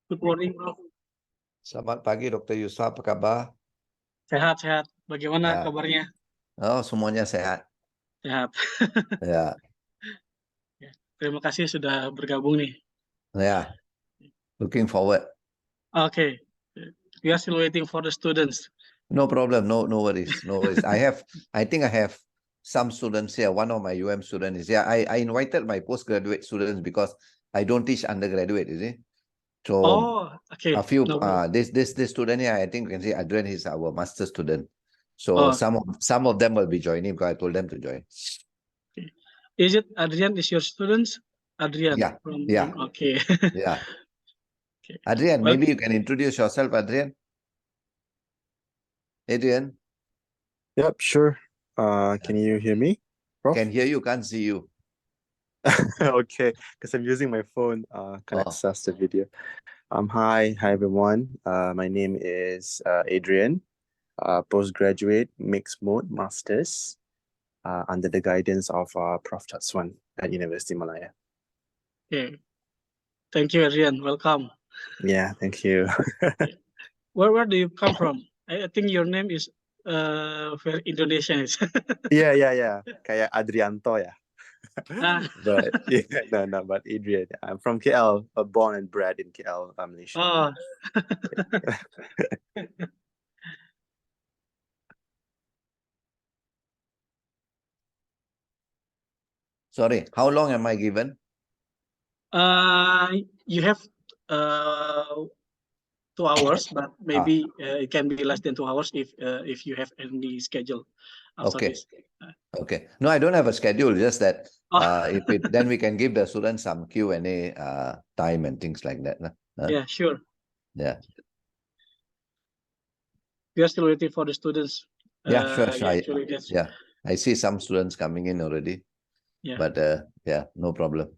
Good morning, Prof. Selamat pagi, Dr. Yusuf. Apa kabar? Sehat-sehat. Bagaimana Ya. kabarnya? Oh, semuanya sehat. Sehat. Ya, Ya, terima kasih sudah bergabung nih. ya. Looking forward. Okay. We are still waiting for the students. No problem. No worries. No worries. I think I have some students here. One of my UM students is here. I invited my postgraduate students because I don't teach undergraduate, you see. So Oh, okay. a few No problem. this student here, I think you can see Adrian is our master student. So Oh. some of them will be joining because I told them to join. Okay. Is it Adrian is your students? Adrian. Yeah. From, Yeah. Okay. Yeah. Okay. Adrian, Well, maybe you can introduce yourself, Adrian. Adrian, Yep, sure. Can you hear me, Prof? can hear you, can't see you. Okay, because I'm using my phone. Can Oh. access the video. Hi everyone. My name is Adrian. Postgraduate mixed mode masters. Under the guidance of Prof. Jatswan at University Malaya. okay. Thank you, Adrian. Welcome. Yeah, thank you. Where do you come from? I think your name is very Indonesian. Yeah. Kayak Adrianto ya. Ah. But yeah, no, but Adrian. I'm from KL, born and bred in KL, Malaysia. Oh. Sorry, how long am I given? You have 2 hours, but maybe it can be less than 2 hours if you have any schedule after Okay. this. Okay. No, I don't have a schedule, just that then we can give the students some Q&A time and things like that. Yeah, sure. Yeah. We are still waiting for the students. Yeah, sure. Yeah, I see some students coming in already. Yeah. But yeah, no problem.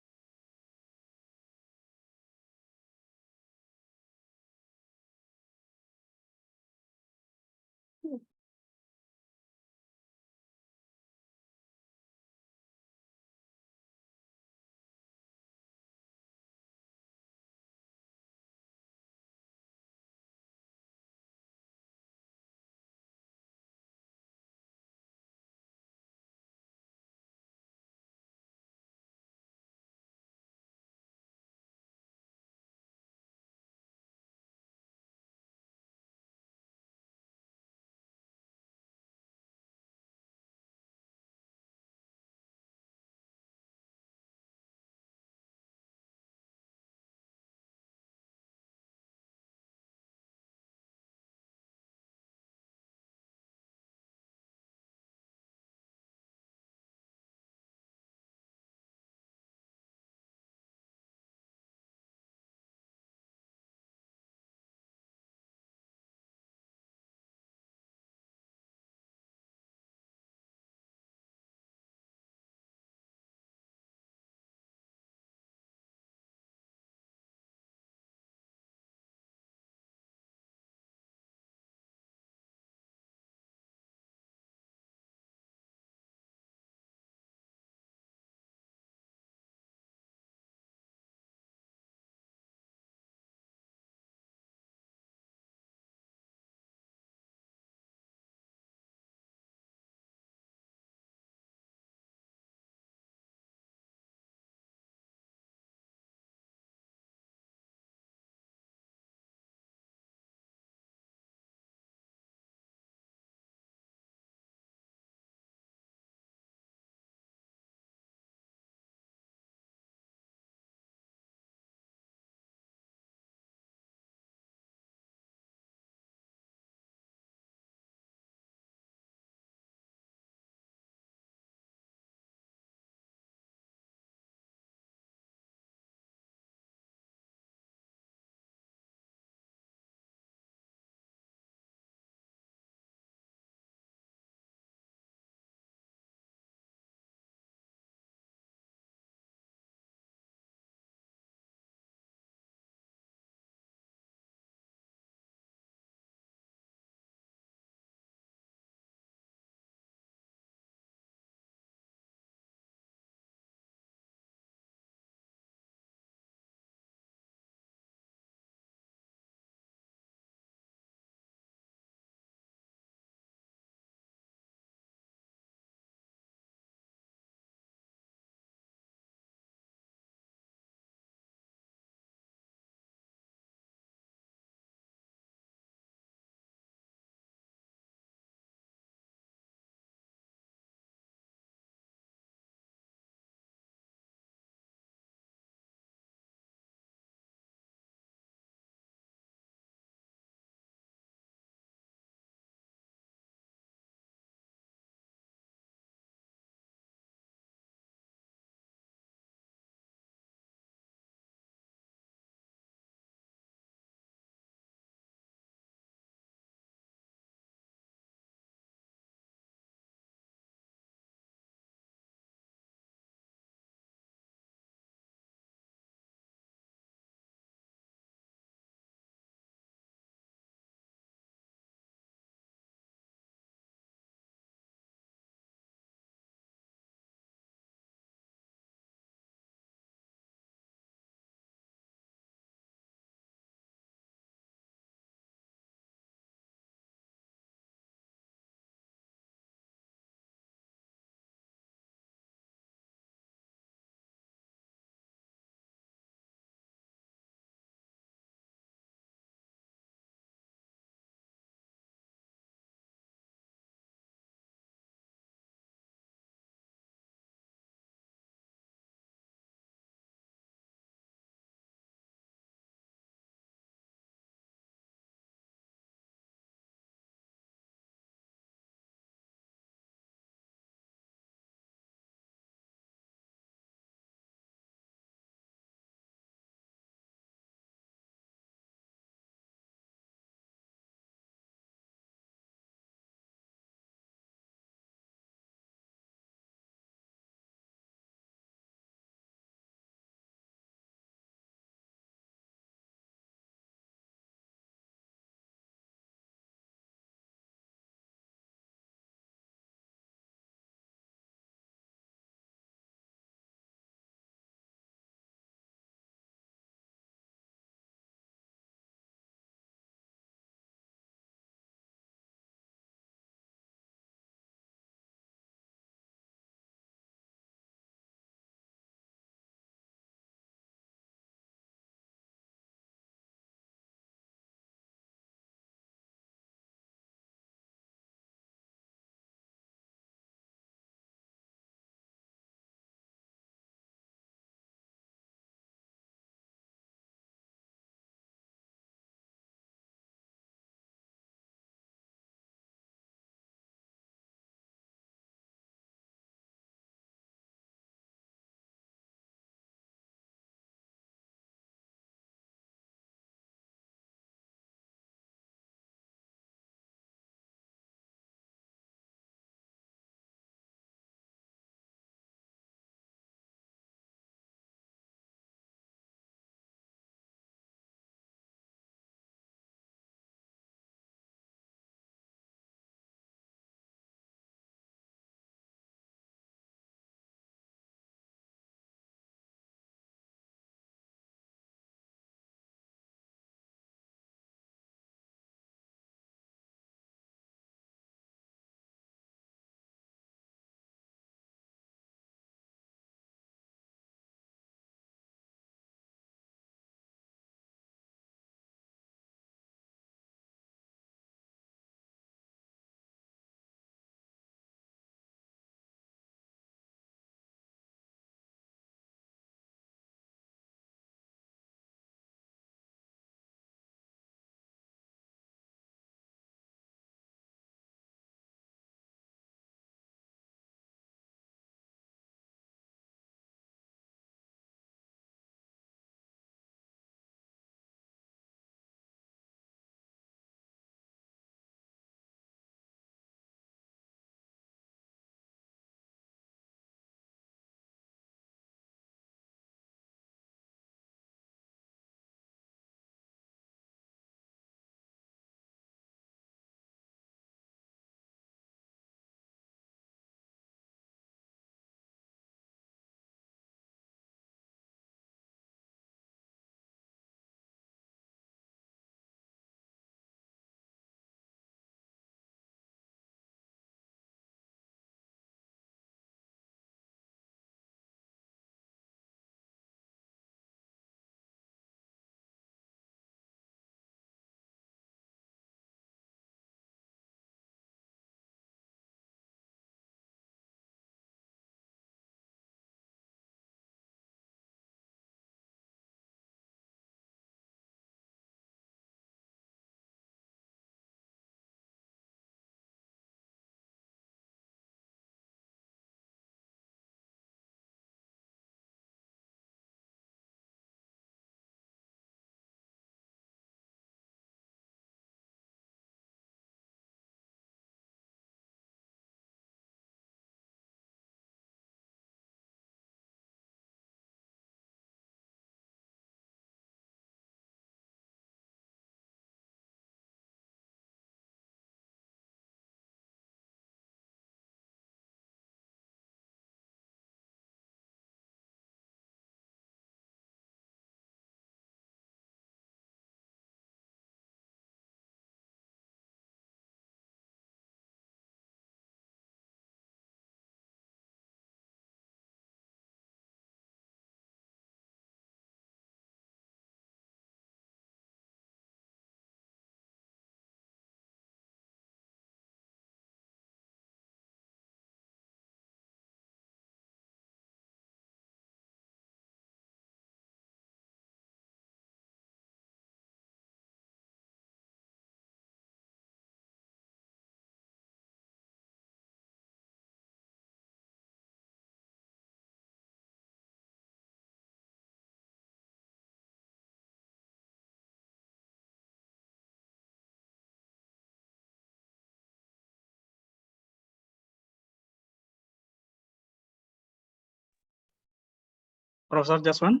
Professor Jatswan?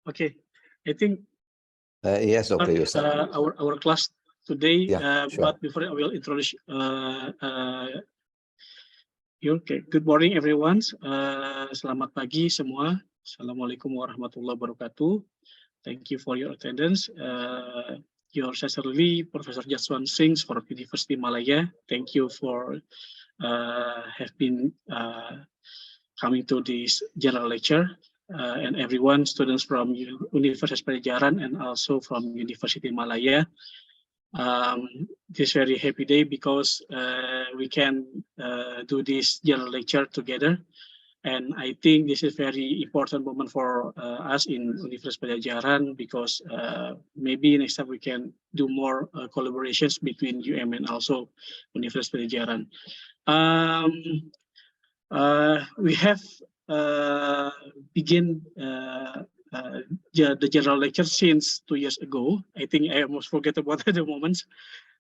Okay, I think Yes, okay, you said. our class today, Yeah, sure. but before I will introduce you. Okay, good morning everyone. Selamat pagi semua. Assalamualaikum warahmatullahi wabarakatuh. Thank you for your attendance. Your sincerely, Professor Jatswan Singh for University Malaya. Thank you for have been coming to this general lecture. And everyone, students from Universitas Pajajaran and also from University Malaya. This very happy day because we can do this general lecture together. And I think this is very important moment for us in Universitas Pajajaran because maybe next time we can do more collaborations between UM and also Universitas Pajajaran. We have begin the general lecture since 2 years ago. I think I almost forget about the moments.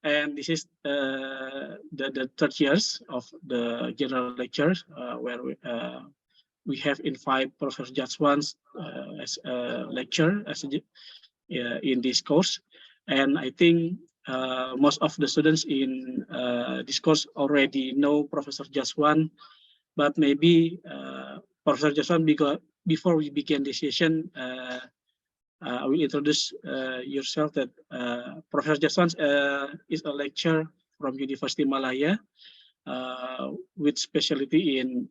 And this is the third years of the general lectures where we have invited Professor Jatswan as a lecturer in this course. And I think most of the students in this course already know Professor Jatswan, but maybe Professor Jatswan, because before we begin this session, I will introduce yourself that Professor Jatswan is a lecturer from University Malaya with specialty in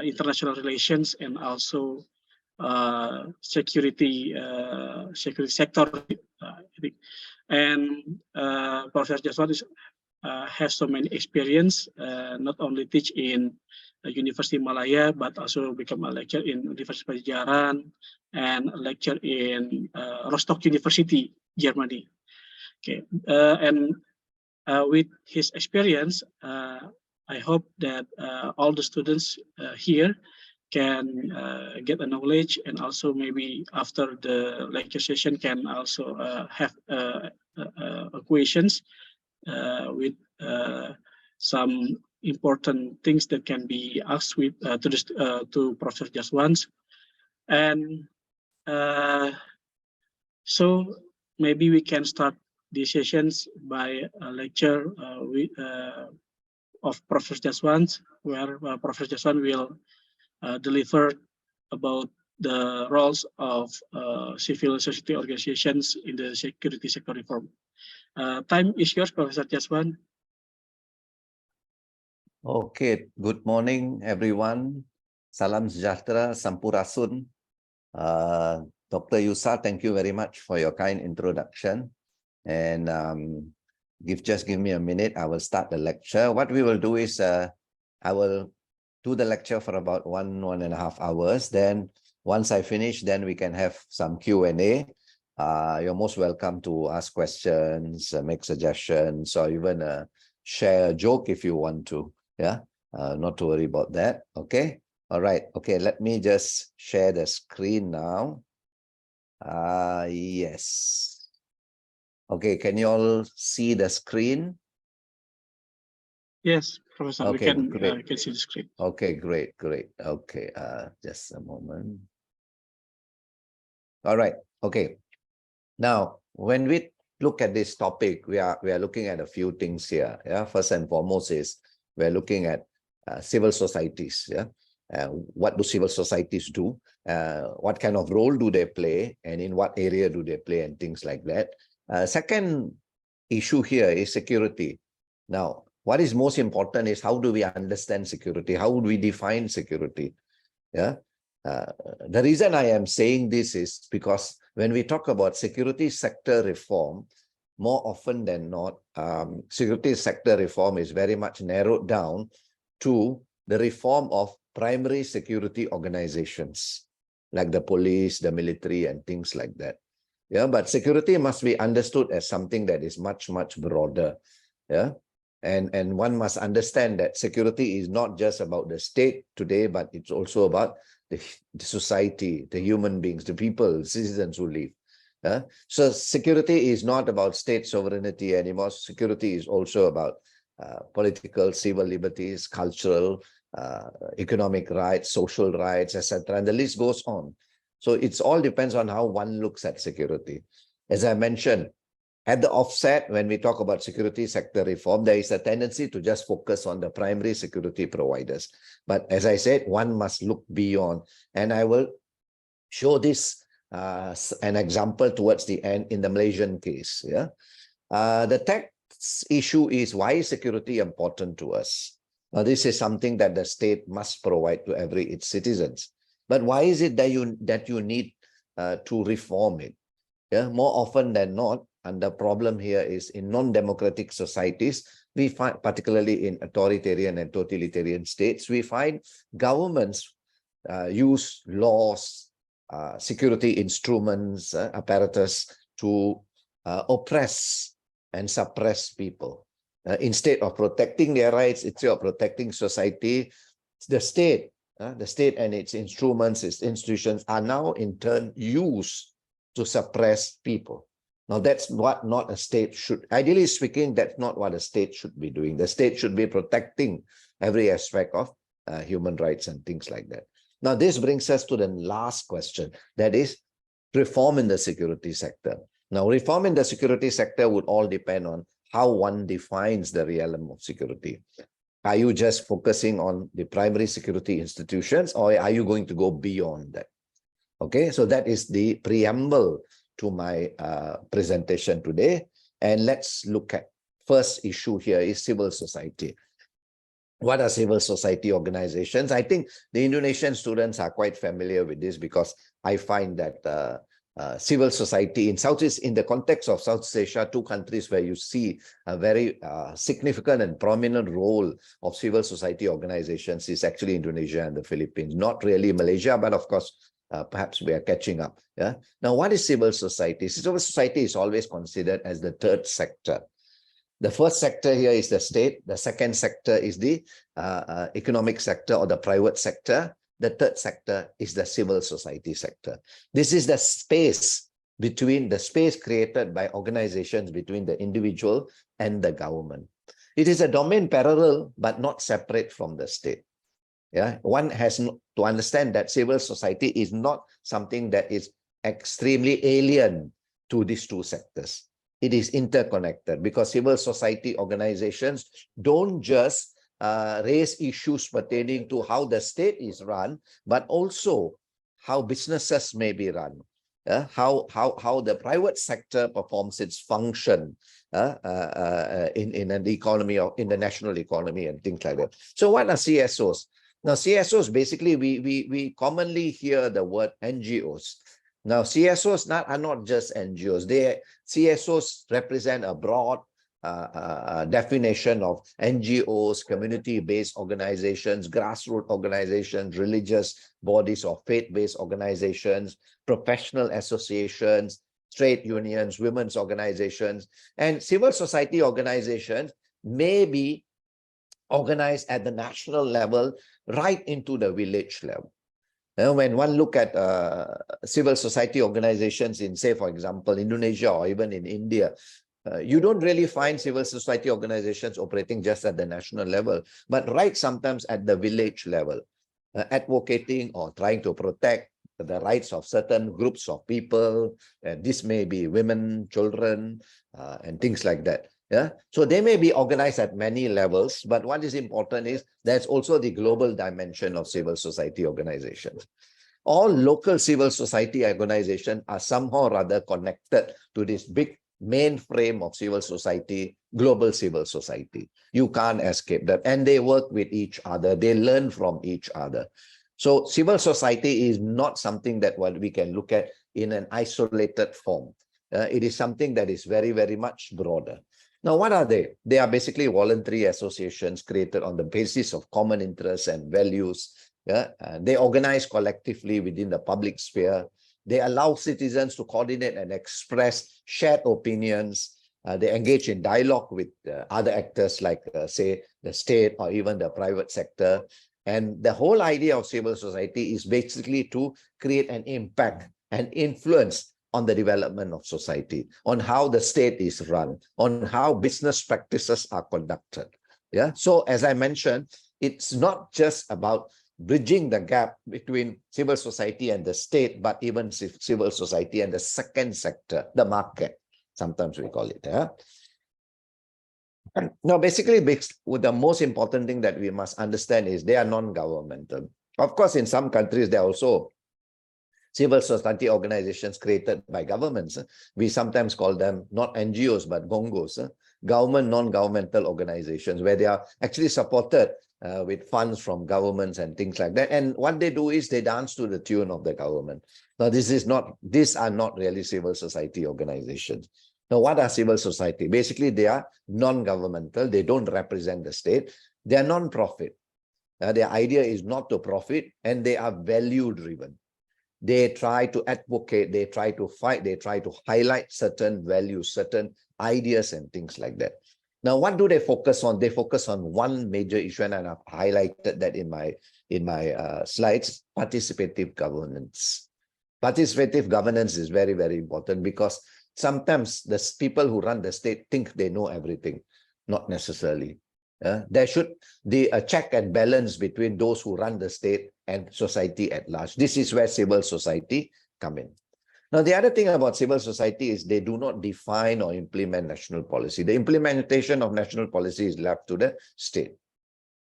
international relations and also security sector. I think. And Professor Jatswan has so many experience, not only teach in University Malaya, but also become a lecturer in University Pajajaran and a lecturer in Rostock University, Germany. Okay, and with his experience, I hope that all the students here can get a knowledge, and also maybe after the lecture session can also have questions with some important things that can be asked with to Professor Jatswan. And so maybe we can start these sessions by a lecture of Professor Jatswan, where Professor Jatswan will deliver about the roles of civil society organizations in the security sector reform. Time is yours, Professor Jatswan. Okay, good morning, everyone. Salam sejahtera, sampurasun. Dr. Yusa, thank you very much for your kind introduction. And just give me a minute, I will start the lecture. What we will do is I will do the lecture for about 1.5 hours. Then once I finish, then we can have some Q&A. You're most welcome to ask questions, make suggestions, or even share a joke if you want to. Yeah, not to worry about that. Okay. All right. Okay. Let me just share the screen now. Yes. Okay. Can you all see the screen? Yes, Professor. Okay, we great. can see the screen. Okay, great. Okay. Just a moment. All right. Okay. Now, when we look at this topic, we are looking at a few things here. Yeah. First and foremost is we're looking at civil societies. Yeah. What do civil societies do? What kind of role do they play? And in what area do they play and things like that? Second issue here is security. Now, what is most important is how do we understand security? How would we define security? Yeah. The reason I am saying this is because when we talk about security sector reform, more often than not, security sector reform is very much narrowed down to the reform of primary security organizations like the police, the military, and things like that. Yeah, but security must be understood as something that is much, much broader. Yeah, and one must understand that security is not just about the state today, but it's also about the society, the human beings, the people, citizens who live. So security is not about state sovereignty anymore. Security is also about political, civil liberties, cultural, economic rights, social rights, etc. And the list goes on. So it's all depends on how one looks at security. As I mentioned, at the offset, when we talk about security sector reform, there is a tendency to just focus on the primary security providers. But as I said, one must look beyond. And I will show this an example towards the end in the Malaysian case. Yeah, the tax issue is, why is security important to us? Now, this is something that the state must provide to its citizens. But why is it that you need to reform it? Yeah, more often than not, and the problem here is in non-democratic societies, we find, particularly in authoritarian and totalitarian states, we find governments use laws, security instruments, apparatus to oppress and suppress people. Instead of protecting their rights, instead of protecting society, the state and its instruments, its institutions are now in turn used to suppress people. Now, that's what not a state should, ideally speaking, that's not what a state should be doing. The state should be protecting every aspect of human rights and things like that. Now, this brings us to the last question, that is reform in the security sector. Now, reform in the security sector would all depend on how one defines the realm of security. Are you just focusing on the primary security institutions, or are you going to go beyond that? Okay, so that is the preamble to my presentation today. And let's look at first issue here is civil society. What are civil society organizations? I think the Indonesian students are quite familiar with this, because I find that civil society in the context of Southeast Asia, two countries where you see a very significant and prominent role of civil society organizations is actually Indonesia and the Philippines, not really Malaysia, but of course, perhaps we are catching up. Yeah. Now, what is civil society? Civil society is always considered as the third sector. The first sector here is the state. The second sector is the economic sector or the private sector. The third sector is the civil society sector. This is the space created by organizations between the individual and the government. It is a domain parallel, but not separate from the state. Yeah, one has to understand that civil society is not something that is extremely alien to these two sectors. It is interconnected, because civil society organizations don't just raise issues pertaining to how the state is run, but also how businesses may be run, how the private sector performs its function in an economy or in the national economy and things like that. So what are CSOs? Now, CSOs, basically, we commonly hear the word NGOs. Now, CSOs are not just NGOs. CSOs represent a broad definition of NGOs, community-based organizations, grassroots organizations, religious bodies or faith-based organizations, professional associations, trade unions, women's organizations, and civil society organizations may be organized at the national level right into the village level. When one look at civil society organizations in, say, for example, Indonesia or even in India, you don't really find civil society organizations operating just at the national level, but right sometimes at the village level, advocating or trying to protect the rights of certain groups of people. And this may be women, children, and things like that. Yeah, so they may be organized at many levels, but what is important is there's also the global dimension of civil society organizations. All local civil society organizations are somehow or other connected to this big mainframe of civil society, global civil society. You can't escape that. And they work with each other. They learn from each other. So civil society is not something that we can look at in an isolated form. It is something that is very, very much broader. Now, what are they? They are basically voluntary associations created on the basis of common interests and values. Yeah? They organize collectively within the public sphere. They allow citizens to coordinate and express shared opinions. They engage in dialogue with other actors like, say, the state or even the private sector. And the whole idea of civil society is basically to create an impact and influence on the development of society, on how the state is run, on how business practices are conducted. Yeah. So as I mentioned, it's not just about bridging the gap between civil society and the state, but even civil society and the second sector, the market, sometimes we call it. Now, basically, the most important thing that we must understand is they are non-governmental. Of course, in some countries, there are also civil society organizations created by governments. We sometimes call them not NGOs, but GONGOs, government non-governmental organizations, where they are actually supported with funds from governments and things like that. And what they do is they dance to the tune of the government. Now, these are not really civil society organizations. Now, what are civil society? Basically, they are non-governmental. They don't represent the state. They are non-profit. Their idea is not to profit, and they are value-driven. They try to advocate, they try to fight, they try to highlight certain values, certain ideas and things like that. Now, what do they focus on? They focus on one major issue, and I've highlighted that in my slides: participative governance. Participative governance is very, very important, because sometimes the people who run the state think they know everything. Not necessarily. There should be a check and balance between those who run the state and society at large. This is where civil society come in. Now, the other thing about civil society is they do not define or implement national policy. The implementation of national policy is left to the state.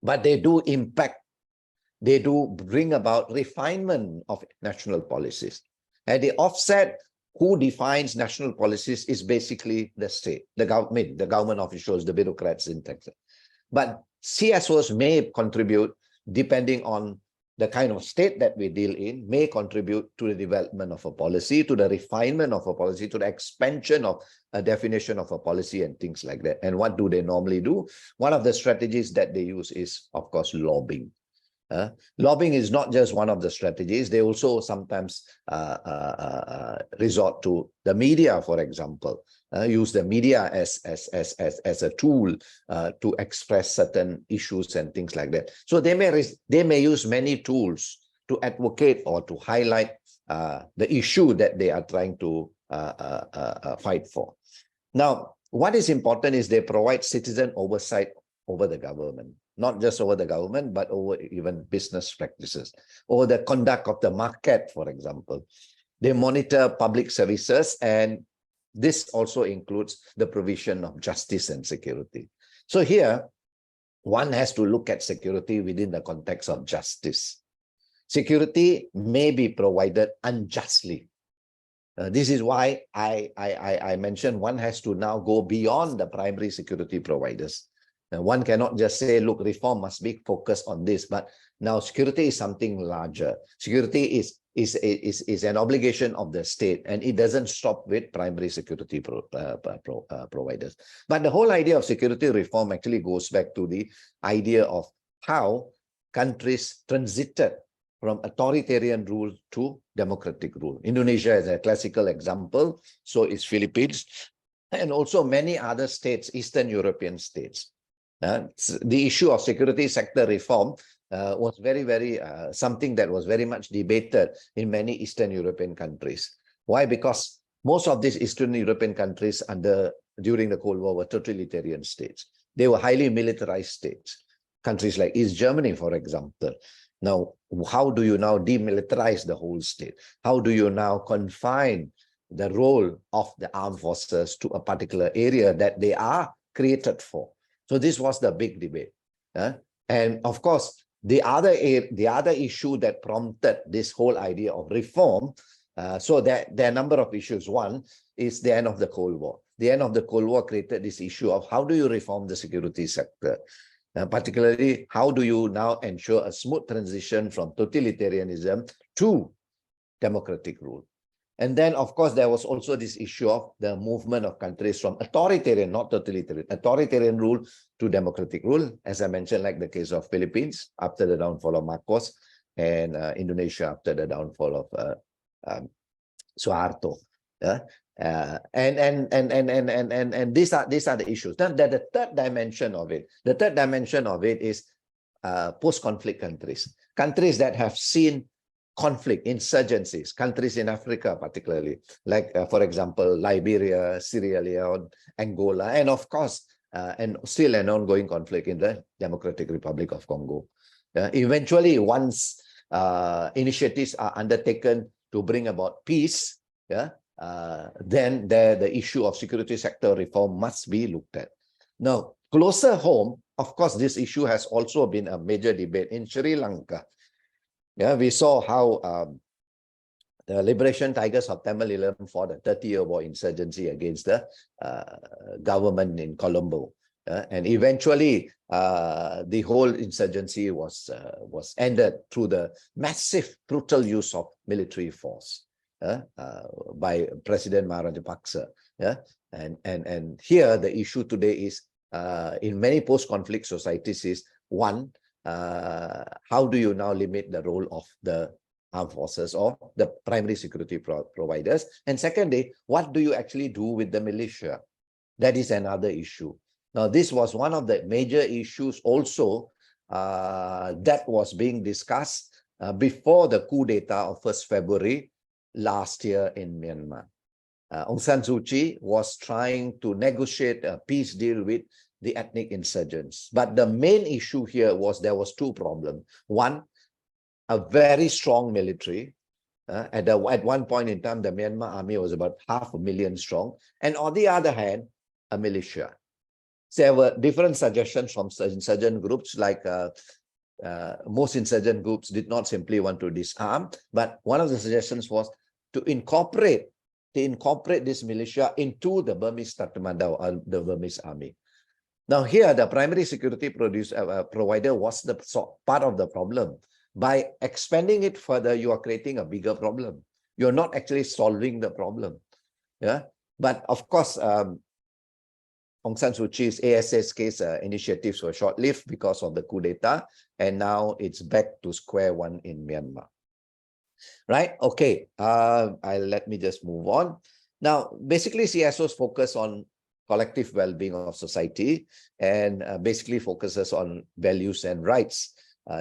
But they do impact, they do bring about refinement of national policies. And the offset who defines national policies is basically the state, the government officials, the bureaucrats in Texas. But CSOs may contribute, depending on the kind of state that we deal in, may contribute to the development of a policy, to the refinement of a policy, to the expansion of a definition of a policy and things like that. And what do they normally do? One of the strategies that they use is, of course, lobbying. Lobbying is not just one of the strategies. They also sometimes resort to the media, for example, use the media as a tool to express certain issues and things like that. So they may use many tools to advocate or to highlight the issue that they are trying to fight for. Now, what is important is they provide citizen oversight over the government. Not just over the government, but over even business practices, or the conduct of the market, for example. They monitor public services, and this also includes the provision of justice and security. So here, one has to look at security within the context of justice. Security may be provided unjustly. This is why I mentioned one has to now go beyond the primary security providers. Now, one cannot just say, look, reform must be focused on this, but now security is something larger. Security is an obligation of the state, and it doesn't stop with primary security providers. But the whole idea of security reform actually goes back to the idea of how countries transited from authoritarian rule to democratic rule. Indonesia is a classical example, so is Philippines, and also many other states, Eastern European states. The issue of security sector reform was very something that was very much debated in many Eastern European countries. Why? Because most of these Eastern European countries during the Cold War were totalitarian states. They were highly militarized states. Countries like East Germany, for example. Now, how do you now demilitarize the whole state? How do you now confine the role of the armed forces to a particular area that they are created for? So this was the big debate. And of course, the other issue that prompted this whole idea of reform, so there are a number of issues. One is the end of the Cold War. The end of the Cold War created this issue of how do you reform the security sector? Particularly, how do you now ensure a smooth transition from totalitarianism to democratic rule? And then, of course, there was also this issue of the movement of countries from authoritarian, not totalitarian, authoritarian rule to democratic rule, as I mentioned, like the case of Philippines after the downfall of Marcos, and Indonesia after the downfall of Suharto. And these are the issues. Then the third dimension of it is post-conflict countries that have seen conflict, insurgencies, countries in Africa particularly, like for example, Liberia, Sierra Leone, Angola, and of course, and still an ongoing conflict in the Democratic Republic of Congo. Eventually, once initiatives are undertaken to bring about peace, then the issue of security sector reform must be looked at. Now, closer home, of course, this issue has also been a major debate in Sri Lanka. We saw how the Liberation Tigers of Tamil 11 fought a 30-year war insurgency against the government in Colombo. And eventually, the whole insurgency was ended through the massive, brutal use of military force by President Maharajapaksa. And here, the issue today is, in many post-conflict societies is, one, how do you now limit the role of the armed forces or the primary security providers? And secondly, what do you actually do with the militia? That is another issue. Now, this was one of the major issues also that was being discussed before the coup d'etat of 1st February last year in Myanmar. Aung San Suu Kyi was trying to negotiate a peace deal with the ethnic insurgents. But the main issue here was there was two problems. One, a very strong military. At one point in time, the Myanmar army was about 500,000 strong. And on the other hand, a militia. So there were different suggestions from insurgent groups, like most insurgent groups did not simply want to disarm, but one of the suggestions was to incorporate this militia into the Burmese Tatmadaw, or the Burmese army. Now here, the primary security provider was the part of the problem. By expanding it further, you are creating a bigger problem. You're not actually solving the problem. But of course, Aung San Suu Kyi's ASS case initiatives were short-lived because of the coup d'etat, and now it's back to square one in Myanmar. Right? Okay. Let me just move on. Now, basically, CSOs focus on collective well-being of society and basically focuses on values and rights.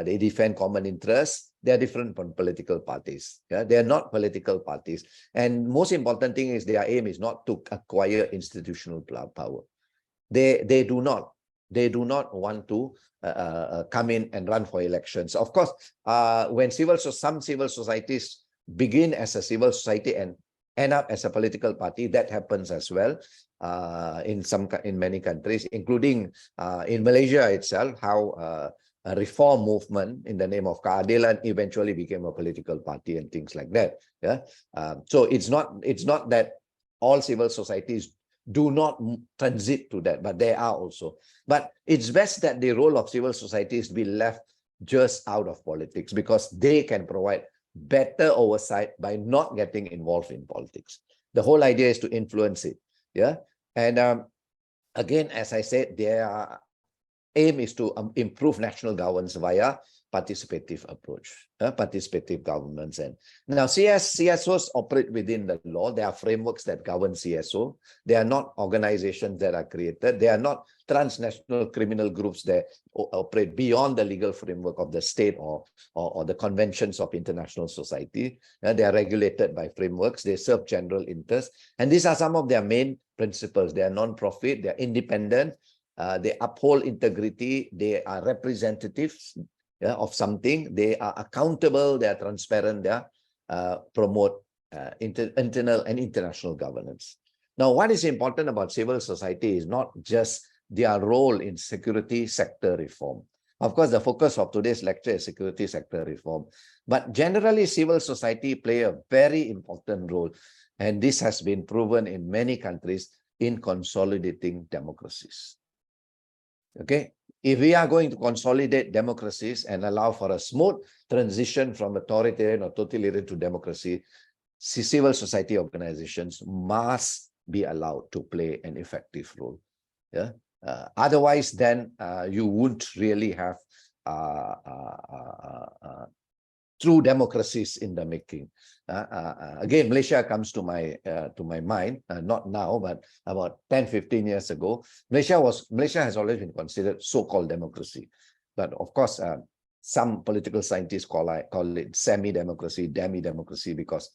They defend common interests. They are different from political parties. They are not political parties. And most important thing is their aim is not to acquire institutional power. They do not want to come in and run for elections. Of course, when some civil societies begin as a civil society and end up as a political party, that happens as well in many countries, including in Malaysia itself, how a reform movement in the name of keadilan eventually became a political party and things like that. So it's not that all civil societies do not transit to that, but they are also. But it's best that the role of civil societies be left just out of politics, because they can provide better oversight by not getting involved in politics. The whole idea is to influence it. And again, as I said, their aim is to improve national governance via participative approach, participative governance. And now CSOs operate within the law. There are frameworks that govern CSO. They are not organizations that are created. They are not transnational criminal groups that operate beyond the legal framework of the state or the conventions of international society. They are regulated by frameworks. They serve general interests. And these are some of their main principles. They are non-profit. They are independent. They uphold integrity. They are representatives of something. They are accountable. They are transparent. They promote internal and international governance. Now, what is important about civil society is not just their role in security sector reform. Of course, the focus of today's lecture is security sector reform. But generally, civil society play a very important role. And this has been proven in many countries in consolidating democracies. Okay, if we are going to consolidate democracies and allow for a smooth transition from authoritarian or totalitarian to democracy, civil society organizations must be allowed to play an effective role. Otherwise, then you wouldn't really have true democracies in the making. Again, Malaysia comes to my mind, not now, but about 10-15 years ago. Malaysia has always been considered so-called democracy. But of course, some political scientists call it semi-democracy, demi-democracy, because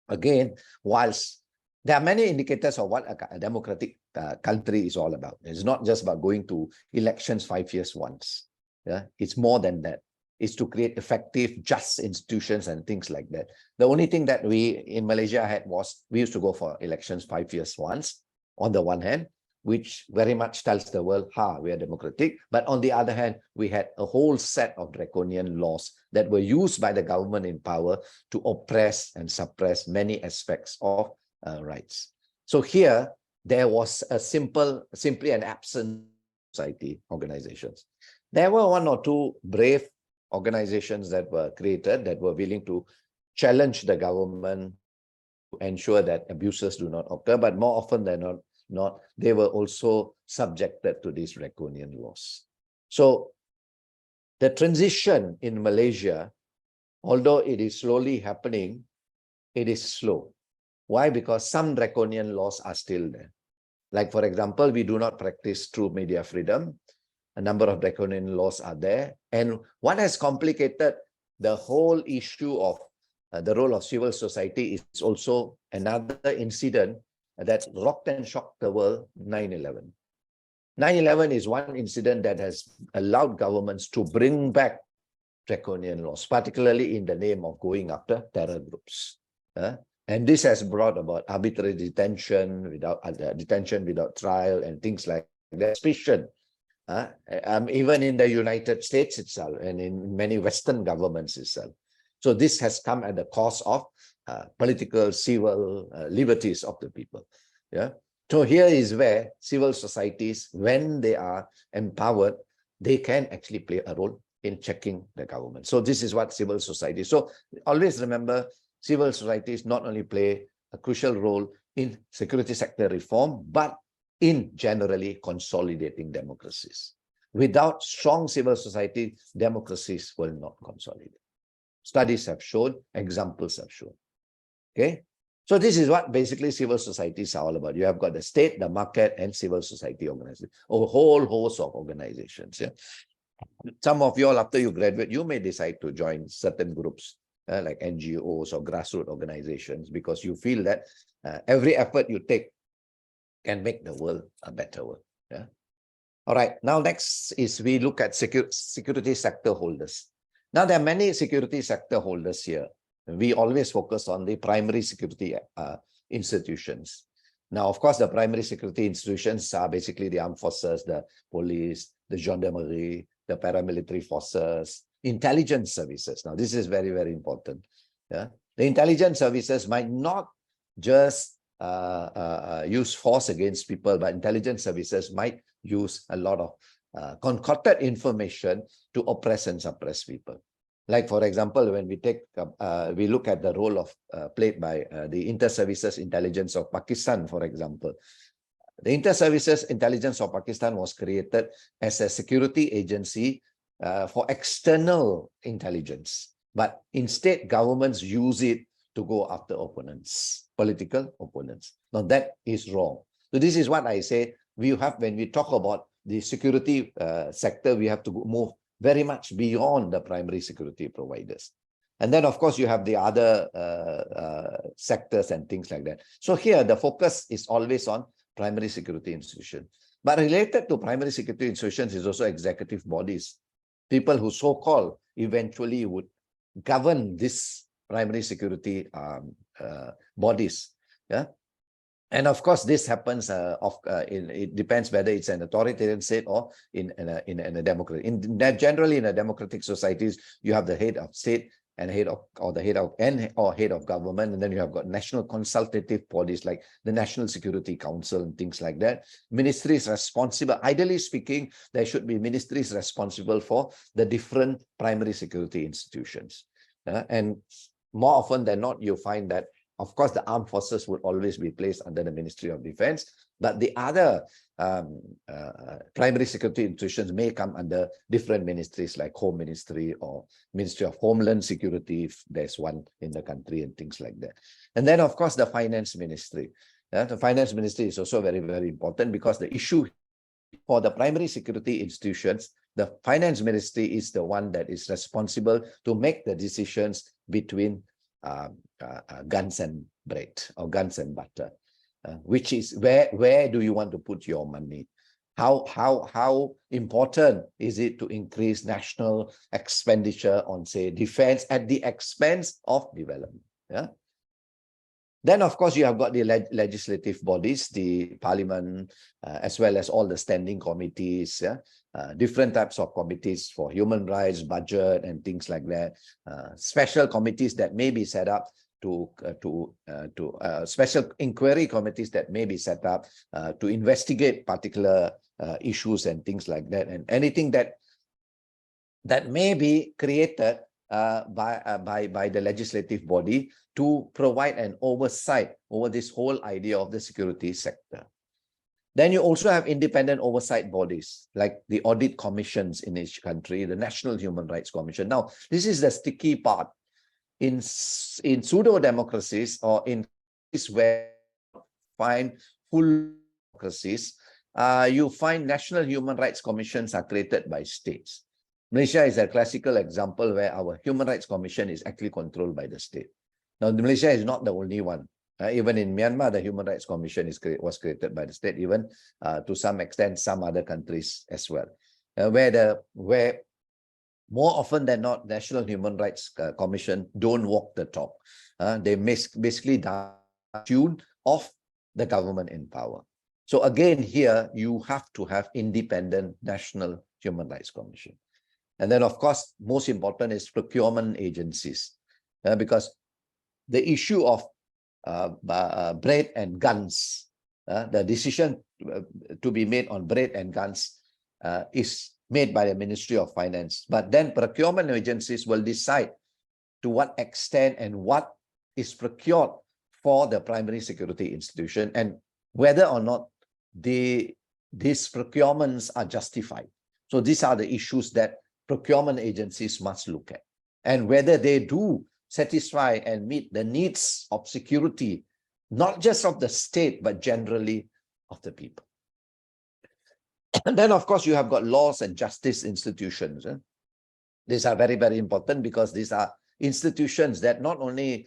again, whilst there are many indicators of what a democratic country is all about. It's not just about going to elections 5 years once. Yeah, it's more than that. It's to create effective, just institutions and things like that. The only thing that we in Malaysia had was we used to go for elections 5 years once, on the one hand, which very much tells the world, we are democratic. But on the other hand, we had a whole set of draconian laws that were used by the government in power to oppress and suppress many aspects of rights. So here, there was simply an absent society organizations. There were 1 or 2 brave organizations that were created that were willing to challenge the government to ensure that abuses do not occur, but more often than not, they were also subjected to these draconian laws. So the transition in Malaysia, although it is slowly happening, it is slow. Why? Because some draconian laws are still there. Like, for example, we do not practice true media freedom. A number of draconian laws are there. And what has complicated the whole issue of the role of civil society is also another incident that rocked and shocked the world, 9/11. 9/11 is one incident that has allowed governments to bring back draconian laws, particularly in the name of going after terror groups. And this has brought about arbitrary detention without trial and things like that. Suspicion, even in the United States itself and in many Western governments itself. So this has come at the cost of political, civil liberties of the people. Yeah. So here is where civil societies, when they are empowered, they can actually play a role in checking the government. So this is what civil society. So always remember, civil societies not only play a crucial role in security sector reform, but in generally consolidating democracies. Without strong civil society, democracies will not consolidate. Studies have shown, examples have shown. Okay, so this is what basically civil societies are all about. You have got the state, the market, and civil society organizations, a whole host of organizations. Yeah? Some of you all, after you graduate, you may decide to join certain groups like NGOs or grassroots organizations because you feel that every effort you take can make the world a better world. Yeah. All right. Now, next is we look at security sector holders. Now, there are many security sector holders here. We always focus on the primary security institutions. Now, of course, the primary security institutions are basically the armed forces, the police, the gendarmerie, the paramilitary forces, intelligence services. Now, this is very, very important. Yeah? The intelligence services might not just use force against people, but intelligence services might use a lot of concocted information to oppress and suppress people. Like, for example, when we look at the role of played by the Inter-Services Intelligence of Pakistan, for example. The Inter-Services Intelligence of Pakistan was created as a security agency for external intelligence. But instead, governments use it to go after opponents, political opponents. Now, that is wrong. So this is what I say. When we talk about the security sector, we have to move very much beyond the primary security providers. And then, of course, you have the other sectors and things like that. So here, the focus is always on primary security institutions. But related to primary security institutions is also executive bodies. People who so-called eventually would govern this primary security bodies. Yeah. And of course, this happens. It depends whether it's an authoritarian state or in a democratic. Generally, in a democratic societies, you have the head of state and head of government, and then you have got national consultative bodies like the National Security Council and things like that. Ministries responsible. Ideally speaking, there should be ministries responsible for the different primary security institutions. And more often than not, you find that, of course, the armed forces would always be placed under the Ministry of Defense, but the other primary security institutions may come under different ministries like Home Ministry or Ministry of Homeland Security, if there's one in the country, and things like that. And then, of course, the Finance Ministry. The Finance Ministry is also very, very important because the issue for the primary security institutions, the Finance Ministry is the one that is responsible to make the decisions between guns and bread or guns and butter. which is where do you want to put your money? How important is it to increase national expenditure on, say, defense at the expense of development? Yeah. Then, of course, you have got the legislative bodies, the parliament, as well as all the standing committees, yeah? Different types of committees for human rights, budget, and things like that. Special committees that may be set up special inquiry committees that may be set up to investigate particular issues and things like that, and anything that may be created by the legislative body to provide an oversight over this whole idea of the security sector. Then you also have independent oversight bodies like the audit commissions in each country, the National Human Rights Commission. Now, this is the sticky part. In pseudo-democracies, or in this where you find full democracies, you find national human rights commissions are created by states. Malaysia is a classical example where our Human Rights Commission is actually controlled by the state. Now, Malaysia is not the only one. Even in Myanmar, the Human Rights Commission was created by the state, even to some extent, some other countries as well, where more often than not, National Human Rights Commission don't walk the talk. They basically tune of the government in power. So again, here you have to have independent National Human Rights Commission. And then, of course, most important is procurement agencies, because the issue of bread and guns, the decision to be made on bread and guns is made by the Ministry of Finance. But then procurement agencies will decide to what extent and what is procured for the primary security institution, and whether or not these procurements are justified. So these are the issues that procurement agencies must look at, and whether they do satisfy and meet the needs of security, not just of the state, but generally of the people. And then, of course, you have got laws and justice institutions. These are very, very important, because these are institutions that not only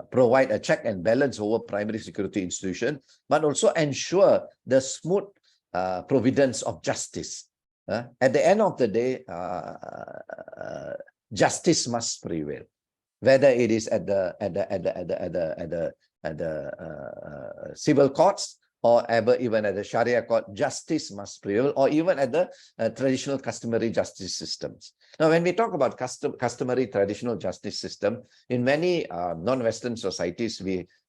provide a check and balance over primary security institution, but also ensure the smooth providence of justice. At the end of the day, justice must prevail, whether it is at the civil courts, or ever even at the Sharia court. Justice must prevail, or even at the traditional customary justice systems. Now, when we talk about customary traditional justice system, in many non-Western societies,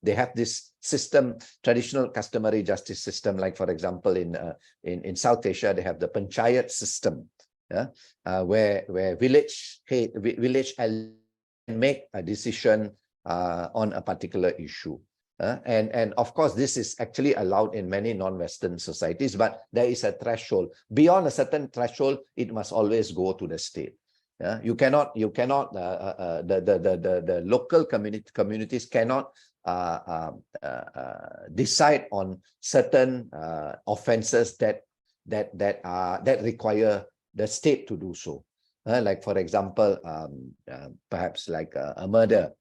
they have this system, traditional customary justice system. Like, for example, in South Asia, they have the panchayat system, where village can make a decision on a particular issue. And of course, this is actually allowed in many non-Western societies, but there is a threshold. Beyond a certain threshold, it must always go to the state. You cannot. The local communities cannot decide on certain offences that require the state to do so. Like, for example, perhaps like a murder.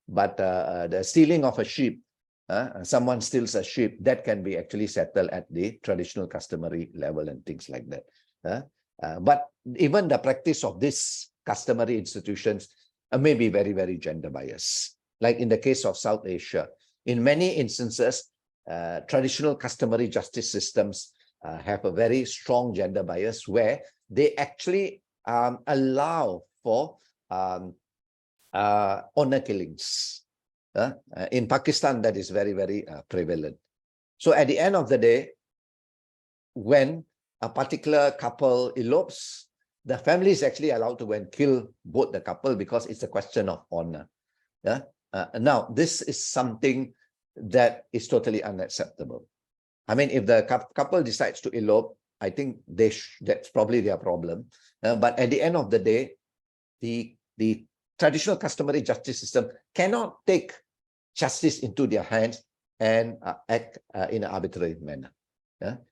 But the stealing of a sheep, someone steals a sheep, that can be actually settled at the traditional customary level and things like that. But even the practice of these customary institutions may be very, very gender biased. Like in the case of South Asia, in many instances, traditional customary justice systems have a very strong gender bias, where they actually allow for honor killings. In Pakistan, that is very, very prevalent. So at the end of the day, when a particular couple elopes, the family is actually allowed to go and kill both the couple, because it's a question of honor. Now, this is something that is totally unacceptable. I mean, if the couple decides to elope, I think that's probably their problem. But at the end of the day, the traditional customary justice system cannot take justice into their hands and act in an arbitrary manner.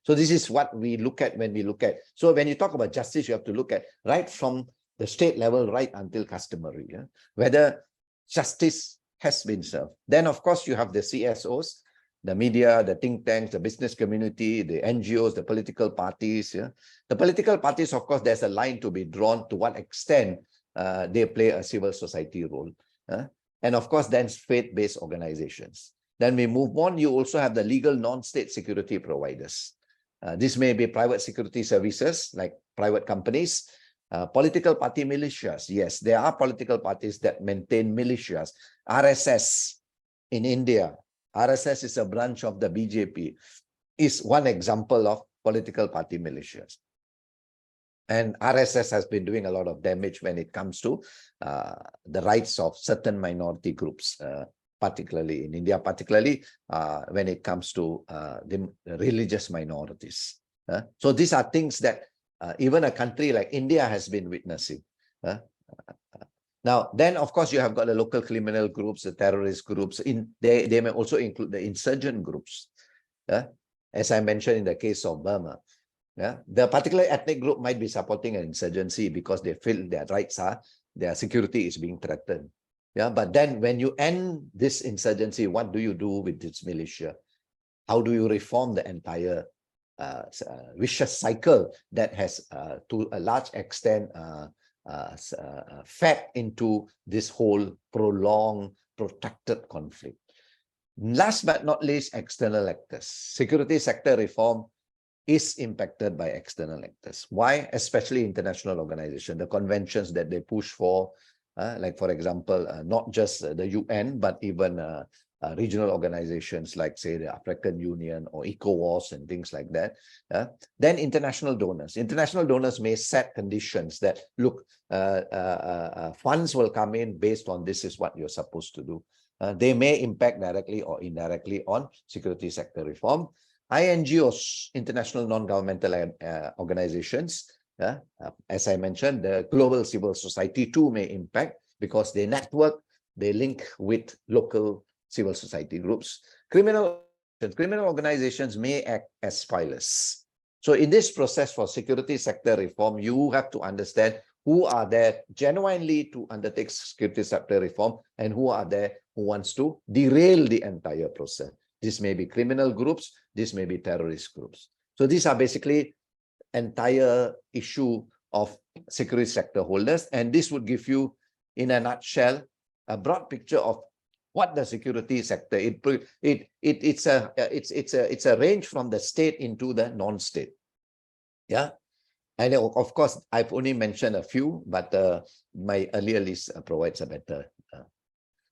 So this is what we look at when we look at. So when you talk about justice, you have to look at right from the state level right until customary, whether justice has been served. Then, of course, you have the CSOs, the media, the think tanks, the business community, the NGOs, the political parties. Yeah? The political parties, of course, there's a line to be drawn to what extent they play a civil society role. And of course, then faith-based organizations. Then we move on. You also have the legal non-state security providers. This may be private security services like private companies, political party militias. Yes, there are political parties that maintain militias. RSS in India, RSS is a branch of the BJP, is one example of political party militias. And RSS has been doing a lot of damage when it comes to the rights of certain minority groups, particularly in India, particularly when it comes to the religious minorities. So these are things that even a country like India has been witnessing. Now, then, of course, you have got the local criminal groups, the terrorist groups. They may also include the insurgent groups. As I mentioned in the case of Burma. The particular ethnic group might be supporting an insurgency because they feel their rights their security is being threatened. But then when you end this insurgency, what do you do with this militia? How do you reform the entire vicious cycle that has, to a large extent, fed into this whole prolonged, protracted conflict? Last but not least, external actors. Security sector reform is impacted by external actors. Why? Especially international organizations, the conventions that they push for, like, for example, not just the UN, but even regional organizations like, say, the African Union or ECOWAS and things like that. Then international donors. International donors may set conditions that, look, funds will come in based on this is what you're supposed to do. They may impact directly or indirectly on security sector reform. INGOs, international non-governmental organizations, as I mentioned, the global civil society too may impact because they network, they link with local civil society groups. Criminal organizations may act as filers. So in this process for security sector reform, you have to understand who are there genuinely to undertake security sector reform and who are there who wants to derail the entire process. This may be criminal groups, this may be terrorist groups. So these are basically entire issue of security sector holders, and this would give you, in a nutshell, a broad picture of what the security sector. It's a range from the state into the non-state. And of course, I've only mentioned a few, but my earlier list provides a better.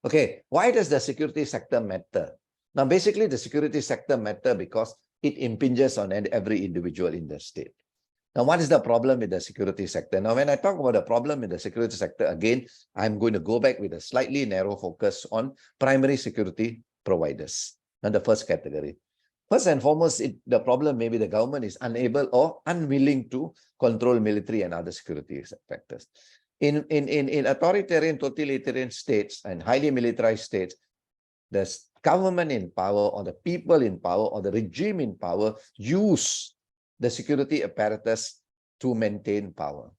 Okay, why does the security sector matter? Now, basically, the security sector matter because it impinges on every individual in the state. Now, what is the problem with the security sector? Now, when I talk about the problem in the security sector, again, I'm going to go back with a slightly narrow focus on primary security providers, and the first category. First and foremost, the problem may be the government is unable or unwilling to control military and other security factors. In authoritarian, totalitarian states and highly militarized states, the government in power or the people in power or the regime in power use the security apparatus to maintain power.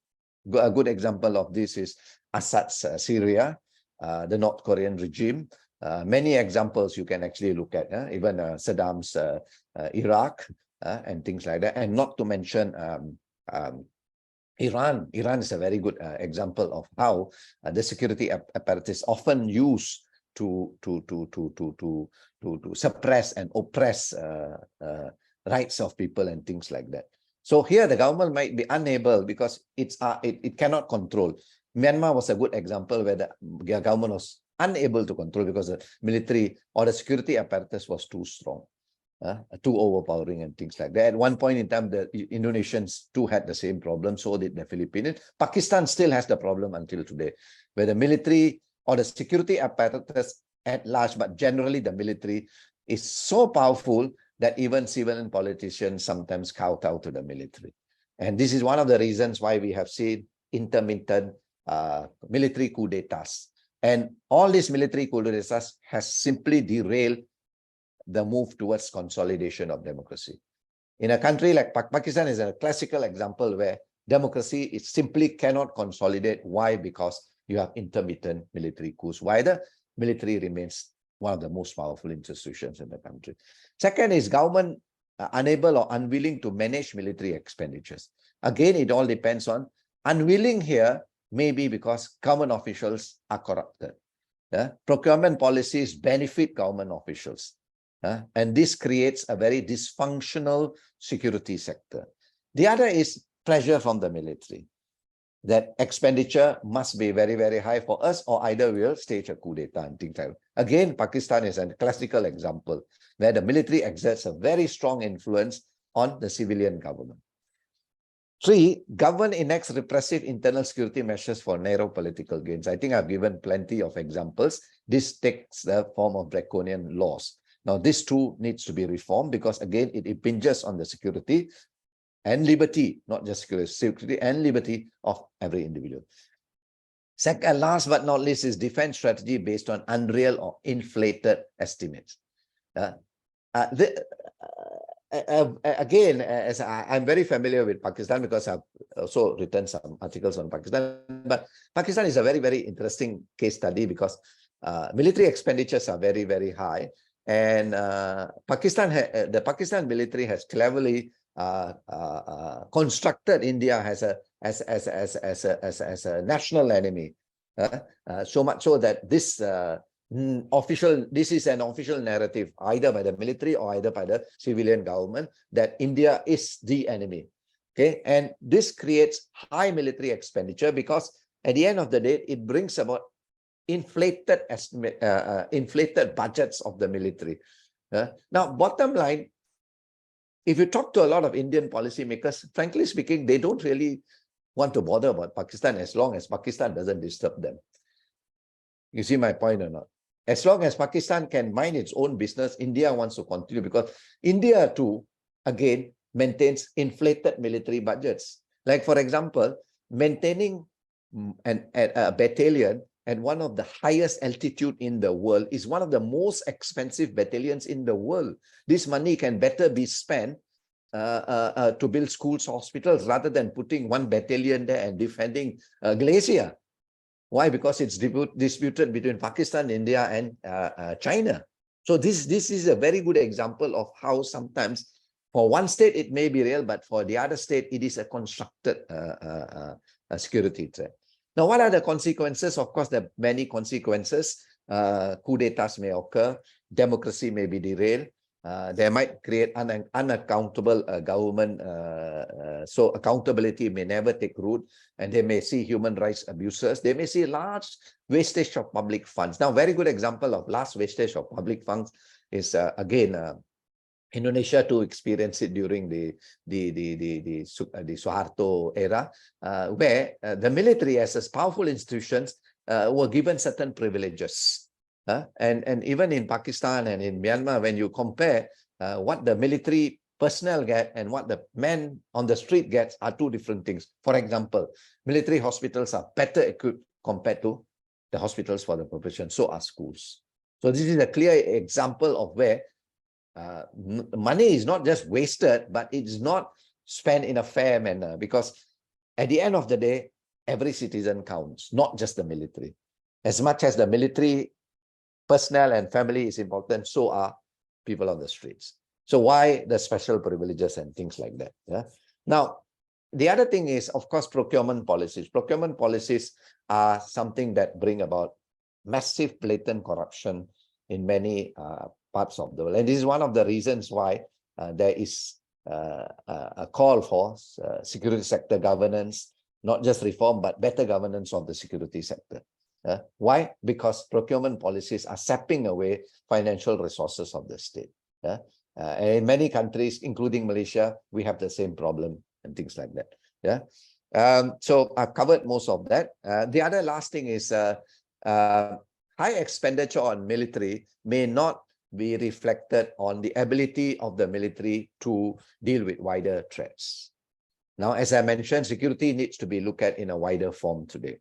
A good example of this is Assad's Syria, the North Korean regime. Many examples you can actually look at, even Saddam's Iraq and things like that. And not to mention Iran. Iran is a very good example of how the security apparatus often used to suppress and oppress rights of people and things like that. So here the government might be unable because it cannot control. Myanmar was a good example where the government was unable to control because the military or the security apparatus was too strong, too overpowering and things like that. At one point in time, the Indonesians too had the same problem, so did the Philippines. Pakistan still has the problem until today, where the military or the security apparatus at large, but generally the military is so powerful that even civilian politicians sometimes kowtow to the military. And this is one of the reasons why we have seen intermittent military coup d'etats. And all these military coup d'etats has simply derailed the move towards consolidation of democracy. In a country like Pakistan is a classical example where democracy it simply cannot consolidate. Why? Because you have intermittent military coups. Why the military remains one of the most powerful institutions in the country. Second is government unable or unwilling to manage military expenditures. Again, it all depends on unwilling here, maybe because government officials are corrupted. Procurement policies benefit government officials. And this creates a very dysfunctional security sector. The other is pressure from the military, that expenditure must be very, very high for us, or either we'll stage a coup d'etat and things like that. Again, Pakistan is a classical example where the military exerts a very strong influence on the civilian government. 3, government enacts repressive internal security measures for narrow political gains. I think I've given plenty of examples. This takes the form of draconian laws. Now, this too needs to be reformed because, again, it impinges on the security and liberty, not just security and liberty of every individual. Second, last but not least, is defense strategy based on unreal or inflated estimates. Again, as I'm very familiar with Pakistan because I've also written some articles on Pakistan, but Pakistan is a very, very interesting case study because military expenditures are very, very high. And the Pakistan military has cleverly constructed India as a national enemy, so much so that this is an official narrative either by the military or either by the civilian government that India is the enemy. Okay, and this creates high military expenditure because at the end of the day, it brings about inflated budgets of the military. Now, bottom line, if you talk to a lot of Indian policymakers, frankly speaking, they don't really want to bother about Pakistan as long as Pakistan doesn't disturb them. You see my point or not? As long as Pakistan can mind its own business, India wants to continue because India too, again, maintains inflated military budgets. Like, for example, maintaining a battalion at one of the highest altitude in the world is one of the most expensive battalions in the world. This money can better be spent to build schools, hospitals, rather than putting one battalion there and defending a glacier. Why? Because it's disputed between Pakistan, India, and China. So this is a very good example of how sometimes for one state it may be real, but for the other state it is a constructed security threat. Now, what are the consequences? Of course, there are many consequences. Coup d'etats may occur. Democracy may be derailed. They might create unaccountable government. So accountability may never take root. And they may see human rights abuses. They may see large wastage of public funds. Now, very good example of large wastage of public funds is, again, Indonesia to experience it during the Suharto era, where the military as powerful institutions were given certain privileges. And even in Pakistan and in Myanmar, when you compare what the military personnel get and what the men on the street gets are two different things. For example, military hospitals are better equipped compared to the hospitals for the population. So are schools. So this is a clear example of where money is not just wasted, but it's not spent in a fair manner, because at the end of the day, every citizen counts, not just the military. As much as the military personnel and family is important, so are people on the streets. So why the special privileges and things like that? Yeah. Now, the other thing is, of course, procurement policies. Procurement policies are something that bring about massive blatant corruption in many parts of the world. And this is one of the reasons why there is a call for security sector governance, not just reform, but better governance of the security sector. Why? Because procurement policies are sapping away financial resources of the state. And in many countries, including Malaysia, we have the same problem and things like that. So I've covered most of that. The other last thing is high expenditure on military may not be reflected on the ability of the military to deal with wider threats. Now, as I mentioned, security needs to be looked at in a wider form today.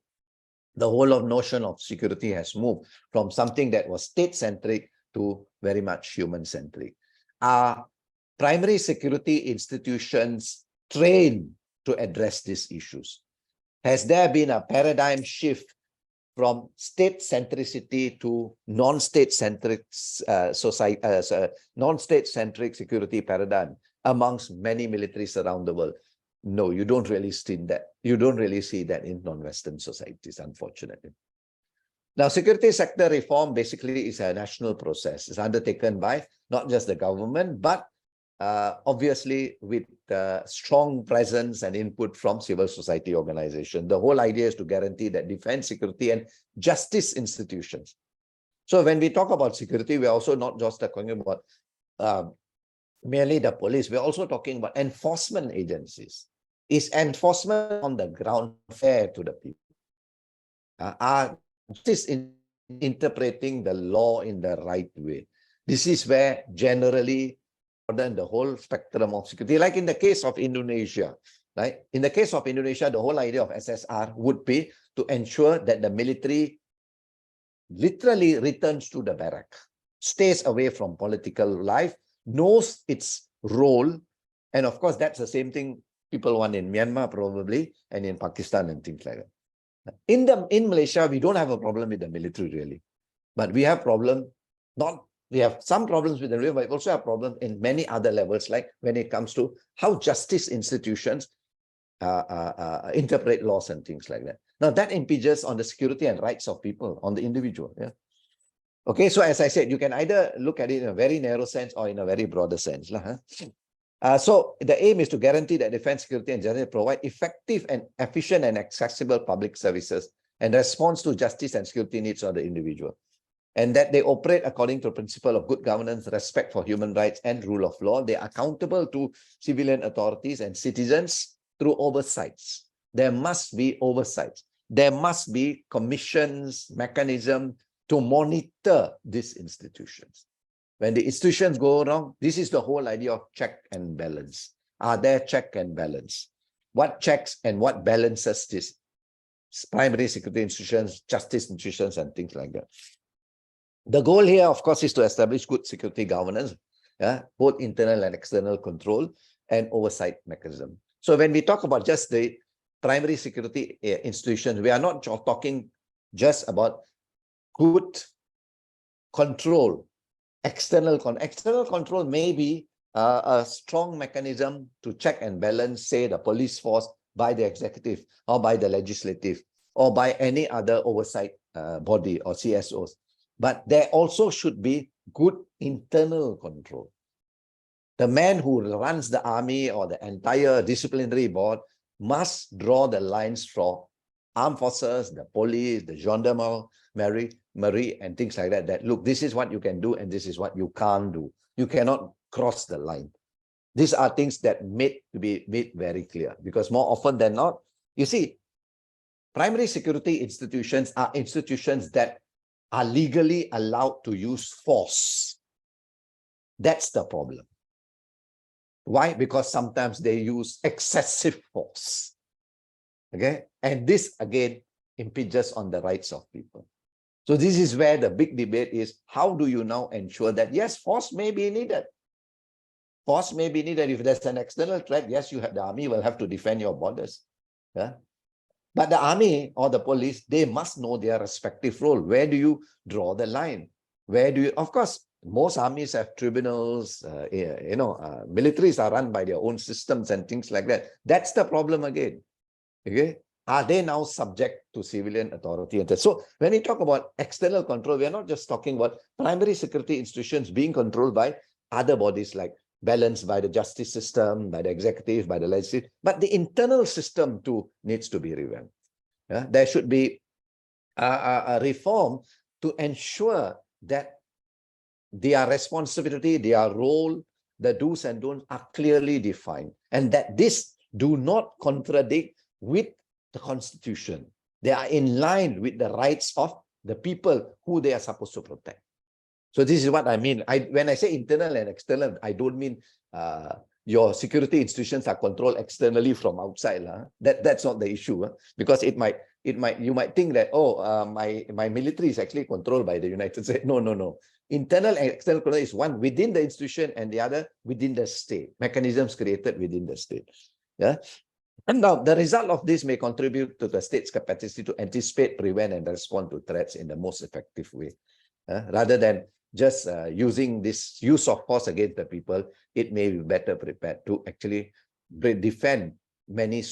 The whole of notion of security has moved from something that was state-centric to very much human-centric. Are primary security institutions trained to address these issues? Has there been a paradigm shift from state centricity to non-state centric non-state centric security paradigm amongst many militaries around the world. No, you don't really see that. You don't really see that in non-Western societies, unfortunately. Now, security sector reform basically is a national process. It's undertaken by not just the government, but obviously with strong presence and input from civil society organizations. The whole idea is to guarantee that defense, security, and justice institutions. So when we talk about security, we're also not just talking about merely the police. We're also talking about enforcement agencies. Is enforcement on the ground fair to the people? Are justice interpreting the law in the right way? This is where generally the whole spectrum of security, like in the case of Indonesia, right? In the case of Indonesia, the whole idea of SSR would be to ensure that the military literally returns to the barrack, stays away from political life, knows its role. And of course, that's the same thing people want in Myanmar probably, and in Pakistan and things like that. In Malaysia, we don't have a problem with the military really, but we have we have some problems with the military, but we also have problems in many other levels, like when it comes to how justice institutions interpret laws and things like that. Now that impinges on the security and rights of people, on the individual. Yeah. Okay, so as I said, you can either look at it in a very narrow sense or in a very broader sense. So the aim is to guarantee that defense, security, and justice provide effective and efficient and accessible public services and response to justice and security needs of the individual, and that they operate according to the principle of good governance, respect for human rights, and rule of law. They are accountable to civilian authorities and citizens through oversights. There must be oversights. There must be commissions, mechanism to monitor these institutions. When the institutions go wrong, this is the whole idea of check and balance. Are there check and balance? What checks and what balances this? Primary security institutions, justice institutions, and things like that. The goal here, of course, is to establish good security governance, both internal and external control and oversight mechanism. So when we talk about just the primary security institutions, we are not talking just about good control. External control may be a strong mechanism to check and balance, say, the police force by the executive or by the legislative or by any other oversight body or CSOs. But there also should be good internal control. The man who runs the army or the entire disciplinary board must draw the lines for armed forces, the police, the gendarmerie, and things like that, that look, this is what you can do and this is what you can't do. You cannot cross the line. These are things that need to be made very clear, because more often than not, you see, primary security institutions are institutions that are legally allowed to use force. That's the problem. Why? Because sometimes they use excessive force. Okay? And this again impinges on the rights of people. So this is where the big debate is, how do you now ensure that, yes, force may be needed. Force may be needed. If there's an external threat, yes, the army will have to defend your borders. Yeah? But the army or the police, they must know their respective role. Where do you draw the line? Where do you, of course, most armies have tribunals, militaries are run by their own systems and things like that. That's the problem again. Okay? Are they now subject to civilian authority? So when we talk about external control, we are not just talking about primary security institutions being controlled by other bodies, like balanced by the justice system, by the executive, by the legislative, but the internal system too needs to be revamped. Yeah? There should be a reform to ensure that their responsibility, their role, the do's and don'ts are clearly defined, and that this do not contradict with the Constitution. They are in line with the rights of the people who they are supposed to protect. So this is what I mean. When I say internal and external, I don't mean your security institutions are controlled externally from outside. That's not the issue. Because you might think that, my military is actually controlled by the United States. No. Internal and external control is one within the institution and the other within the state. Mechanisms created within the state. Yeah. And now the result of this may contribute to the state's capacity to anticipate, prevent, and respond to threats in the most effective way. Rather than just using this use of force against the people, it may be better prepared to actually defend many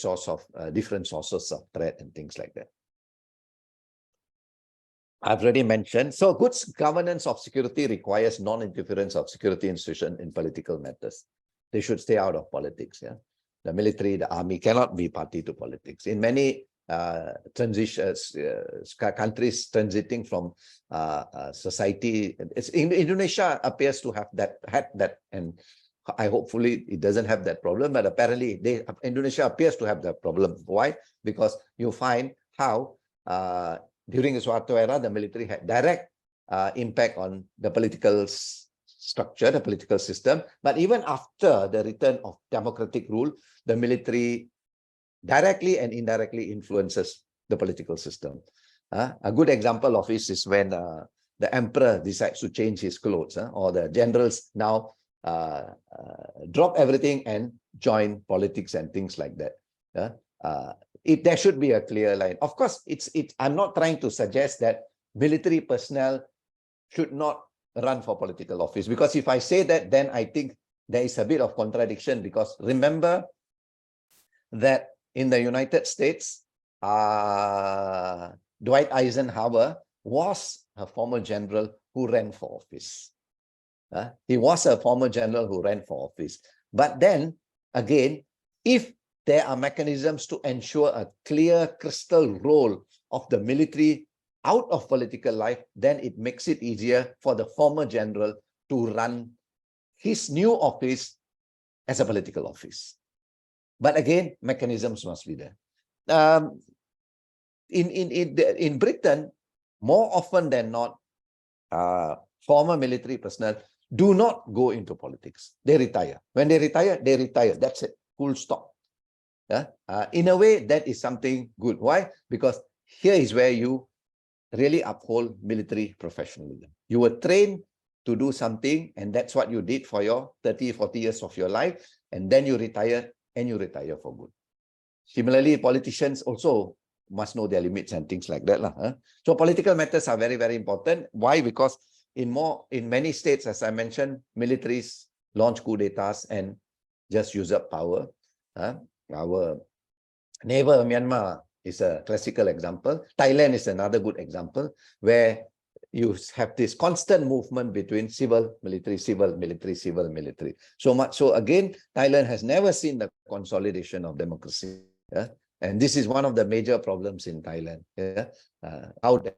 different sources of threat and things like that. I've already mentioned. So good governance of security requires non-interference of security institutions in political matters. They should stay out of politics. Yeah, the military, the army cannot be party to politics. In many countries transiting from society, Indonesia appears to have had that, and hopefully it doesn't have that problem. But apparently, Indonesia appears to have that problem. Why? Because you find how during the Suharto era, the military had direct impact on the political structure, the political system. But even after the return of democratic rule, the military directly and indirectly influences the political system. A good example of this is when the emperor decides to change his clothes, or the generals now drop everything and join politics and things like that. There should be a clear line. Of course, I'm not trying to suggest that military personnel should not run for political office, because if I say that, then I think there is a bit of contradiction, because remember that in the United States, Dwight Eisenhower was a former general who ran for office. He was a former general who ran for office. But then, again, if there are mechanisms to ensure a clear, crystal role of the military out of political life, then it makes it easier for the former general to run his new office as a political office. But again, mechanisms must be there. In Britain, more often than not, former military personnel do not go into politics. They retire. When they retire, they retire. That's it. Full stop. In a way, that is something good. Why? Because here is where you really uphold military professionalism. You were trained to do something, and that's what you did for your 30, 40 years of your life, and then you retire, and you retire for good. Similarly, politicians also must know their limits and things like that. So political matters are very, very important. Why? Because in many states, as I mentioned, militaries launch coup d'etats and just use up power. Our neighbor Myanmar is a classical example. Thailand is another good example, where you have this constant movement between civil, military, civil, military, civil, military. So much so, again, Thailand has never seen the consolidation of democracy. And this is one of the major problems in Thailand. How they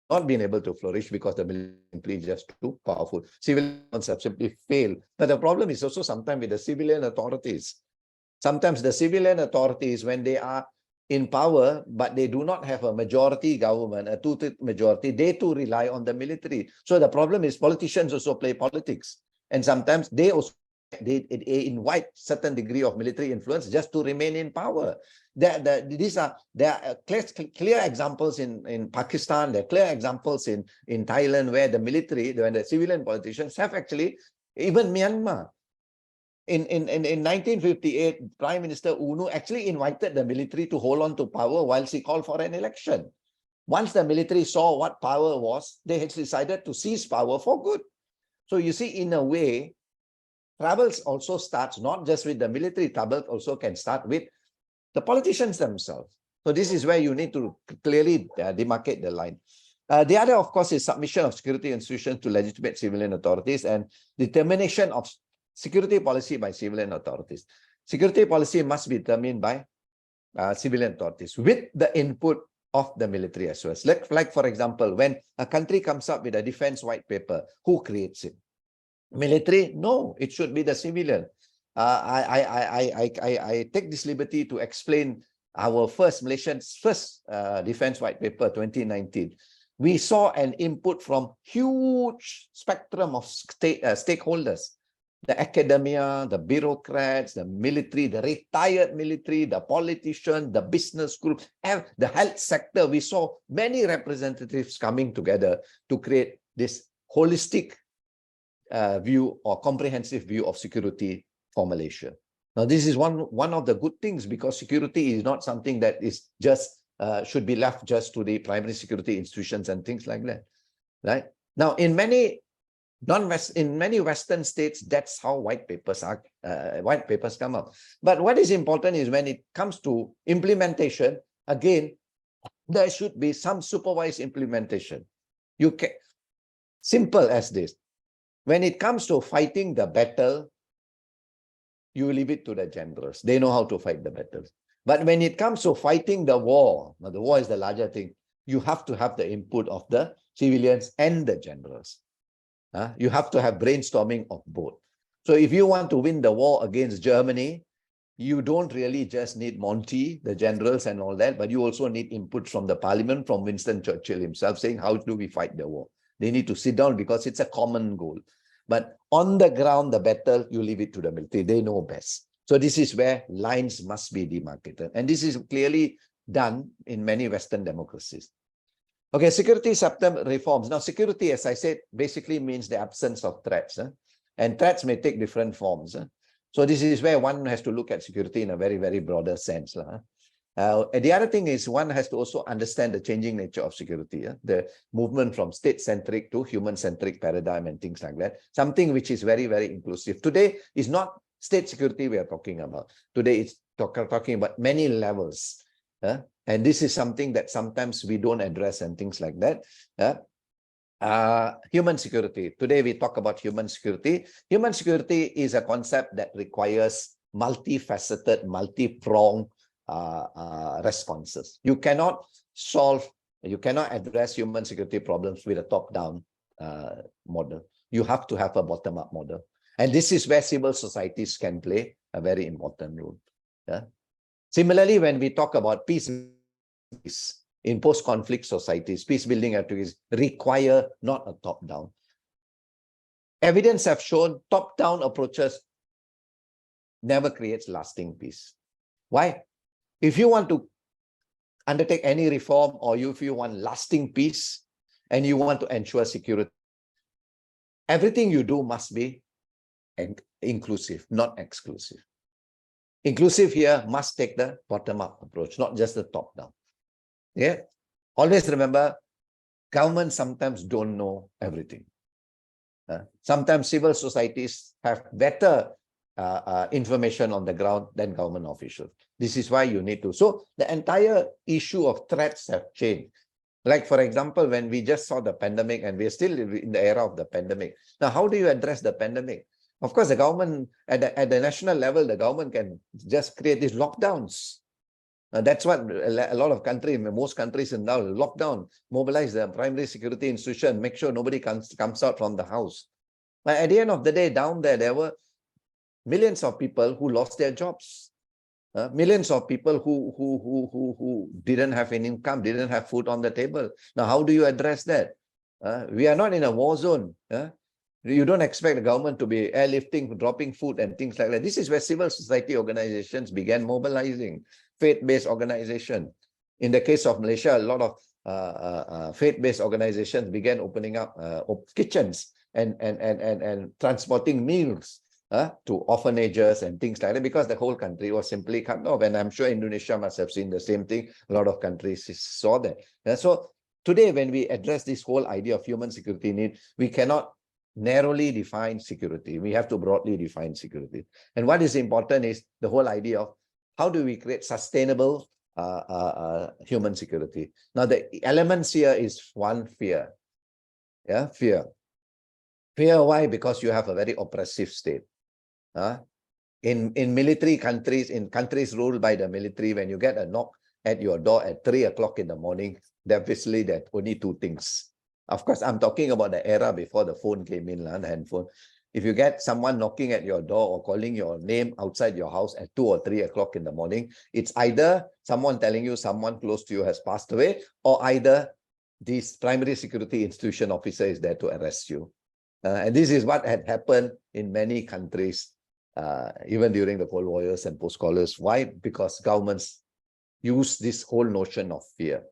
not been able to flourish because the military is just too powerful. Civilians have simply failed. But the problem is also sometimes with the civilian authorities. Sometimes the civilian authorities, when they are in power, but they do not have a majority government, a two-thirds majority, they too rely on the military. So the problem is politicians also play politics. And sometimes they invite certain degree of military influence just to remain in power. There are clear examples in Pakistan, there are clear examples in Thailand, where the military, when the civilian politicians have actually, even Myanmar, in 1958, Prime Minister UNU actually invited the military to hold on to power whilst he called for an election. Once the military saw what power was, they had decided to seize power for good. So you see, in a way, troubles also starts not just with the military, trouble also can start with the politicians themselves. So this is where you need to clearly demarcate the line. The other, of course, is submission of security institutions to legitimate civilian authorities and determination of security policy by civilian authorities. Security policy must be determined by civilian authorities with the input of the military as well. Like, for example, when a country comes up with a defense white paper, who creates it? Military? No, it should be the civilian. I take this liberty to explain our Malaysian's first defense white paper, 2019. We saw an input from huge spectrum of stakeholders. The academia, the bureaucrats, the military, the retired military, the politicians, the business group, and the health sector. We saw many representatives coming together to create this holistic view or comprehensive view of security for Malaysia. Now, this is one of the good things, because security is not something that is just should be left just to the primary security institutions and things like that, right? Now, in many Western states, that's how white papers come up. But what is important is when it comes to implementation, again, there should be some supervised implementation. You can, simple as this. When it comes to fighting the battle, you leave it to the generals. They know how to fight the battles. But when it comes to fighting the war, now the war is the larger thing, you have to have the input of the civilians and the generals. You have to have brainstorming of both. So if you want to win the war against Germany, you don't really just need Monty, the generals and all that, but you also need input from the parliament, from Winston Churchill himself, saying, how do we fight the war? They need to sit down because it's a common goal. But on the ground, the battle, you leave it to the military. They know best. So this is where lines must be demarcated. And this is clearly done in many Western democracies. Okay, security sector reforms. Now, security, as I said, basically means the absence of threats. And threats may take different forms. So this is where one has to look at security in a very, very broader sense. And the other thing is one has to also understand the changing nature of security, the movement from state-centric to human-centric paradigm and things like that, something which is very, very inclusive. Today is not state security we are talking about. Today it's talking about many levels. And this is something that sometimes we don't address and things like that. Human security. Today we talk about human security. Human security is a concept that requires multifaceted, multi-pronged responses. You cannot address human security problems with a top-down model. You have to have a bottom-up model. And this is where civil societies can play a very important role. Similarly, when we talk about peace in post-conflict societies, peace-building activities require not a top-down. Evidence have shown top-down approaches never creates lasting peace. Why? If you want to undertake any reform, or if you want lasting peace and you want to ensure security, everything you do must be inclusive, not exclusive. Inclusive here must take the bottom-up approach, not just the top-down. Yeah. Always remember, governments sometimes don't know everything. Sometimes civil societies have better information on the ground than government officials. This is why you need to. So the entire issue of threats have changed. Like, for example, when we just saw the pandemic, and we're still in the era of the pandemic. Now, how do you address the pandemic? Of course, the government, at the national level, the government can just create these lockdowns. That's what a lot of countries, most countries in now, lockdown, mobilize the primary security institution, make sure nobody comes out from the house. But at the end of the day, down there were millions of people who lost their jobs. Millions of people who didn't have any income, didn't have food on the table. Now, how do you address that? We are not in a war zone. You don't expect the government to be airlifting, dropping food and things like that. This is where civil society organizations began mobilizing, faith-based organization. In the case of Malaysia, a lot of faith-based organizations began opening up kitchens and transporting meals to orphanages and things like that, because the whole country was simply cut off. And I'm sure Indonesia must have seen the same thing. A lot of countries saw that. So today, when we address this whole idea of human security need, we cannot narrowly define security. We have to broadly define security. And what is important is the whole idea of how do we create sustainable human security. Now, the elements here is one, fear. Fear. Fear, why? Because you have a very oppressive state. In military countries, in countries ruled by the military, when you get a knock at your door at 3 o'clock in the morning, obviously there are only two things. Of course, I'm talking about the era before the phone came in, the handphone. If you get someone knocking at your door or calling your name outside your house at 2 or 3 o'clock in the morning, it's either someone telling you someone close to you has passed away, or either this primary security institution officer is there to arrest you. And this is what had happened in many countries, even during the Cold War years and post-Cold Wars. Why? Because governments use this whole notion of fear.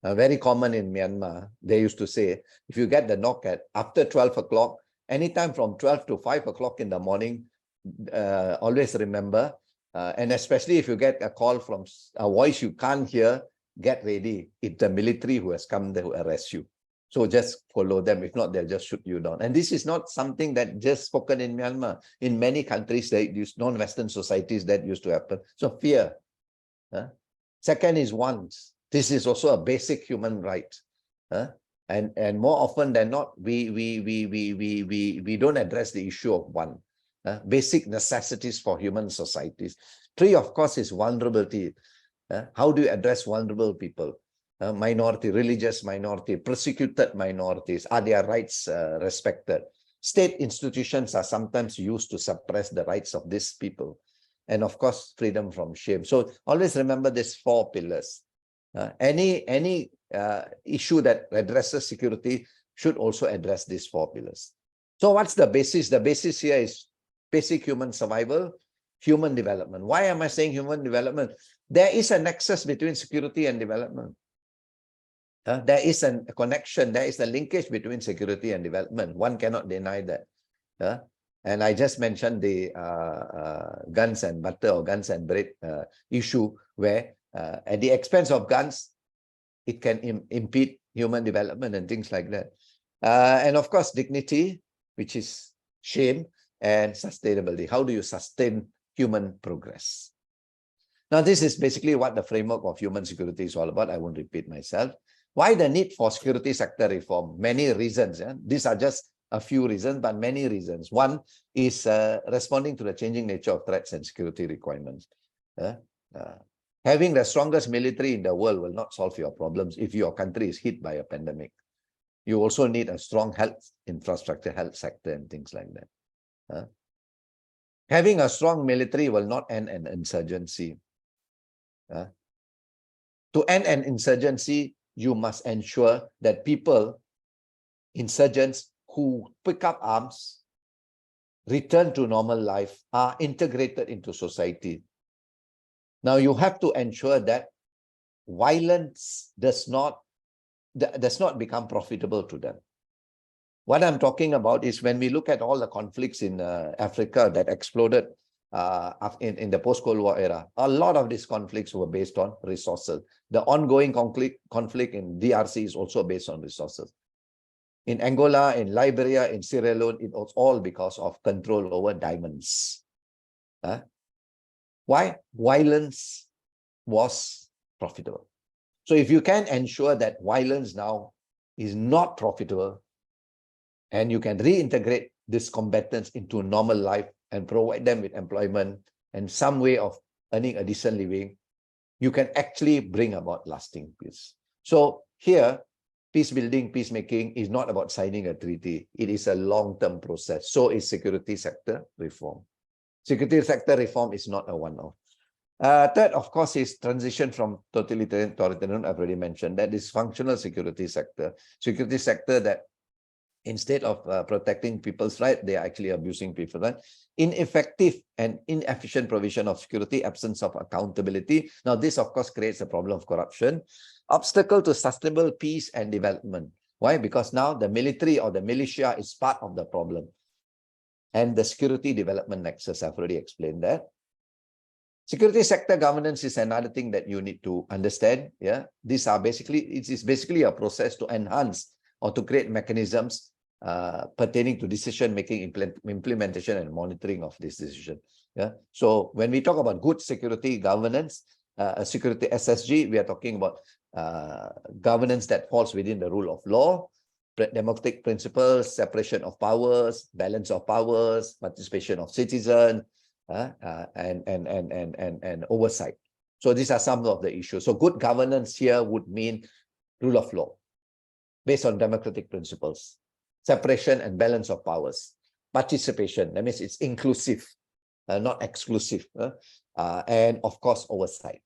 Very common in Myanmar, they used to say, if you get the knock at after 12 o'clock, anytime from 12 to 5 o'clock in the morning, always remember, and especially if you get a call from a voice you can't hear, get ready. It's the military who has come there to arrest you. So just follow them. If not, they'll just shoot you down. And this is not something that just spoken in Myanmar. In many countries, that use non-Western societies, that used to happen. So fear. Second is wants. This is also a basic human right. And more often than not, we don't address the issue of want. Basic necessities for human societies. 3, of course, is vulnerability. How do you address vulnerable people? Minority, religious minority, persecuted minorities, are their rights respected? State institutions are sometimes used to suppress the rights of these people. And of course, freedom from shame. So always remember these 4 pillars. Any issue that addresses security should also address these 4 pillars. So what's the basis? The basis here is basic human survival, human development. Why am I saying human development? There is a nexus between security and development. There is a connection, there is a linkage between security and development. One cannot deny that. And I just mentioned the guns and butter or guns and bread issue, where at the expense of guns, it can impede human development and things like that. And of course, dignity, which is shame, and sustainability. How do you sustain human progress? Now, this is basically what the framework of human security is all about. I won't repeat myself. Why the need for security sector reform? Many reasons. These are just a few reasons, but many reasons. One is responding to the changing nature of threats and security requirements. Having the strongest military in the world will not solve your problems if your country is hit by a pandemic. You also need a strong health infrastructure, health sector, and things like that. Having a strong military will not end an insurgency. To end an insurgency, you must ensure that people, insurgents who pick up arms, return to normal life, are integrated into society. Now, you have to ensure that violence does not become profitable to them. What I'm talking about is when we look at all the conflicts in Africa that exploded in the post-Cold War era, a lot of these conflicts were based on resources. The ongoing conflict in DRC is also based on resources. In Angola, in Liberia, in Sierra Leone, it was all because of control over diamonds. Why? Violence was profitable. So if you can ensure that violence now is not profitable, and you can reintegrate these combatants into normal life and provide them with employment and some way of earning a decent living, you can actually bring about lasting peace. So here, peace building, peacemaking is not about signing a treaty. It is a long-term process. So is security sector reform. Security sector reform is not a one-off. Third, of course, is transition from totalitarian to authoritarian. I've already mentioned that is functional security sector. Security sector that instead of protecting people's rights, they are actually abusing people. Right? Ineffective and inefficient provision of security, absence of accountability. Now, this, of course, creates a problem of corruption. Obstacle to sustainable peace and development. Why? Because now the military or the militia is part of the problem. And the security development nexus, I've already explained that. Security sector governance is another thing that you need to understand. These are basically, it is basically a process to enhance or to create mechanisms pertaining to decision-making, implementation, and monitoring of this decision. So when we talk about good security governance, security SSG, we are talking about governance that falls within the rule of law, democratic principles, separation of powers, balance of powers, participation of citizens, and oversight. So these are some of the issues. So good governance here would mean rule of law, based on democratic principles, separation and balance of powers, participation, that means it's inclusive, not exclusive, and of course, oversight.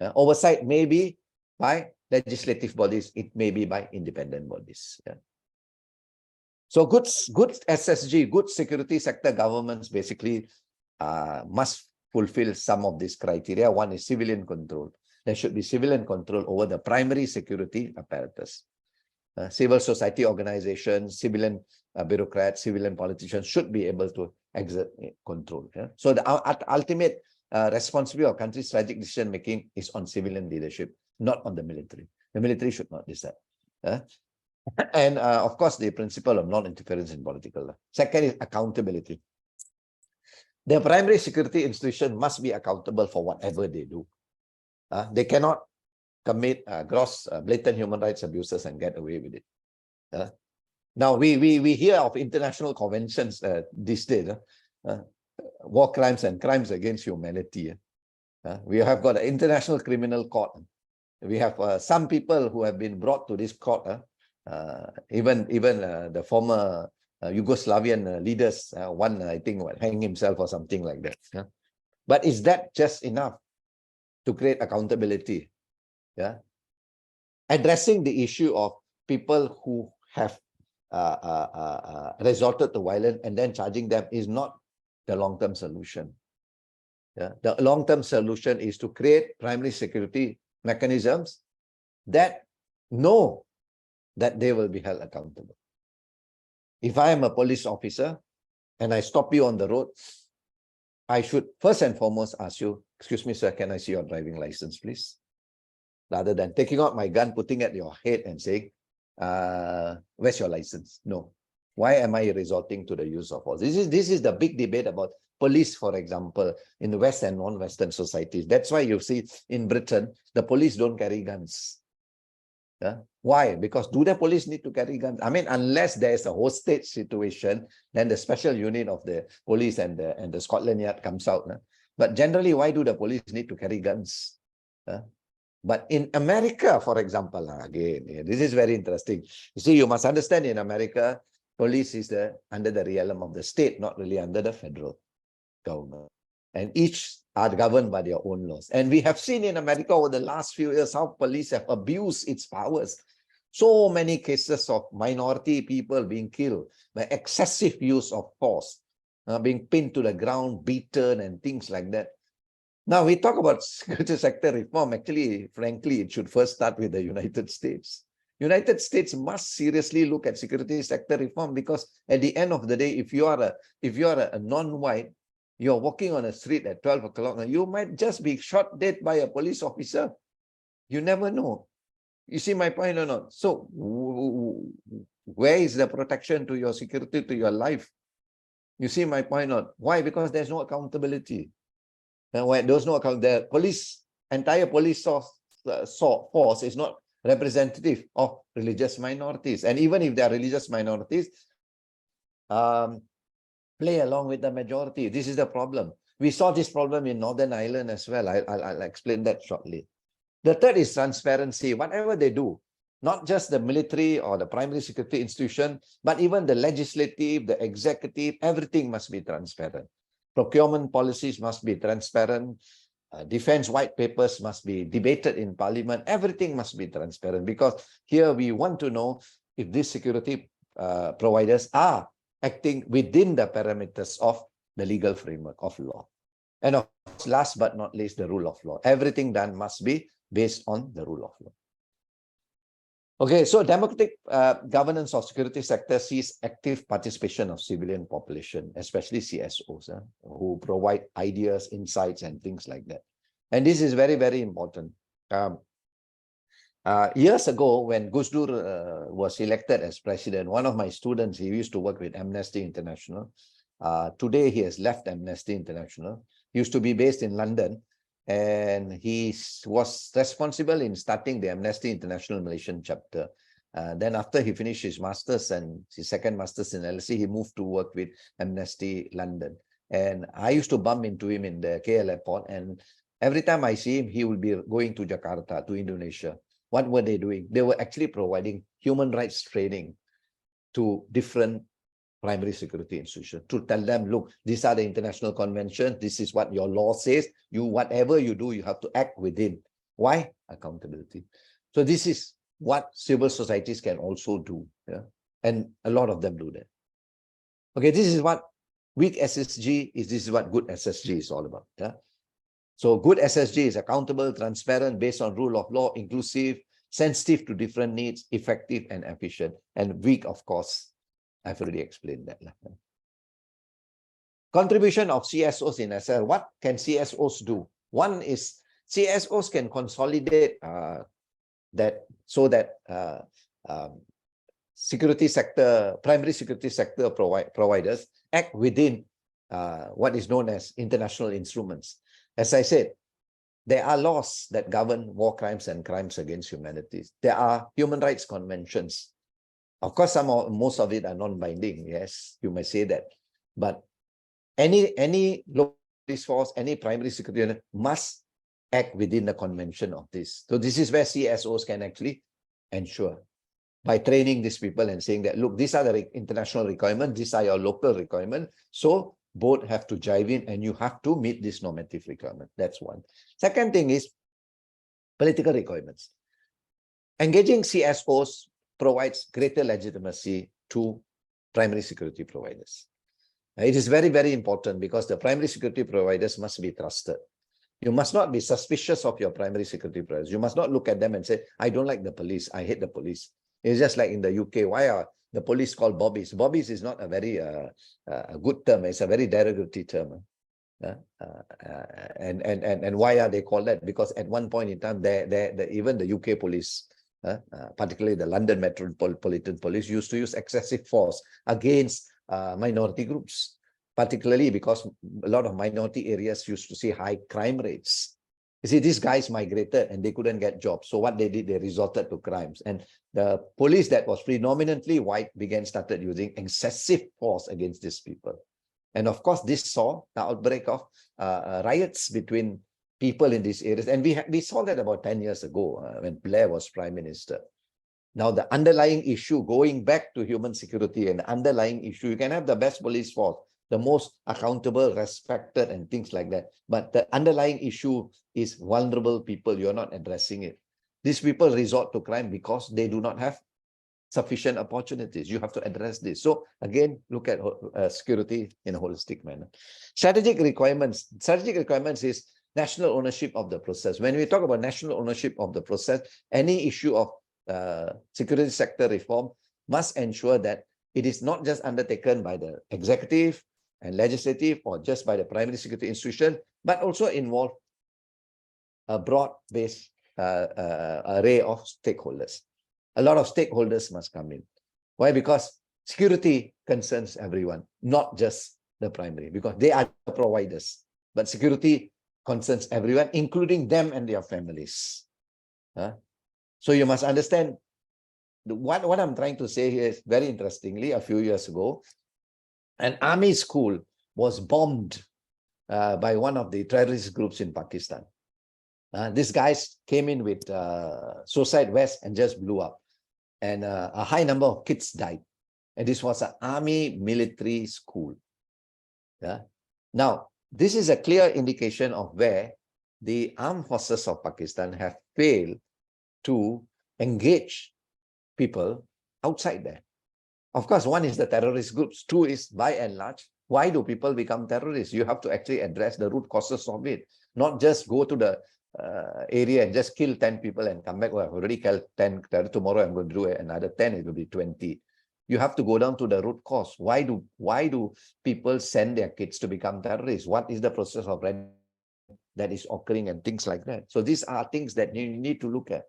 Oversight may be by legislative bodies, it may be by independent bodies. So good SSG, good security sector governments basically must fulfill some of these criteria. One is civilian control. There should be civilian control over the primary security apparatus. Civil society organizations, civilian bureaucrats, civilian politicians should be able to exert control. Yeah? So the ultimate responsibility of country's strategic decision making is on civilian leadership, not on the military. The military should not decide. And of course, the principle of non-interference in political life. Second is accountability. The primary security institution must be accountable for whatever they do. They cannot commit gross, blatant human rights abuses and get away with it. Now, we hear of international conventions these days, war crimes and crimes against humanity. We have got an international criminal court. We have some people who have been brought to this court, even the former Yugoslavian leaders, one I think hang himself or something like that. But is that just enough to create accountability? Addressing the issue of people who have resorted to violence and then charging them is not the long-term solution. The long-term solution is to create primary security mechanisms that know that they will be held accountable. If I am a police officer and I stop you on the road, I should first and foremost ask you, excuse me, sir, can I see your driving license, please? Rather than taking out my gun, putting it at your head and saying, where's your license? No. Why am I resorting to the use of force? This is the big debate about police, for example, in the West and non-Western societies. That's why you see in Britain, the police don't carry guns. Why? Because do the police need to carry guns? I mean, unless there is a hostage situation, then the special unit of the police and the Scotland Yard comes out. But generally, why do the police need to carry guns? But in America, for example, again, this is very interesting. You see, you must understand in America, police is under the realm of the state, not really under the federal government. And each are governed by their own laws. And we have seen in America over the last few years how police have abused its powers. So many cases of minority people being killed by excessive use of force, being pinned to the ground, beaten, and things like that. Now, we talk about security sector reform. Actually, frankly, it should first start with the United States. United States must seriously look at security sector reform, because at the end of the day, if you are a non-white, you're walking on a street at 12 o'clock, and you might just be shot dead by a police officer. You never know. You see my point or not? So, where is the protection to your security, to your life? You see my point or not? Why? Because there's no accountability. And when there's no account, the entire police force is not representative of religious minorities. And even if they are religious minorities, play along with the majority. This is the problem. We saw this problem in Northern Ireland as well. I'll explain that shortly. The third is transparency. Whatever they do, not just the military or the primary security institution, but even the legislative, the executive, everything must be transparent. Procurement policies must be transparent. Defense white papers must be debated in parliament. Everything must be transparent, because here we want to know if these security providers are acting within the parameters of the legal framework of law. And of course, last but not least, the rule of law. Everything done must be based on the rule of law. Okay, so democratic governance of security sector sees active participation of civilian population, especially CSOs, who provide ideas, insights, and things like that. And this is very, very important. Years ago, when Gus Dur was elected as president, one of my students, he used to work with Amnesty International. Today, he has left Amnesty International. He used to be based in London, and he was responsible in starting the Amnesty International Malaysian chapter. Then after he finished his master's and his second master's in LSE, he moved to work with Amnesty London. And I used to bump into him in the KL airport, and every time I see him, he will be going to Jakarta, to Indonesia. What were they doing? They were actually providing human rights training to different primary security institutions, to tell them, look, these are the international conventions. This is what your law says. Whatever you do, you have to act within. Why? Accountability. So this is what civil societies can also do. And a lot of them do that. Okay, this is what weak SSG is. This is what good SSG is all about. So good SSG is accountable, transparent, based on rule of law, inclusive, sensitive to different needs, effective and efficient. And weak, of course, I've already explained that. Contribution of CSOs in SL. What can CSOs do? One is CSOs can consolidate that so that security sector, primary security sector providers act within what is known as international instruments. As I said, there are laws that govern war crimes and crimes against humanity. There are human rights conventions. Of course, most of it are non-binding. Yes, you may say that. But any local police force, any primary security unit must act within the convention of this. So this is where CSOs can actually ensure by training these people and saying that, look, these are the international requirements, these are your local requirements. So both have to jive in and you have to meet this normative requirement. That's one. Second thing is political requirements. Engaging CSOs provides greater legitimacy to primary security providers. It is very, very important because the primary security providers must be trusted. You must not be suspicious of your primary security providers. You must not look at them and say, I don't like the police, I hate the police. It's just like in the UK, why are the police called bobbies? Bobbies is not a very good term. It's a very derogatory term. And why are they called that? Because at one point in time, even the UK police, particularly the London Metropolitan Police, used to use excessive force against minority groups, particularly because a lot of minority areas used to see high crime rates. You see, these guys migrated and they couldn't get jobs. So what they did, they resorted to crimes. And the police that was predominantly white started using excessive force against these people. And of course, this saw the outbreak of riots between people in these areas. And we saw that about 10 years ago when Blair was Prime Minister. Now, the underlying issue, going back to human security and the underlying issue, you can have the best police force, the most accountable, respected, and things like that. But the underlying issue is vulnerable people. You're not addressing it. These people resort to crime because they do not have sufficient opportunities. You have to address this. So again, look at security in a holistic manner. Strategic requirements. Strategic requirements is national ownership of the process. When we talk about national ownership of the process, any issue of security sector reform must ensure that it is not just undertaken by the executive and legislative or just by the primary security institution, but also involve a broad-based array of stakeholders. A lot of stakeholders must come in. Why? Because security concerns everyone, not just the primary, because they are the providers. But security concerns everyone, including them and their families. So you must understand, what I'm trying to say here is, very interestingly, a few years ago, an army school was bombed by one of the terrorist groups in Pakistan. These guys came in with suicide vests and just blew up. And a high number of kids died. And this was an army military school. Now, this is a clear indication of where the armed forces of Pakistan have failed to engage people outside there. Of course, one is the terrorist groups. Two is, by and large, why do people become terrorists? You have to actually address the root causes of it, not just go to the area and just kill 10 people and come back. Well, I've already killed 10. Tomorrow I'm going to do another 10. It will be 20. You have to go down to the root cause. Why do people send their kids to become terrorists? What is the process of that is occurring and things like that? So these are things that you need to look at.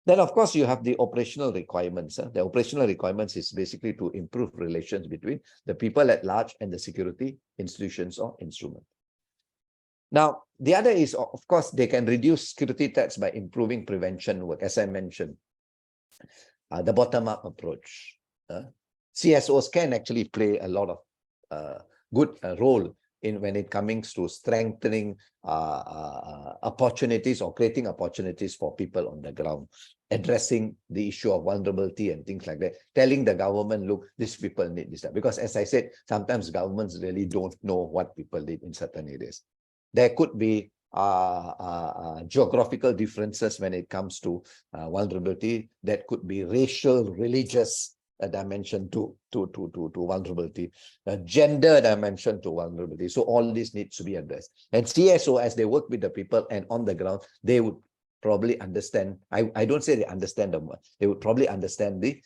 Then, of course, you have the operational requirements. The operational requirements is basically to improve relations between the people at large and the security institutions or instruments. Now, the other is, of course, they can reduce security threats by improving prevention work, as I mentioned. The bottom-up approach. CSOs can actually play a lot of good role when it comes to strengthening opportunities or creating opportunities for people on the ground, addressing the issue of vulnerability and things like that, telling the government, look, these people need this. Because as I said, sometimes governments really don't know what people need in certain areas. There could be geographical differences when it comes to vulnerability. That could be racial, religious dimension to vulnerability, gender dimension to vulnerability. So all this needs to be addressed. And CSO, as they work with the people and on the ground, they would probably understand. I don't say they understand them. They would probably understand the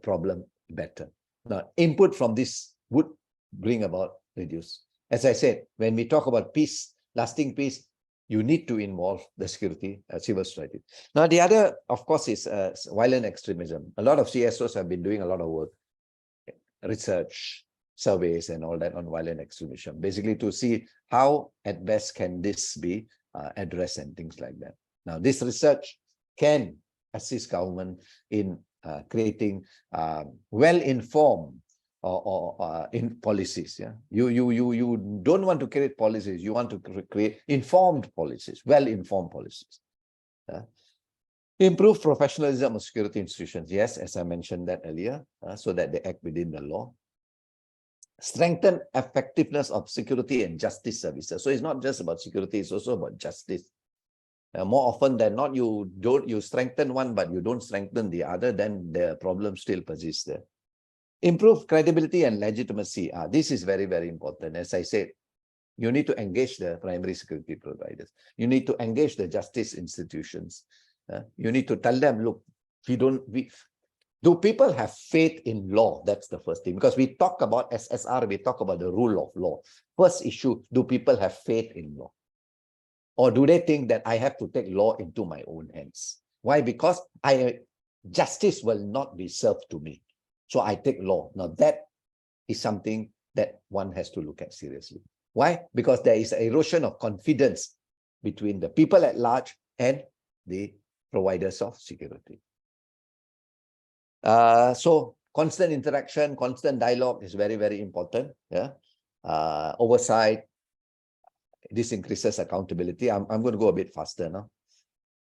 problem better. Now, input from this would bring about reduce. As I said, when we talk about peace, lasting peace, you need to involve the security, civil society. Now, the other, of course, is violent extremism. A lot of CSOs have been doing a lot of work, research, surveys, and all that on violent extremism, basically to see how, at best, can this be addressed and things like that. Now, this research can assist government in creating well-informed in policies. Yeah, you don't want to create policies. You want to create informed policies, well-informed policies. Improve professionalism of security institutions. Yes, as I mentioned that earlier, so that they act within the law. Strengthen effectiveness of security and justice services. So it's not just about security; it's also about justice. More often than not, you strengthen one, but you don't strengthen the other. Then the problem still persists there. Improve credibility and legitimacy. This is very, very important. As I said, you need to engage the primary security providers. You need to engage the justice institutions. You need to tell them, look, do people have faith in law? That's the first thing. Because we talk about SSR, we talk about the rule of law. First issue, do people have faith in law? Or do they think that I have to take law into my own hands? Why? Because justice will not be served to me. So I take law. Now that is something that one has to look at seriously. Why? Because there is an erosion of confidence between the people at large and the providers of security. So constant interaction, constant dialogue is very, very important. Yeah. Oversight. This increases accountability. I'm going to go a bit faster now.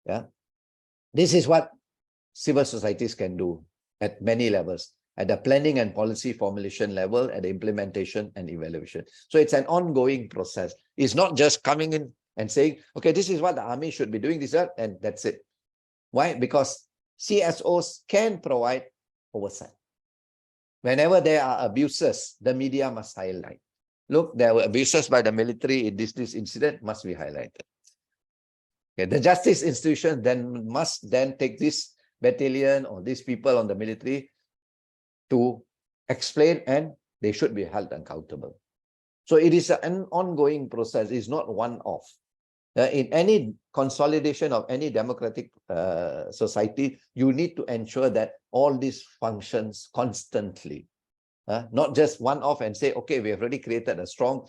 Yeah. This is what civil societies can do at many levels. At the planning and policy formulation level, at the implementation and evaluation. So it's an ongoing process. It's not just coming in and saying, okay, this is what the army should be doing, this, and that's it. Why? Because CSOs can provide oversight. Whenever there are abuses, the media must highlight. Look, there were abuses by the military in this incident, must be highlighted. Okay, the justice institution then must take this battalion or these people on the military to explain, and they should be held accountable. So it is an ongoing process. It's not one-off. In any consolidation of any democratic society, you need to ensure that all these functions constantly. Not just one-off and say, okay, we have already created a strong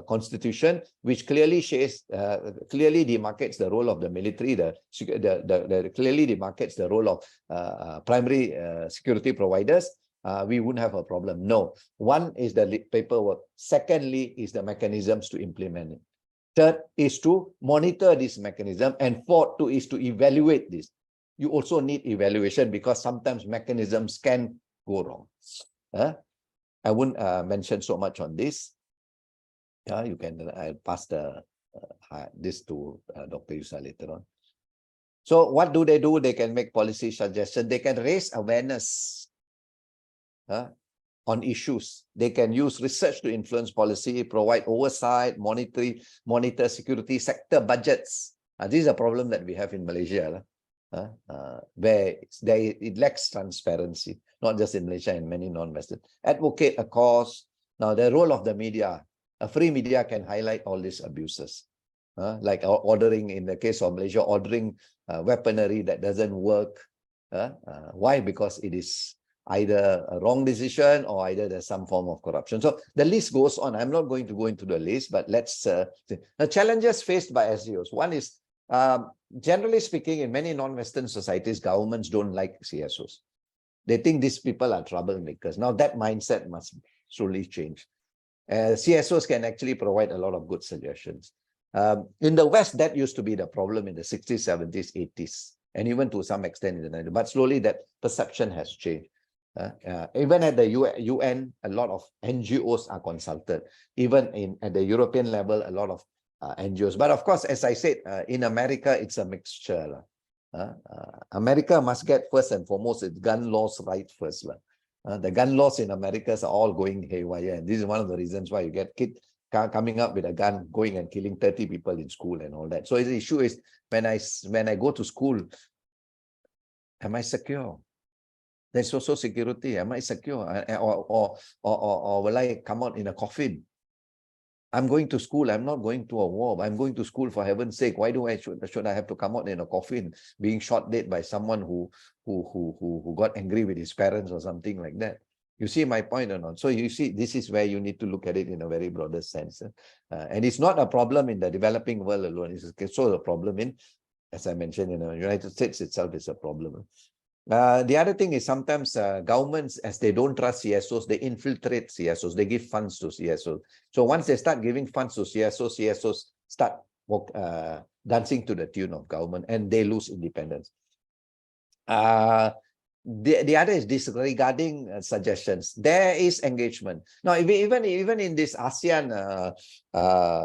constitution, which clearly clearly demarcates the role of the military, clearly demarcates the role of primary security providers. We wouldn't have a problem. No. One is the paperwork. Secondly is the mechanisms to implement it. Third is to monitor this mechanism. And fourth is to evaluate this. You also need evaluation because sometimes mechanisms can go wrong. I wouldn't mention so much on this. You can pass this to Dr. Yusa later on. So what do? They can make policy suggestions. They can raise awareness on issues. They can use research to influence policy, provide oversight, monitor security sector budgets. This is a problem that we have in Malaysia. Where it lacks transparency, not just in Malaysia and many non-Western. Advocate a cause. Now, the role of the media, a free media can highlight all these abuses. Like ordering, in the case of Malaysia, ordering weaponry that doesn't work. Why? Because it is either a wrong decision or either there's some form of corruption. So the list goes on. I'm not going to go into the list, but let's see. The challenges faced by SGOs. One is, generally speaking, in many non-Western societies, governments don't like CSOs. They think these people are troublemakers. Now that mindset must surely change. CSOs can actually provide a lot of good suggestions. In the West, that used to be the problem in the 60s, 70s, 80s, and even to some extent in the 90s. But slowly that perception has changed. Even at the UN, a lot of NGOs are consulted. Even at the European level, a lot of NGOs. But of course, as I said, in America, it's a mixture. America must get first and foremost its gun laws right first. The gun laws in America are all going haywire. And this is one of the reasons why you get kids coming up with a gun, going and killing 30 people in school and all that. So the issue is, when I go to school, am I secure? There's also security. Am I secure? Or will I come out in a coffin? I'm going to school. I'm not going to a war. I'm going to school for heaven's sake. Why should I have to come out in a coffin, being shot dead by someone who got angry with his parents or something like that? You see my point or not? So you see, this is where you need to look at it in a very broader sense. And it's not a problem in the developing world alone. It's also a problem in, as I mentioned, in the United States itself is a problem. The other thing is sometimes governments, as they don't trust CSOs, they infiltrate CSOs. They give funds to CSOs. So once they start giving funds to CSOs, CSOs start dancing to the tune of government, and they lose independence. The other is disregarding suggestions. There is engagement. Now, even in this ASEAN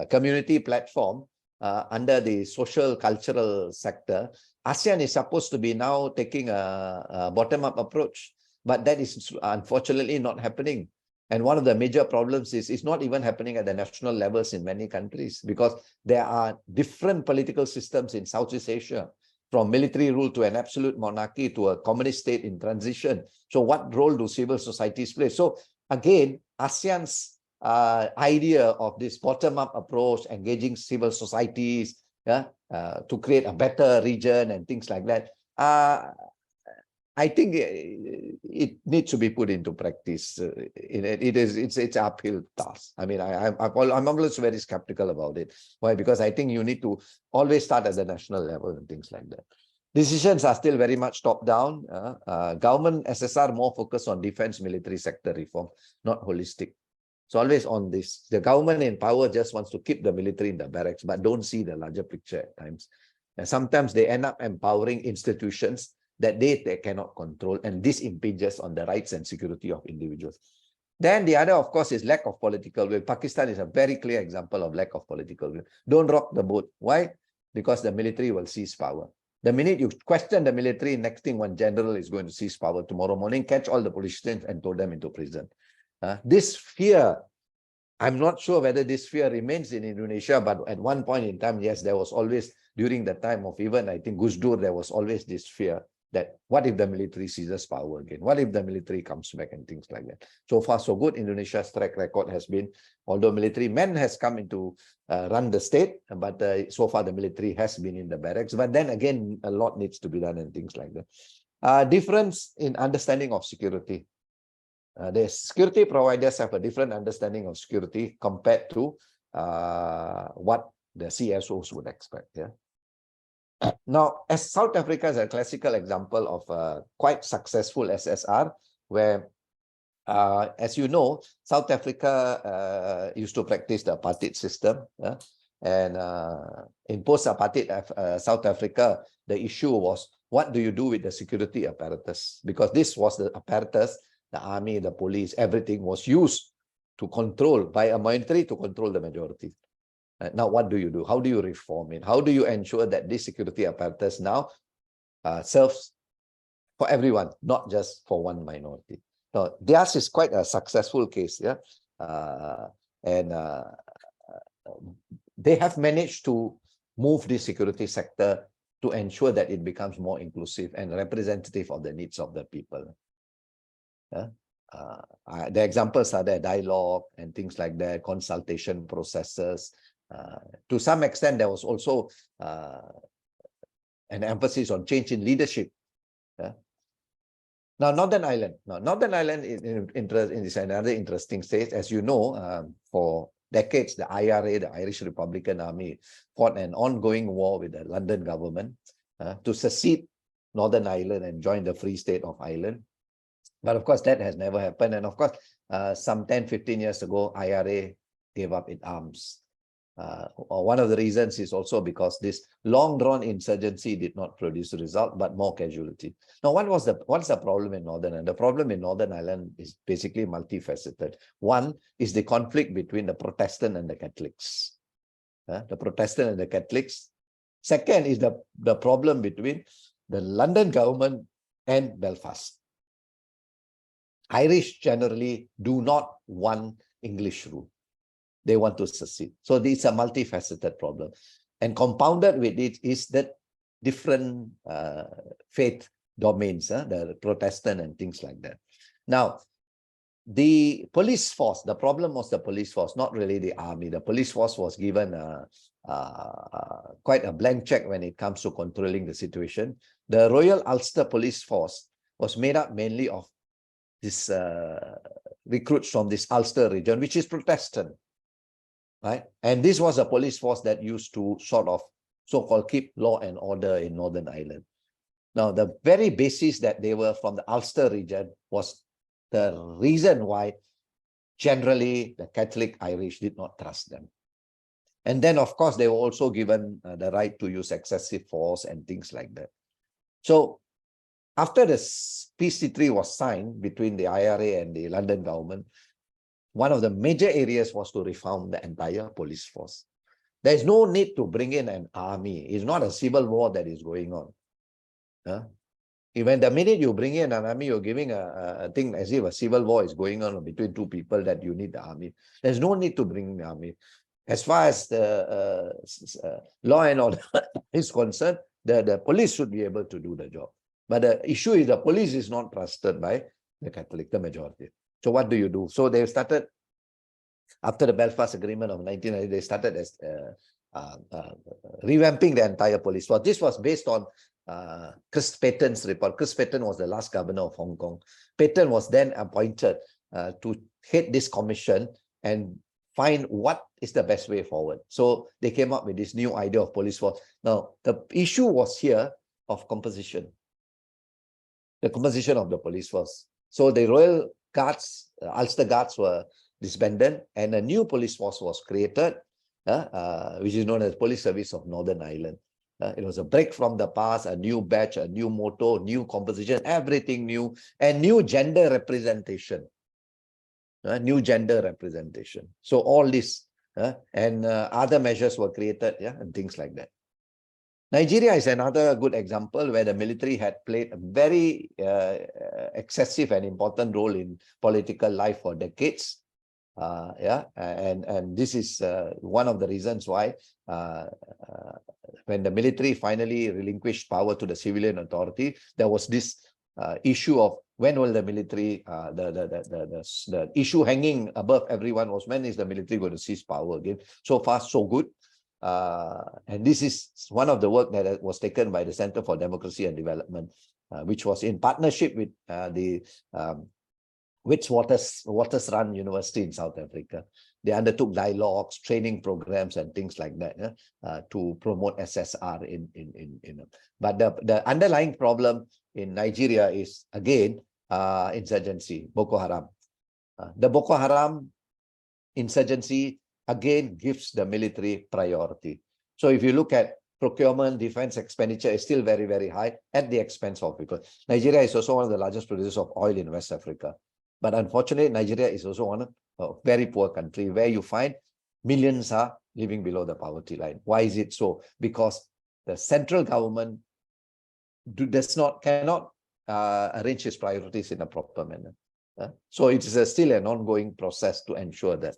community platform, under the social cultural sector, ASEAN is supposed to be now taking a bottom-up approach, but that is unfortunately not happening. And one of the major problems is it's not even happening at the national levels in many countries, because there are different political systems in Southeast Asia, from military rule to an absolute monarchy to a communist state in transition. So what role do civil societies play? So again, ASEAN's idea of this bottom-up approach, engaging civil societies, to create a better region and things like that, I think it needs to be put into practice. It's an uphill task. I mean, I'm always very skeptical about it. Why? Because I think you need to always start at the national level and things like that. Decisions are still very much top-down. Government SSR more focused on defense military sector reform, not holistic. So always on this, the government in power just wants to keep the military in the barracks, but don't see the larger picture at times. And sometimes they end up empowering institutions that they cannot control, and this impinges on the rights and security of individuals. Then the other, of course, is lack of political will. Pakistan is a very clear example of lack of political will. Don't rock the boat. Why? Because the military will seize power. The minute you question the military, next thing one general is going to seize power tomorrow morning, catch all the politicians and throw them into prison. This fear, I'm not sure whether this fear remains in Indonesia, but at one point in time, yes, there was always, during the time of even, I think, Gus Dur, there was always this fear that what if the military seizes power again? What if the military comes back and things like that? So far, so good. Indonesia's track record has been, although military men has come into run the state, but so far the military has been in the barracks. But then again, a lot needs to be done and things like that. Difference in understanding of security. The security providers have a different understanding of security compared to what the CSOs would expect. Yeah. Now, as South Africa is a classical example of a quite successful SSR, where, as you know, South Africa used to practice the apartheid system. And in post-apartheid South Africa, the issue was, what do you do with the security apparatus? Because this was the apparatus, the army, the police, everything was used to control, by a minority to control the majority. Now, what do you do? How do you reform it? How do you ensure that this security apparatus now serves for everyone, not just for one minority? Now, theirs is quite a successful case, yeah, and they have managed to move the security sector to ensure that it becomes more inclusive and representative of the needs of the people. The examples are there, dialogue and things like that, consultation processes. To some extent, there was also an emphasis on change in leadership. Now, Northern Ireland. Now, Northern Ireland is another interesting state. As you know, for decades, the IRA, the Irish Republican Army, fought an ongoing war with the London government to secede Northern Ireland and join the Free State of Ireland. But of course, that has never happened. And of course, some 10, 15 years ago, IRA gave up its arms. One of the reasons is also because this long-drawn insurgency did not produce a result, but more casualty. Now, what's the problem in Northern Ireland? The problem in Northern Ireland is basically multifaceted. One is the conflict between the Protestant and the Catholics. The Protestant and the Catholics. Second is the problem between the London government and Belfast. Irish generally do not want English rule. They want to secede. So it's a multifaceted problem. And compounded with it is that different faith domains, the Protestant and things like that. Now, the police force, the problem was the police force, not really the army. The police force was given quite a blank check when it comes to controlling the situation. The Royal Ulster Police Force was made up mainly of this recruits from this Ulster region, which is Protestant, right? And this was a police force that used to sort of so-called keep law and order in Northern Ireland. Now, the very basis that they were from the Ulster region was the reason why generally the Catholic Irish did not trust them. And then, of course, they were also given the right to use excessive force and things like that. So after the peace treaty was signed between the IRA and the London government, one of the major areas was to reform the entire police force. There is no need to bring in an army. It's not a civil war that is going on. Even the minute you bring in an army, you're giving a thing as if a civil war is going on between two people that you need the army. There's no need to bring in the army. As far as the law and order is concerned, the police should be able to do the job. But the issue is the police is not trusted by the Catholic, the majority. So what do you do? So they started, after the Belfast Agreement of 1990, they started as revamping the entire police force. This was based on Chris Paton's report. Chris Paton was the last governor of Hong Kong. Paton was then appointed to head this commission and find what is the best way forward. So they came up with this new idea of police force. Now, the issue was here of composition. The composition of the police force. So the Royal Guards, Ulster Guards were disbanded and a new police force was created, which is known as Police Service of Northern Ireland. It was a break from the past, a new batch, a new motto, new composition, everything new, and new gender representation. New gender representation. So all this and other measures were created, and things like that. Nigeria is another good example where the military had played a very excessive and important role in political life for decades. And this is one of the reasons why when the military finally relinquished power to the civilian authority, there was this issue of when will the military, the issue hanging above everyone was when is the military going to seize power again. So far, so good. And this is one of the work that was taken by the Center for Democracy and Development, which was in partnership with the Witwatersrand University in South Africa. They undertook dialogues, training programs, and things like that to promote SSR But the underlying problem in Nigeria is again insurgency, Boko Haram. The Boko Haram insurgency again gives the military priority. So if you look at procurement, defense expenditure is still very, very high at the expense of people. Nigeria is also one of the largest producers of oil in West Africa. But unfortunately, Nigeria is also one of a very poor country where you find millions are living below the poverty line. Why is it so? Because the central government cannot arrange its priorities in a proper manner. So it is still an ongoing process to ensure that.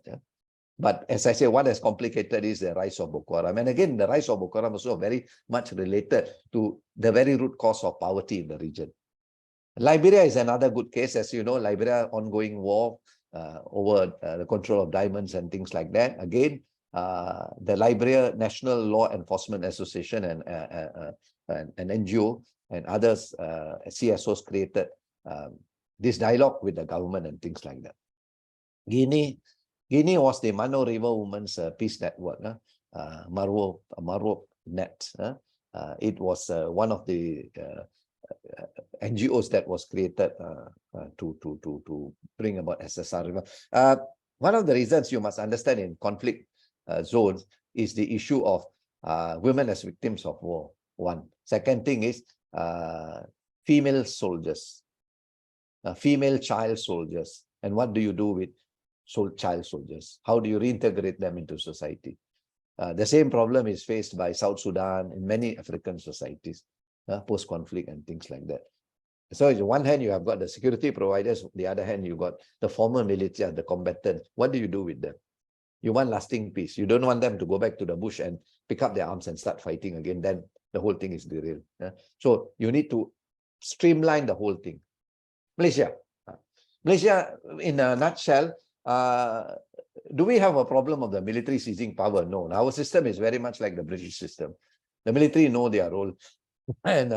But as I say, what has complicated is the rise of Boko Haram. And again, the rise of Boko Haram is also very much related to the very root cause of poverty in the region. Liberia is another good case. As you know, Liberia ongoing war over the control of diamonds and things like that. Again, the Liberia National Law Enforcement Association and an NGO and others, CSOs created this dialogue with the government and things like that. Guinea was the Mano River Women's Peace Network, Marwo Net. It was one of the NGOs that was created to bring about SSR. One of the reasons you must understand in conflict zones is the issue of women as victims of war. One. Second thing is female soldiers, female child soldiers. And what do you do with child soldiers? How do you reintegrate them into society? The same problem is faced by South Sudan in many African societies, post-conflict and things like that. So on one hand, you have got the security providers. On the other hand, you got the former military, the combatants. What do you do with them? You want lasting peace. You don't want them to go back to the bush and pick up their arms and start fighting again. Then the whole thing is derailed. So you need to streamline the whole thing. Malaysia. Malaysia, in a nutshell, do we have a problem of the military seizing power? No. Our system is very much like the British system. The military know their role. And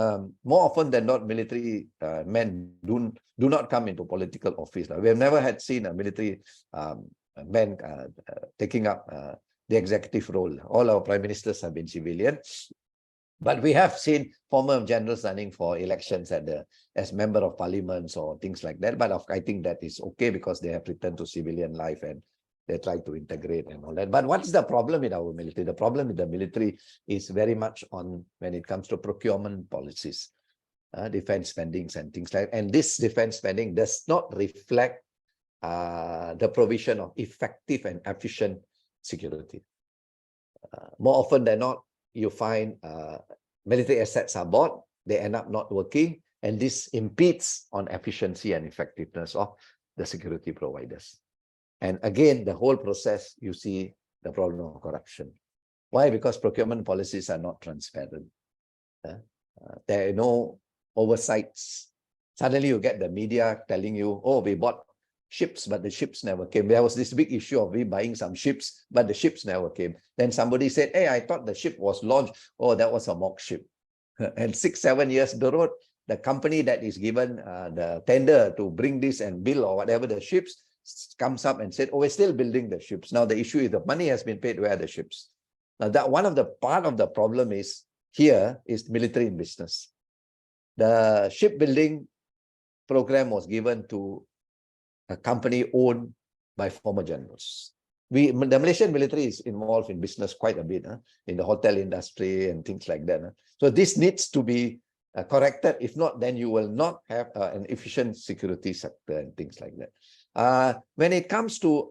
more often than not, military men do not come into political office. We have never seen a military men taking up the executive role. All our prime ministers have been civilian. But we have seen former generals running for elections as member of parliaments or things like that. But I think that is okay because they have returned to civilian life and they try to integrate and all that. But what's the problem with our military? The problem with the military is very much on when it comes to procurement policies, defense spendings and things like that. And this defense spending does not reflect the provision of effective and efficient security. More often than not, you find military assets are bought, they end up not working, and this impedes on efficiency and effectiveness of the security providers. And again, the whole process, you see the problem of corruption. Why? Because procurement policies are not transparent. There are no oversights. Suddenly you get the media telling you, oh, we bought ships, but the ships never came. There was this big issue of we buying some ships, but the ships never came. Then somebody said, hey, I thought the ship was launched. Oh, that was a mock ship. And 6-7 years down the road, the company that is given the tender to bring this and build or whatever the ships comes up and said, oh, we're still building the ships. Now the issue is the money has been paid, where are the ships? Now that one of the part of the problem is here is military in business. The shipbuilding program was given to a company owned by former generals. The Malaysian military is involved in business quite a bit, in the hotel industry and things like that. So this needs to be corrected. If not, then you will not have an efficient security sector and things like that. When it comes to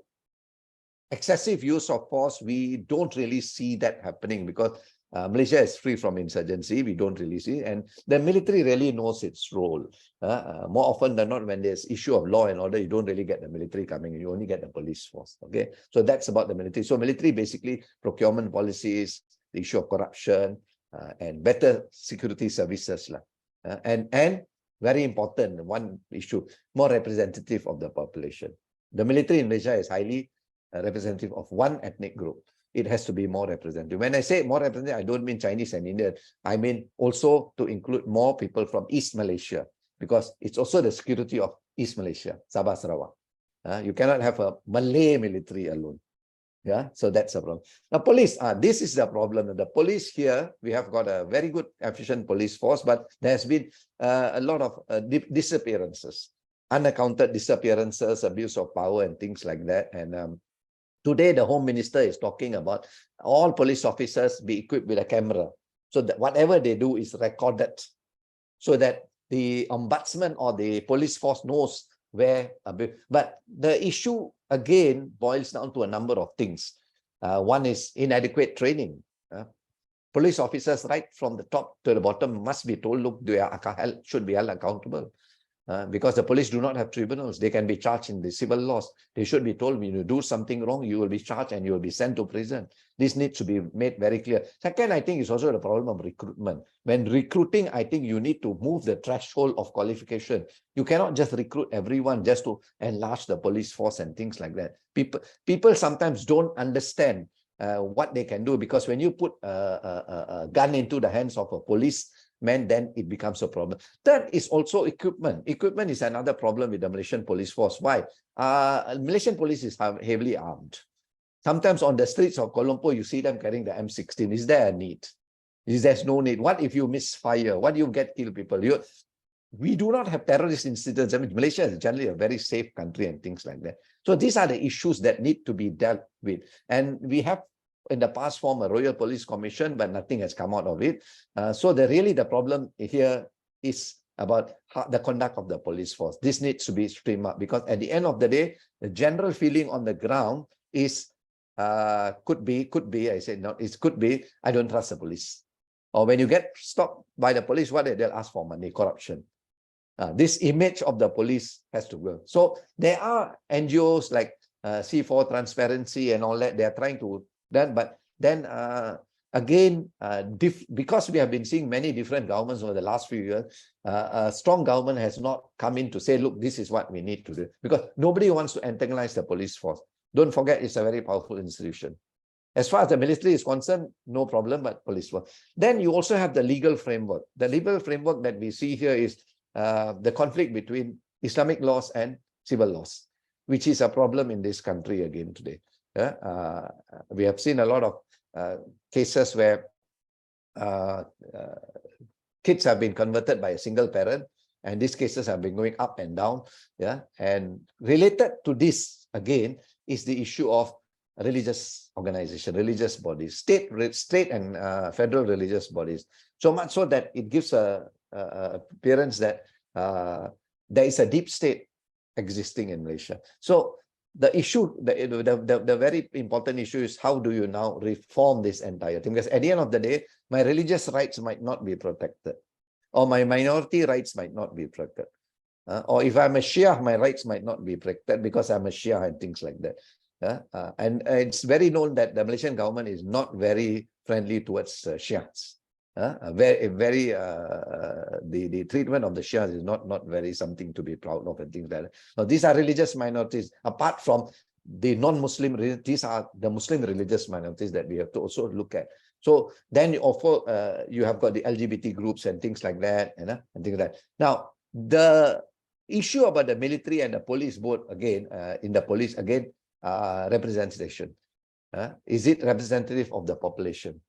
excessive use of force, we don't really see that happening because Malaysia is free from insurgency. We don't really see, and the military really knows its role. More often than not, when there's issue of law and order, you don't really get the military coming in. You only get the police force. Okay, so that's about the military. So military basically procurement policies, the issue of corruption, and better security services, and very important one issue, more representative of the population. The military in Malaysia is highly representative of one ethnic group. It has to be more representative. When I say more representative, I don't mean Chinese and Indian. I mean also to include more people from East Malaysia, because it's also the security of East Malaysia, Sabah, Sarawak. You cannot have a Malay military alone. Yeah, so that's a problem. Now, police, this is the problem. The police here, we have got a very good, efficient police force, but there has been a lot of disappearances, unaccounted disappearances, abuse of power and things like that. And today, the Home Minister is talking about all police officers be equipped with a camera, so that whatever they do is recorded, so that the ombudsman or the police force knows where. But the issue again boils down to a number of things. One is inadequate training. Police officers, right from the top to the bottom, must be told, look, they should be held accountable. Because the police do not have tribunals. They can be charged in the civil laws. They should be told, when you do something wrong, you will be charged and you will be sent to prison. This needs to be made very clear. Second, I think, is also the problem of recruitment. When recruiting, I think you need to move the threshold of qualification. You cannot just recruit everyone just to enlarge the police force and things like that. People sometimes don't understand what they can do, because when you put a gun into the hands of a policeman, then it becomes a problem. Third is also equipment. Equipment is another problem with the Malaysian police force. Why? Malaysian police is heavily armed. Sometimes on the streets of Kuala Lumpur, you see them carrying the M16. Is there a need? There's no need. What if you misfire? What do you get kill people? We do not have terrorist incidents. I mean, Malaysia is generally a very safe country and things like that. So these are the issues that need to be dealt with. And we have in the past formed a Royal Police Commission, but nothing has come out of it. So the problem here is about the conduct of the police force. This needs to be streamed up, because at the end of the day, the general feeling on the ground is could be, I say no, it could be, I don't trust the police. Or when you get stopped by the police, what they'll ask for money, corruption. This image of the police has to go. So there are NGOs like C4 Transparency and all that. They are trying to that, but then again, because we have been seeing many different governments over the last few years, a strong government has not come in to say, look, this is what we need to do. Because nobody wants to antagonize the police force. Don't forget, it's a very powerful institution. As far as the military is concerned, no problem, but police force. Then you also have the legal framework. The legal framework that we see here is the conflict between Islamic laws and civil laws, which is a problem in this country again today. We have seen a lot of cases where kids have been converted by a single parent, and these cases have been going up and down. And related to this, again, is the issue of religious organization, religious bodies, state and federal religious bodies. So much so that it gives a appearance that there is a deep state existing in Malaysia. So the issue, the very important issue is, how do you now reform this entire thing? Because at the end of the day, my religious rights might not be protected, or my minority rights might not be protected. Or if I'm a Shia, my rights might not be protected because I'm a Shia and things like that. And it's very known that the Malaysian government is not very friendly towards Shias. The treatment of the Shias is not very something to be proud of and things like that. Now, these are religious minorities. Apart from the non-Muslim, these are the Muslim religious minorities that we have to also look at. So then you have got the LGBT groups and things like that, and things like that. Now, the issue about the military and the police both, again, in the police, again, representation. Is it representative of the population?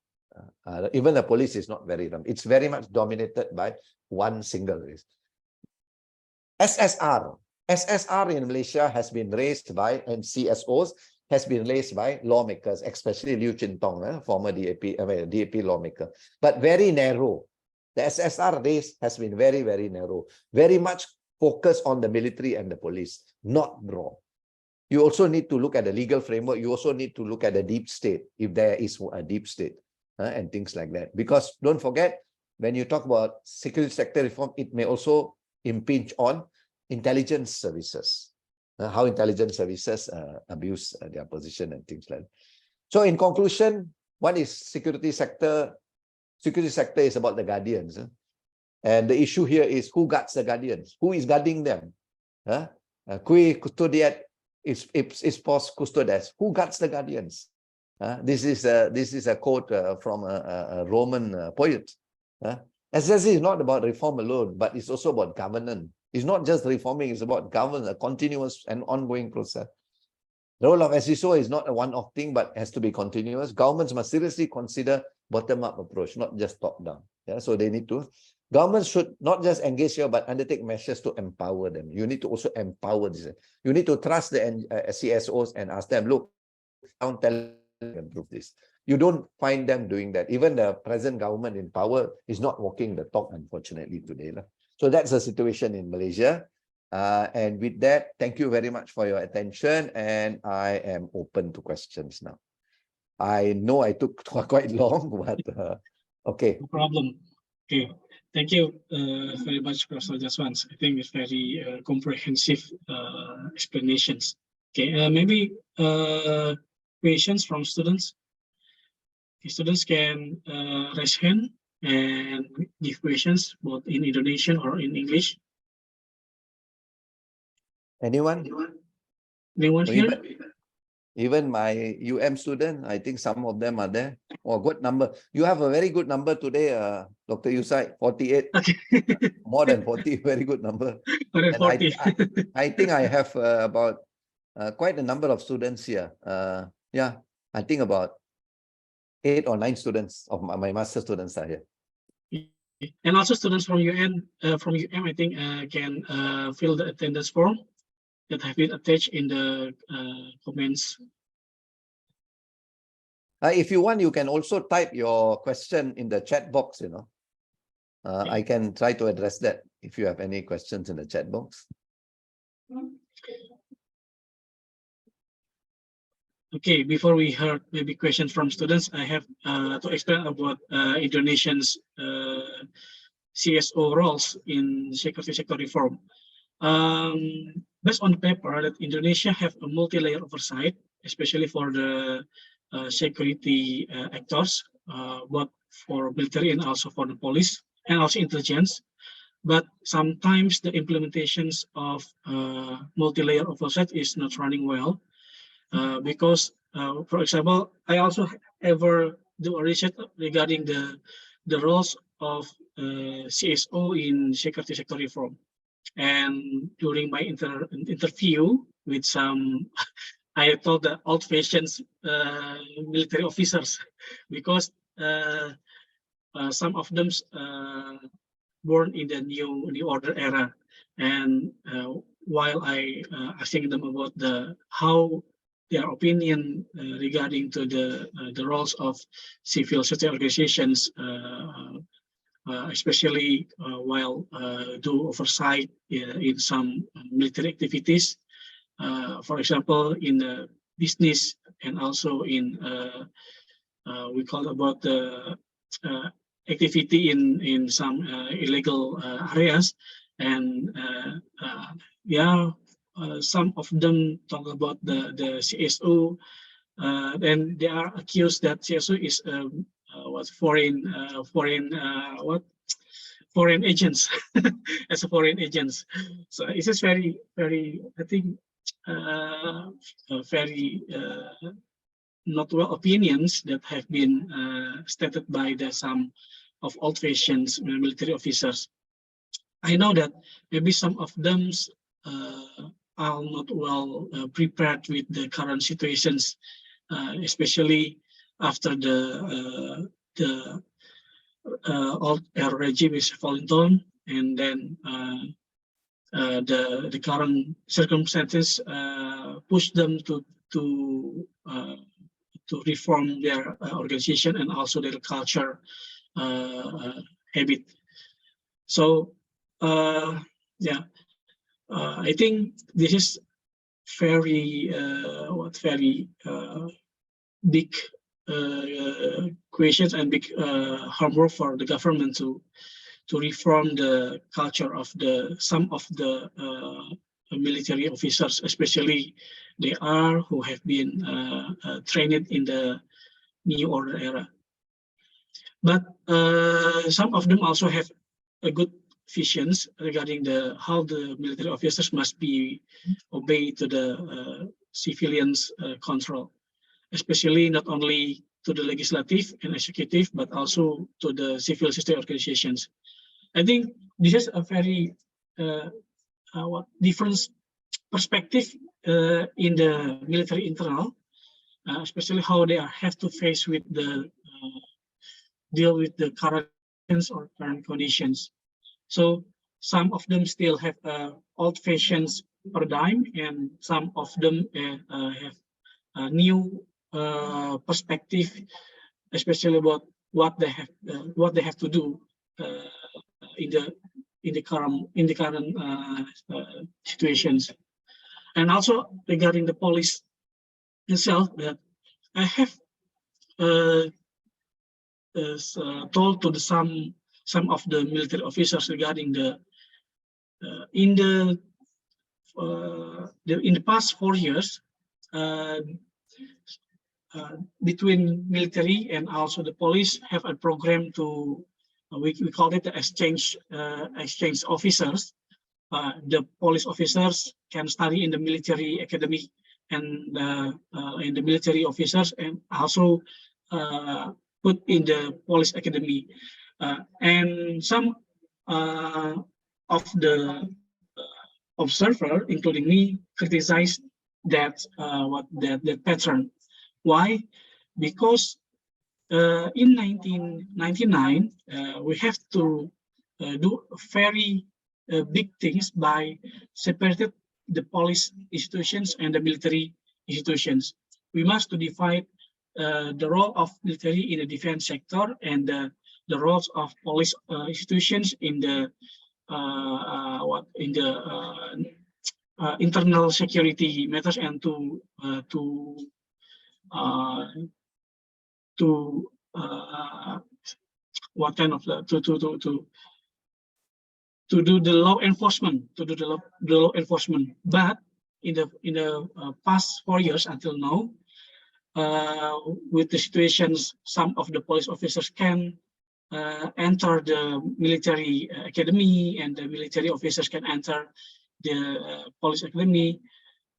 Even the police is not very, it's very much dominated by one single race. SSR in Malaysia has been raised by, and CSOs has been raised by lawmakers, especially Liu Chintong, former DAP lawmaker, but very narrow. The SSR race has been very, very narrow, very much focused on the military and the police, not broad. You also need to look at the legal framework. You also need to look at the deep state, if there is a deep state, and things like that. Because don't forget, when you talk about security sector reform, it may also impinge on intelligence services, how intelligence services abuse their position and things like that. So in conclusion, what is security sector? Security sector is about the guardians. And the issue here is, who guards the guardians? Who is guarding them? Qui custodiet is post custodes. Who guards the guardians? This is a quote from a Roman poet. SSC is not about reform alone, but it's also about governance. It's not just reforming, it's about governance, a continuous and ongoing process. The role of SSO is not a one-off thing, but has to be continuous. Governments must seriously consider bottom-up approach, not just top-down. So they need to. Governments should not just engage here, but undertake measures to empower them. You need to also empower this. You need to trust the CSOs and ask them, look, don't tell them to improve this. You don't find them doing that. Even the present government in power is not walking the talk, unfortunately, today. So that's the situation in Malaysia. And with that, thank you very much for your attention. And I am open to questions now. I know I took quite long, but okay. No problem. Okay. Thank you very much, Professor Jatswan. I think it's very comprehensive explanations. Okay, maybe questions from students. Okay, students can raise hand and give questions both in Indonesian or in English. Anyone? Anyone here? Even my student, I think some of them are there. Oh, good number. You have a very good number today, Dr. Yusai, 48. Okay. More than 40, very good number. More than 40. I think I have about quite a number of students here. Yeah, I think about 8 or 9 students of my master students are here. And also students from UM, I think can fill the attendance form that have been attached in the comments. If you want, you can also type your question in the chat box, Okay. I can try to address that if you have any questions in the chat box. Okay, before we heard maybe questions from students, I have to explain about Indonesia's CSO roles in security sector reform. Based on the paper, that Indonesia have a multi-layer oversight, especially for the security actors both for military and also for the police and also intelligence. But sometimes the implementations of multi-layer oversight is not running well because, for example, I also ever do a research regarding the roles of CSO in security sector reform. And during my interview with some, I told the old-fashioned military officers because some of them born in the new order era, and while I asking them about how their opinion regarding to the roles of civil society organizations, especially while do oversight in some military activities, for example, in the business and also in we call about the activity in some illegal areas, and some of them talk about the CSO, and they are accused that CSO is foreign agents as a foreign agents. So it is very I think very not well opinions that have been stated by some of old-fashioned military officers. I know that maybe some of them are not well prepared with the current situations, especially after the old regime is falling down, and then the current circumstances push them to reform their organization and also their culture habit. So I think this is very big questions and big homework for the government to reform the culture of some of the military officers, especially they are who have been trained in the new order era. But some of them also have a good visions regarding how the military officers must be obeyed to the civilians' control, especially not only to the legislative and executive, but also to the civil society organizations. I think this is a very different perspective in the military internal, especially how they have to face with deal with the current or current conditions. So some of them still have old-fashioned paradigm, and some of them have a new perspective, especially about what they have to do in the current situations. And also regarding the police itself, that I have told to some of the military officers regarding in the past 4 years, between military and also the police have a program to we call it the exchange officers. The police officers can study in the military academy, and in the military officers, and also put in the police academy. And some of the observer, including me, criticized that pattern. Why? Because in 1999, we have to do very big things by separating the police institutions and the military institutions. We must divide the role of military in the defense sector and the roles of police institutions in the internal security matters, and to what kind of to do the law enforcement, But in the past 4 years until now, with the situations, some of the police officers can enter the military academy, and the military officers can enter the police academy.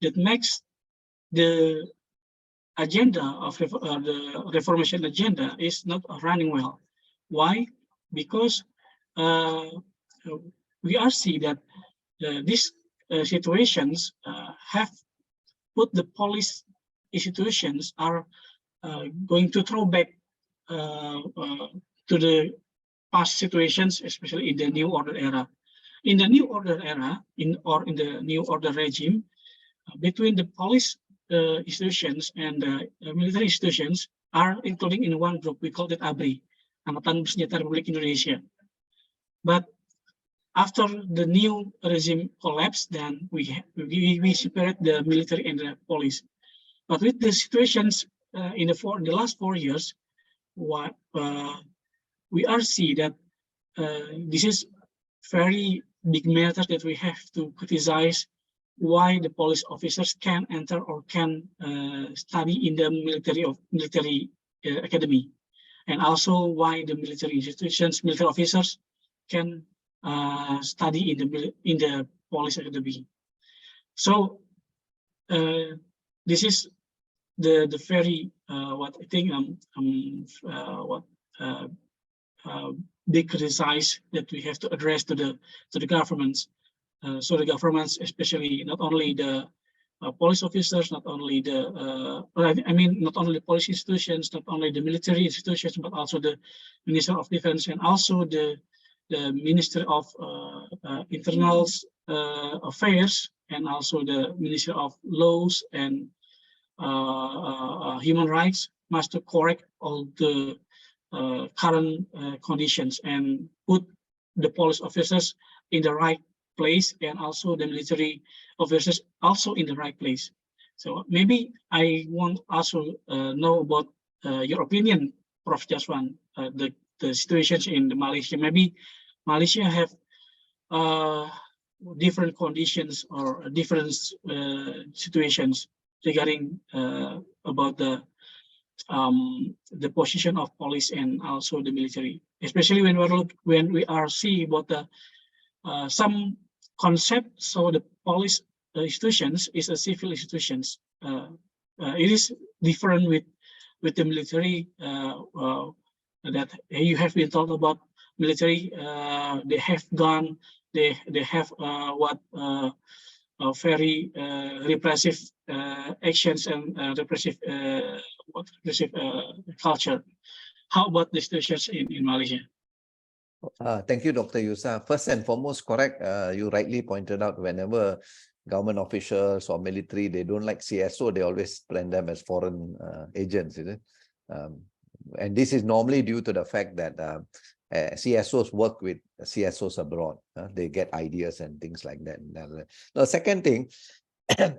That makes the agenda of the reformation agenda is not running well. Why? Because we are see that these situations have put the police institutions are going to throw back to the past situations, especially in the new order era. In the new order era, in the new order regime, between the police institutions and the military institutions are including in one group. We call it ABRI, Angkatan Bersenjata Republik Indonesia. But after the new regime collapsed, then we separate the military and the police. But with the situations in the last 4 years, what we are see that this is very big matter that we have to criticize why the police officers can enter or can study in the military academy, and also why the military institutions, military officers can study in the police academy. So this is the very what I think big criticize that we have to address to the governments. So the governments, especially not only the police officers, not only the not only the police institutions, not only the military institutions, but also the Minister of Defense and also the Minister of Internal Affairs, and also the Minister of Laws and Human Rights must correct all the current conditions and put the police officers in the right place, and also the military officers also in the right place. So maybe I want also know about your opinion, Prof. Jatswan, the situations in Malaysia. Maybe Malaysia have different conditions or different situations regarding about the position of police and also the military, especially when we are see about the some concept. So the police institutions is a civil institutions. It is different with the military that you have been told about. Military, they have gun, they have very repressive actions and repressive culture. How about the situations in Malaysia? Thank you, Dr. Yusa. First and foremost, correct. You rightly pointed out whenever government officials or military, they don't like CSO, they always brand them as foreign agents, is it? And this is normally due to the fact that CSOs work with CSOs abroad. They get ideas and things like that. The second thing,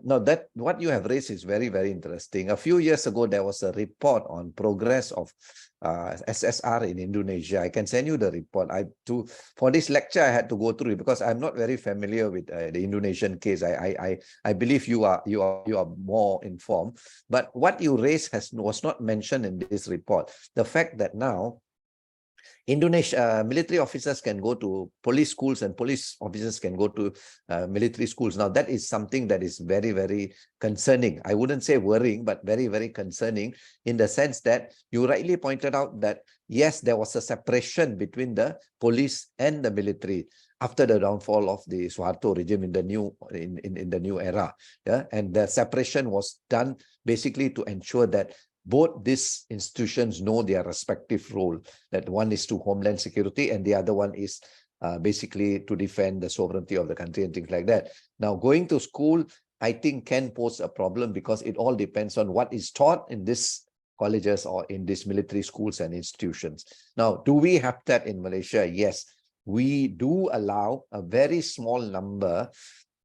now that what you have raised is very, very interesting. A few years ago, there was a report on progress of SSR in Indonesia. I can send you the report. For this lecture, I had to go through it because I'm not very familiar with the Indonesian case. I believe you are more informed. But what you raised was not mentioned in this report. The fact that now Indonesia military officers can go to police schools and police officers can go to military schools. Now that is something that is very, very concerning. I wouldn't say worrying, but very, very concerning in the sense that you rightly pointed out that yes, there was a separation between the police and the military after the downfall of the Suharto regime in the new era. Yeah, and the separation was done basically to ensure that both these institutions know their respective role, that one is to Homeland Security and the other one is basically to defend the sovereignty of the country and things like that. Now, going to school, I think can pose a problem because it all depends on what is taught in these colleges or in these military schools and institutions. Now, do we have that in Malaysia? Yes, we do allow a very small number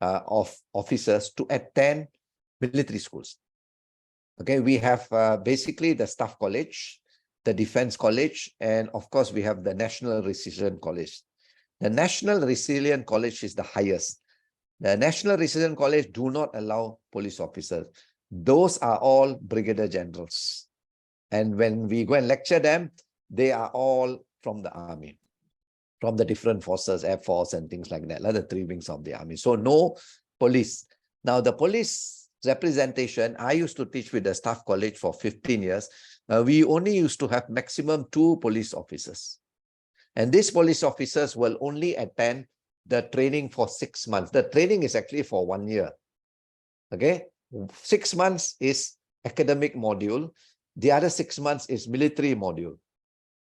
of officers to attend military schools. Okay, we have basically the Staff College, the Defense College, and of course, we have the National Resilient College. The National Resilient College is the highest. The National Resilient College do not allow police officers. those are all brigadier generals. And when we go and lecture them, they are all from the army, from the different forces, Air Force and things like that, like the 3 wings of the army. So no police. Now the police representation, I used to teach with the staff college for 15 years. We only used to have maximum 2 police officers. And these police officers will only attend the training for 6 months. The training is actually for 1 year. Okay, 6 months is academic module. The other 6 months is military module.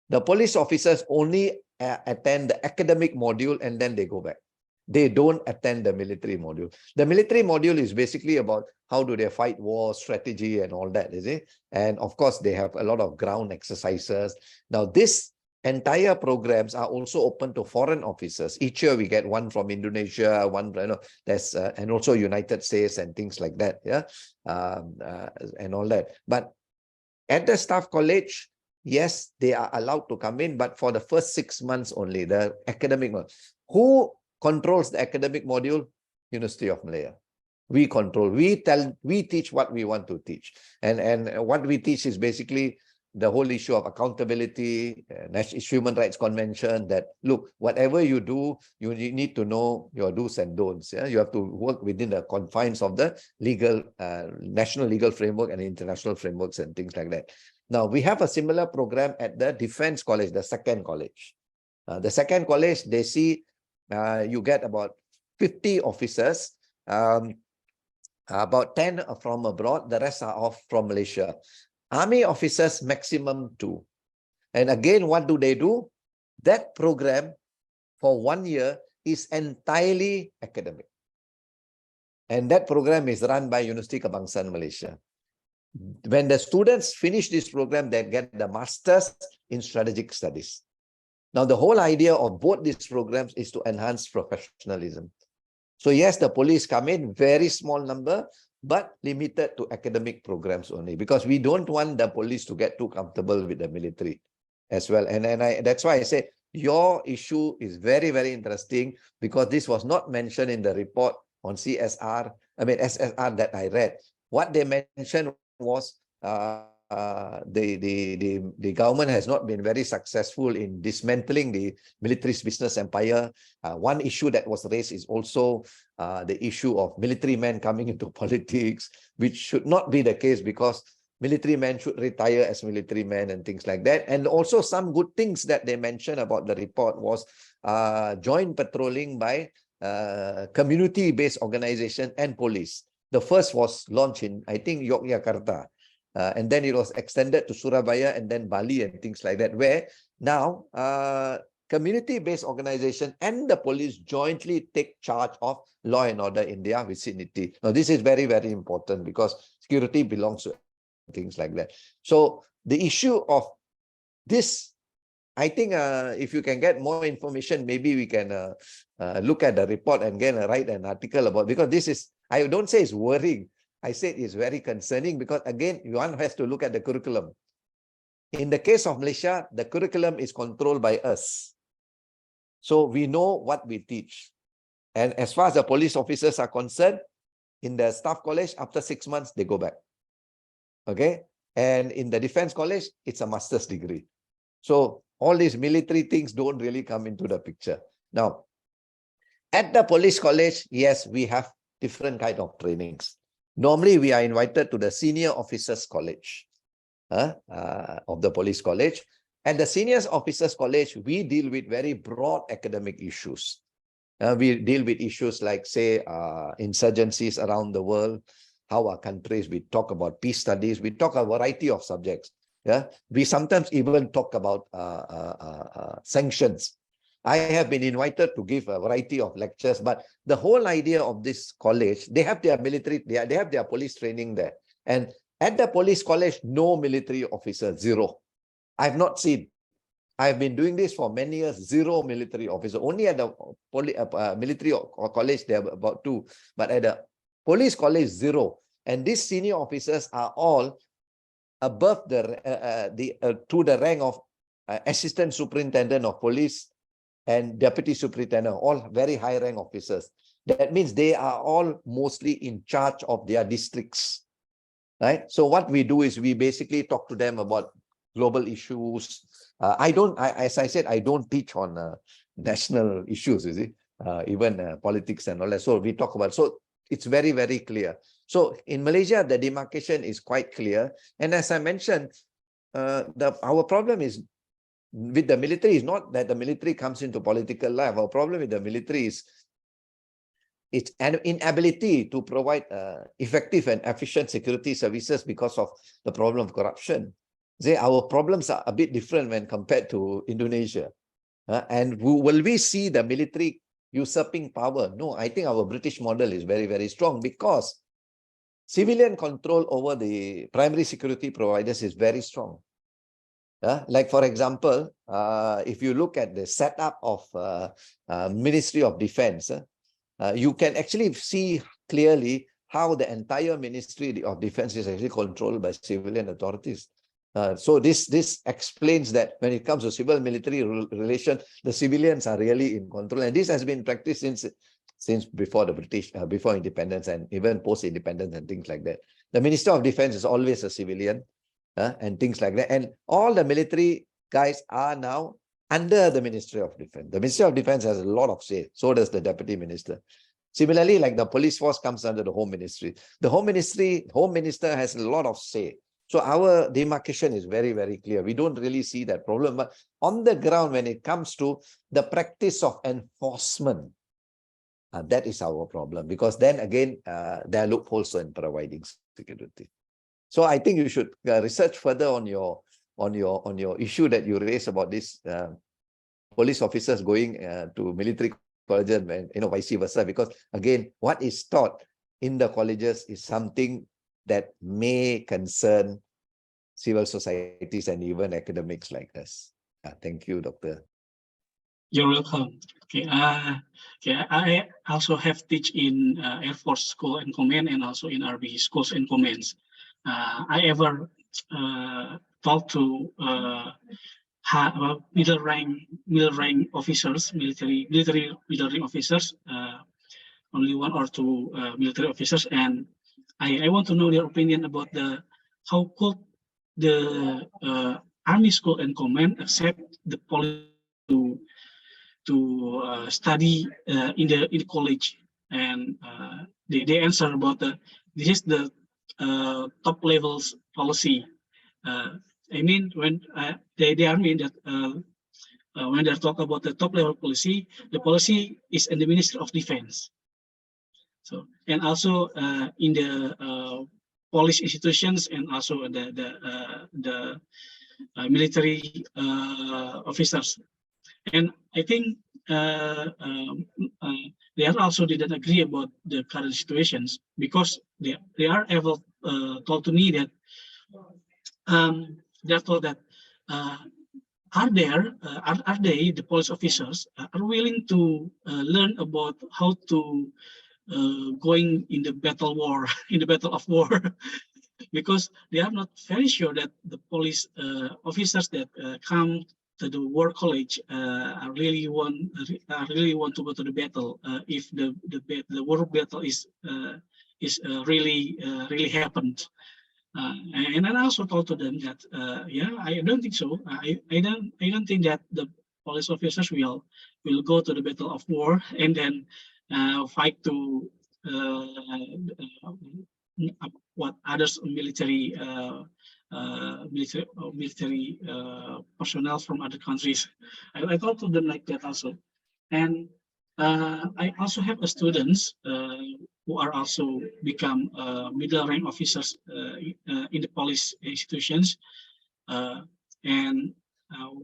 The police officers only attend the academic module and then they go back. They don't attend the military module. The military module is basically about how do they fight war, strategy and all that, is it? And of course, they have a lot of ground exercises. Now, this entire programs are also open to foreign officers. Each year we get one from Indonesia, one, there's and also United States and things like that, yeah, and all that. But at the staff college, yes, they are allowed to come in, but for the first 6 months only, the academic module. Who controls the academic module? University of Malaya. We control, we teach what we want to teach. And what we teach is basically the whole issue of accountability, Human Rights Convention, that look, whatever you do, you need to know your do's and don'ts. Yeah? You have to work within the confines of the legal, national legal framework and international frameworks and things like that. Now, we have a similar program at the Defense College, the second college. The second college, they see you get about 50 officers, about 10 are from abroad, the rest are from Malaysia. Army officers, maximum 2. And again, what do they do? That program for 1 year is entirely academic. And that program is run by Universiti Kebangsaan Malaysia. When the students finish this program, they get the Masters in Strategic Studies. Now, the whole idea of both these programs is to enhance professionalism. So yes, the police come in, very small number, but limited to academic programs only, because we don't want the police to get too comfortable with the military as well. And that's why I say your issue is very, very interesting, because this was not mentioned in the report on SSR that I read. What they mentioned was the government has not been very successful in dismantling the military's business empire. One issue that was raised is also the issue of military men coming into politics, which should not be the case, because military men should retire as military men and things like that. And also some good things that they mentioned about the report was joint patrolling by community-based organization and police. The first was launched in, I think, Yogyakarta. And then it was extended to Surabaya and then Bali and things like that, where now community-based organization and the police jointly take charge of law and order in their vicinity. Now, this is very, very important, because security belongs to things like that. So the issue of this, I think if you can get more information, maybe we can look at the report and write an article about, because this is, I don't say it's worrying, I say it's very concerning, because again, one has to look at the curriculum. In the case of Malaysia, the curriculum is controlled by us. So we know what we teach. And as far as the police officers are concerned, in the staff college, after 6 months, they go back. Okay? And in the defense college, it's a master's degree. So all these military things don't really come into the picture. Now, at the police college, yes, we have different kind of trainings. Normally, we are invited to the senior officers college of the police college. At the senior officers college, we deal with very broad academic issues. We deal with issues like, say, insurgencies around the world, how our countries, we talk about peace studies, we talk a variety of subjects. Yeah, we sometimes even talk about sanctions. I have been invited to give a variety of lectures, but the whole idea of this college, they have their military, they have their police training there. And at the police college, no military officer, zero. I've not seen. I've been doing this for many years, zero military officer. Only at the military college, there are about 2. But at the police college, zero. And these senior officers are all above to the rank of assistant superintendent of police and deputy superintendent, all very high rank officers. That means they are all mostly in charge of their districts. right? So what we do is we basically talk to them about global issues. As I said, I don't teach on national issues, you see, even politics and all that. So we talk about, so it's very, very clear. So in Malaysia, the demarcation is quite clear. And as I mentioned, our problem is with the military is not that the military comes into political life. Our problem with the military is its an inability to provide effective and efficient security services because of the problem of corruption. Our problems are a bit different when compared to Indonesia. And will we see the military usurping power? No, I think our British model is very, very strong because civilian control over the primary security providers is very strong. Like, for example, if you look at the setup of Ministry of Defense, you can actually see clearly how the entire Ministry of Defense is actually controlled by civilian authorities. So this explains that when it comes to civil-military relation, the civilians are really in control, and this has been practiced since before the British, before independence and even post-independence and things like that. The Minister of Defense is always a civilian, and things like that. And all the military guys are now under the Ministry of Defense. The Ministry of Defense has a lot of say. So does the Deputy Minister. Similarly, like the police force comes under the Home Ministry. The Home Minister has a lot of say. So our demarcation is very, very clear. We don't really see that problem. But on the ground, when it comes to the practice of enforcement, that is our problem. Because then again, there are loopholes in providing security. So I think you should research further on your issue that you raised about this police officers going to military colleges and vice versa. Because again, what is taught in the colleges is something that may concern civil societies and even academics like us. Thank you, Doctor. You're welcome. Okay. I also have teach in Air Force School and Command and also in RB Schools and Commands. I ever talked to middle rank officers, military middle rank officers, only one or two military officers, and I want to know their opinion about how could the Army School and Command accept the policy to study in the college, and they answer about this is the top levels policy. I mean, when they are mean that when they talk about the top level policy, the policy is in the Ministry of Defense. So, and also in the police institutions and also the military officers. And I think they also didn't agree about the current situations because they are ever told to me that they're told that are they the police officers are willing to learn about how to going in the battle of war because they are not very sure that the police officers that come to the war college I really want to go to the battle if the war battle is really happened. And I also told to them that I don't think so. I don't think that the police officers will go to the battle of war and then fight to what others military personnel from other countries. I talked to them like that also, and I also have students who are also become middle rank officers in the police institutions, and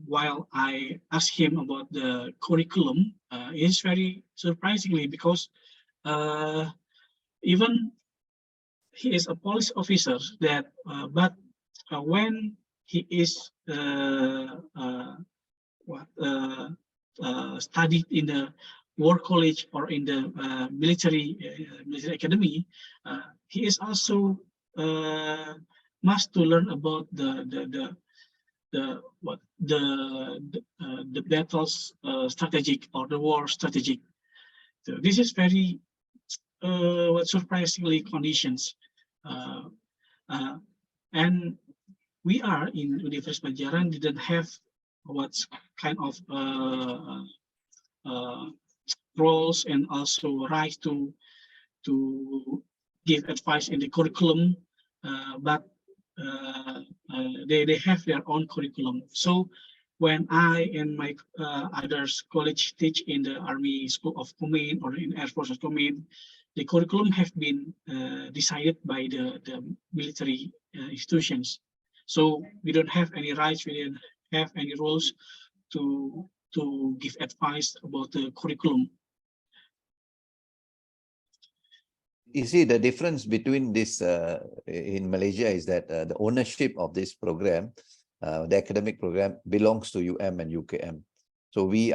while I asked him about the curriculum, it's very surprisingly because even he is a police officer that but when he is studied in the war college or in the military academy, he is also must to learn about the battles strategic or the war strategic. So this is very surprisingly conditions. And we are in University Pajajaran didn't have what's kind of roles and also right to give advice in the curriculum, but they have their own curriculum. So when I and my others college teach in the Army School of Command or in Air Force Command, the curriculum have been decided by the military institutions. So we don't have any rights, we don't have any roles to give advice about the curriculum. You see, the difference between this in Malaysia is that the ownership of this program, the academic program, belongs to UM and UKM. So we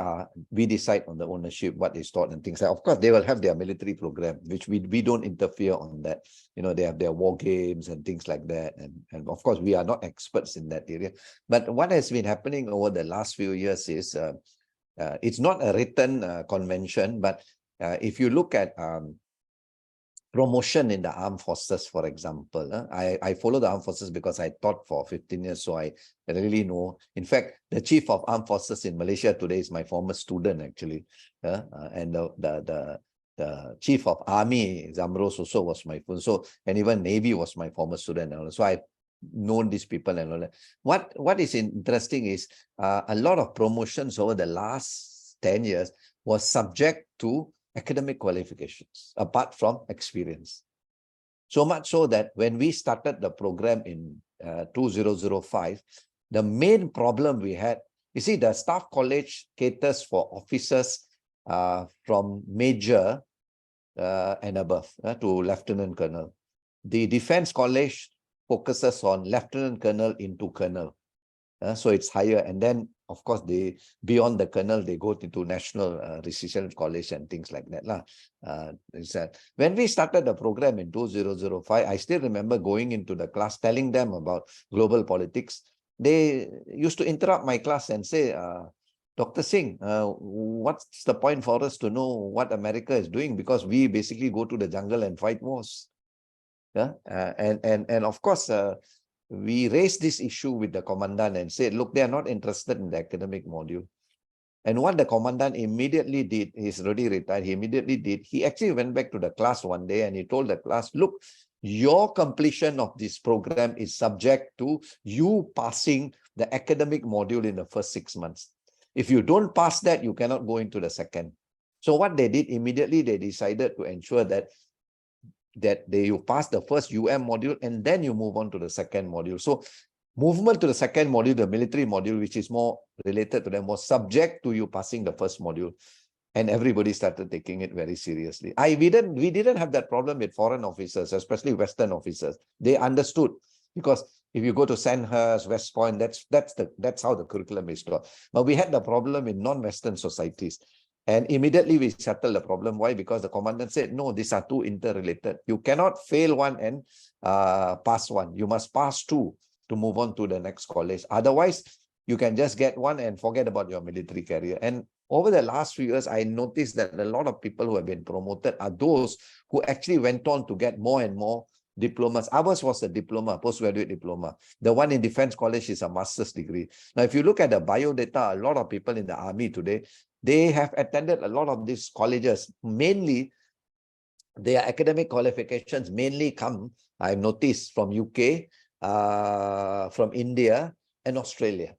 decide on the ownership, what is taught and things like. Of course, they will have their military program, which we don't interfere on that. You know, they have their war games and things like that. And of course, we are not experts in that area. But what has been happening over the last few years is it's not a written convention, but if you look at promotion in the armed forces, for example. I follow the armed forces because I taught for 15 years, so I really know. In fact, the chief of armed forces in Malaysia today is my former student, actually. And the chief of army, Zamros, also was my friend. So, and even Navy was my former student. So I've known these people and all that. What is interesting is a lot of promotions over the last 10 years was subject to academic qualifications, apart from experience. So much so that when we started the program in 2005, the main problem we had, you see, the staff college caters for officers from major and above to lieutenant colonel. The defense college focuses on lieutenant colonel into colonel. So it's higher. And then, of course, they beyond the colonel, they go into National Residential College and things like that. When we started the program in 2005, I still remember going into the class, telling them about global politics. They used to interrupt my class and say, Dr. Singh, what's the point for us to know what America is doing? Because we basically go to the jungle and fight wars. And of course, we raised this issue with the commandant and said, look, they are not interested in the academic module. And what the commandant immediately did, he's already retired, he immediately did, he actually went back to the class one day and he told the class, look, your completion of this program is subject to you passing the academic module in the first 6 months. If you don't pass that, you cannot go into the second. So what they did, immediately they decided to ensure that you pass the first module and then you move on to the second module. So movement to the second module, the military module, which is more related to them, was subject to you passing the first module. And everybody started taking it very seriously. We didn't have that problem with foreign officers, especially Western officers. They understood, because if you go to Sandhurst, West Point, that's how the curriculum is taught. But we had the problem in non-Western societies. And immediately we settled the problem. Why? Because the commandant said, no, these are two interrelated. You cannot fail one and pass one. You must pass two to move on to the next college. Otherwise, you can just get one and forget about your military career. And over the last few years, I noticed that a lot of people who have been promoted are those who actually went on to get more and more diplomas. Ours was a diploma, postgraduate diploma. The one in Defense College is a master's degree. Now, if you look at the biodata, a lot of people in the army today, they have attended a lot of these colleges. Mainly, their academic qualifications mainly come, I've noticed, from UK, from India, and Australia.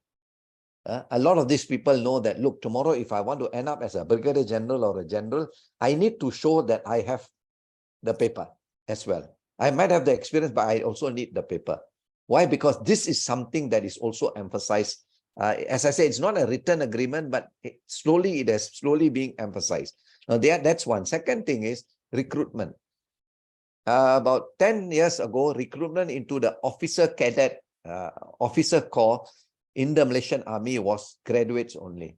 A lot of these people know that, look, tomorrow, if I want to end up as a brigadier general or a general, I need to show that I have the paper as well. I might have the experience, but I also need the paper. Why? Because this is something that is also emphasized. As I say, it's not a written agreement, but it has slowly being emphasized. Now, that's one. Second thing is recruitment. About 10 years ago, recruitment into the officer cadet, officer corps in the Malaysian Army was graduates only.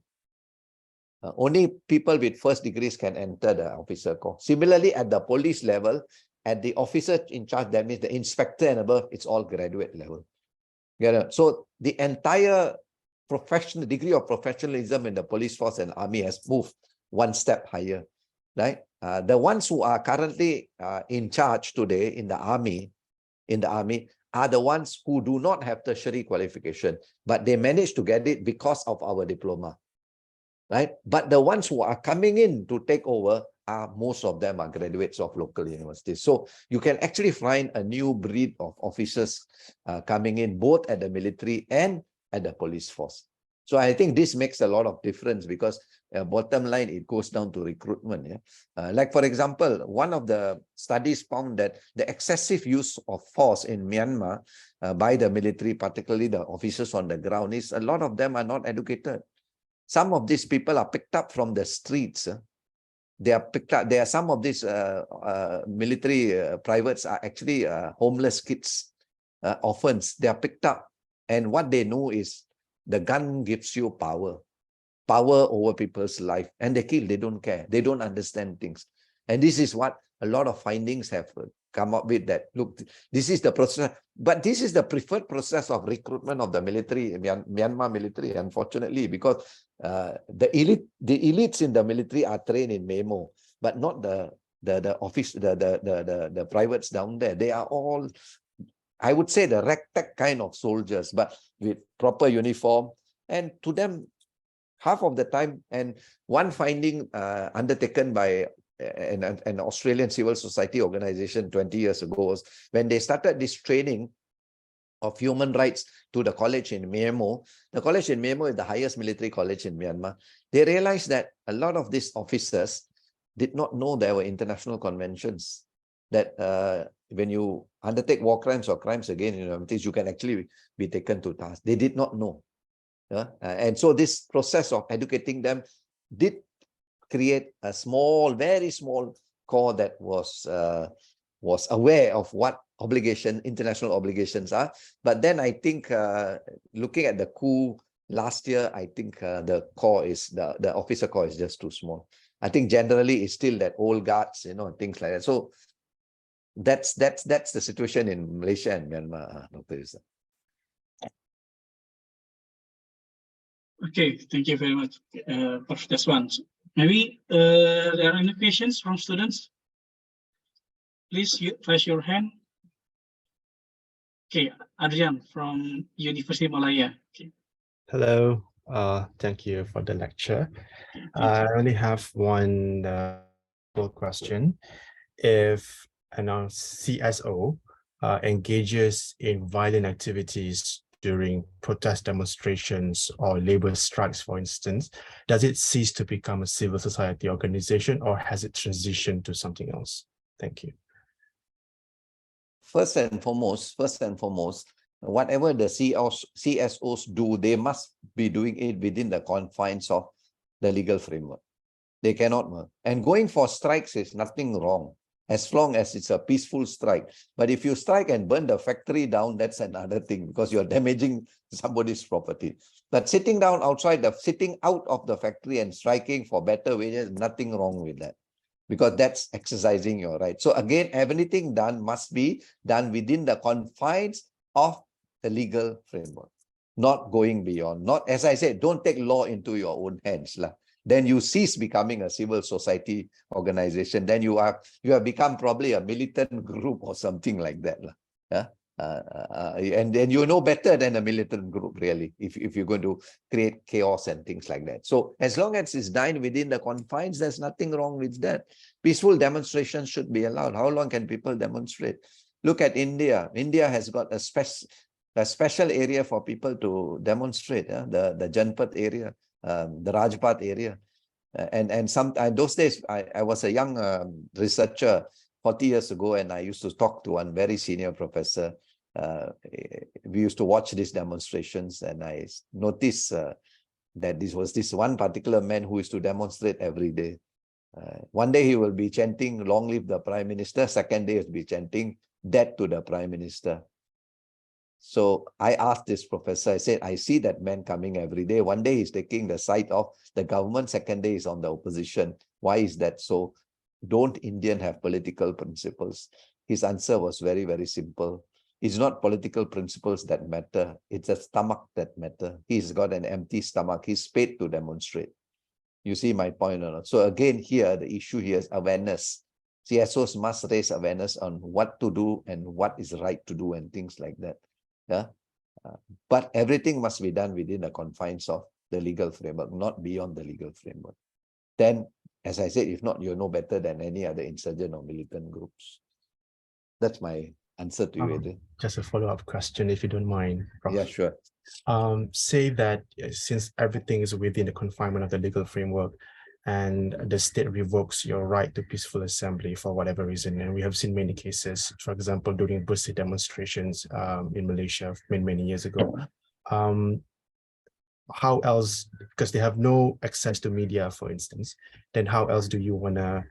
Only people with first degrees can enter the officer corps. Similarly, at the police level, at the officer in charge, that means the inspector and above, it's all graduate level. So the entire degree of professionalism in the police force and army has moved one step higher, right? The ones who are currently in charge today in the army are the ones who do not have tertiary qualification, but they manage to get it because of our diploma, right? But the ones who are coming in to take over most of them are graduates of local universities. So you can actually find a new breed of officers coming in both at the military and at the police force. So I think this makes a lot of difference because bottom line, it goes down to recruitment. Yeah? Like for example, one of the studies found that the excessive use of force in Myanmar by the military, particularly the officers on the ground, is a lot of them are not educated. Some of these people are picked up from the streets. They are picked up. There are some of these military privates are actually homeless kids, orphans. They are picked up, and what they know is the gun gives you power over people's life, and they kill. They don't care. They don't understand things, and this is what a lot of findings have come up with. That look, this is the process, but this is the preferred process of recruitment of the military, Myanmar military. Unfortunately, because the elites in the military are trained in memo, but not the privates down there. They are all, I would say, the ragtag kind of soldiers, but with proper uniform. And to them, half of the time, and one finding undertaken by an Australian civil society organization 20 years ago was when they started this training of human rights to the college in Memo. The college in Memo is the highest military college in Myanmar. They realized that a lot of these officers did not know there were international conventions that when you undertake war crimes or crimes against humanities, you can actually be taken to task. They did not know. And so this process of educating them did create a small, very small corps that was aware of what international obligations are. But then I think looking at the coup last year, I think the corps is the officer corps is just too small. I think generally it's still that old guards, things like that. So that's the situation in Malaysia and Myanmar, Dr. Yusuf. Okay, thank you very much, Prof. Jatswan. Maybe there are any questions from students? Please raise your hand. Okay, Adrian from University Malaya. Okay. Hello, thank you for the lecture. Okay, I only have one question. If a CSO engages in violent activities during protest demonstrations or labor strikes, for instance, does it cease to become a civil society organization, or has it transitioned to something else? Thank you. First and foremost, whatever the CSOs do, they must be doing it within the confines of the legal framework. They cannot. And going for strikes is nothing wrong, as long as it's a peaceful strike. But if you strike and burn the factory down, that's another thing, because you're damaging somebody's property. But sitting out of the factory and striking for better wages, nothing wrong with that, because that's exercising your right. So again, everything done must be done within the confines of the legal framework, not going beyond. Not, as I said, don't take law into your own hands. Then you cease becoming a civil society organization. Then you have become probably a militant group or something like that. Yeah? And then you know better than a militant group, really, if you're going to create chaos and things like that. So as long as it's done within the confines, there's nothing wrong with that. Peaceful demonstrations should be allowed. How long can people demonstrate? Look at India. India has got a special area for people to demonstrate, the Janpat area, the Rajpath area. And those days, I was a young researcher 40 years ago, and I used to talk to one very senior professor. We used to watch these demonstrations, and I noticed that this was this one particular man who used to demonstrate every day. One day he will be chanting, "Long live the Prime Minister." Second day he'll be chanting, "Death to the Prime Minister." So I asked this professor, I said, I see that man coming every day. One day he's taking the side of the government, second day he's on the opposition. Why is that so? Don't Indians have political principles? His answer was very, very simple. It's not political principles that matter. It's a stomach that matter. He's got an empty stomach. He's paid to demonstrate. You see my point or not? So again, here, the issue here is awareness. CSOs must raise awareness on what to do and what is right to do and things like that. Yeah. But everything must be done within the confines of the legal framework, not beyond the legal framework. Then, as I said, if not, you know better than any other insurgent or militant groups. That's my answer to you, Adrian. Just a follow-up question, if you don't mind, Prof. Yeah, sure. Say that since everything is within the confinement of the legal framework and the state revokes your right to peaceful assembly for whatever reason, and we have seen many cases, for example, during bursary demonstrations in Malaysia many years ago, how else, because they have no access to media, for instance, then how else do you want to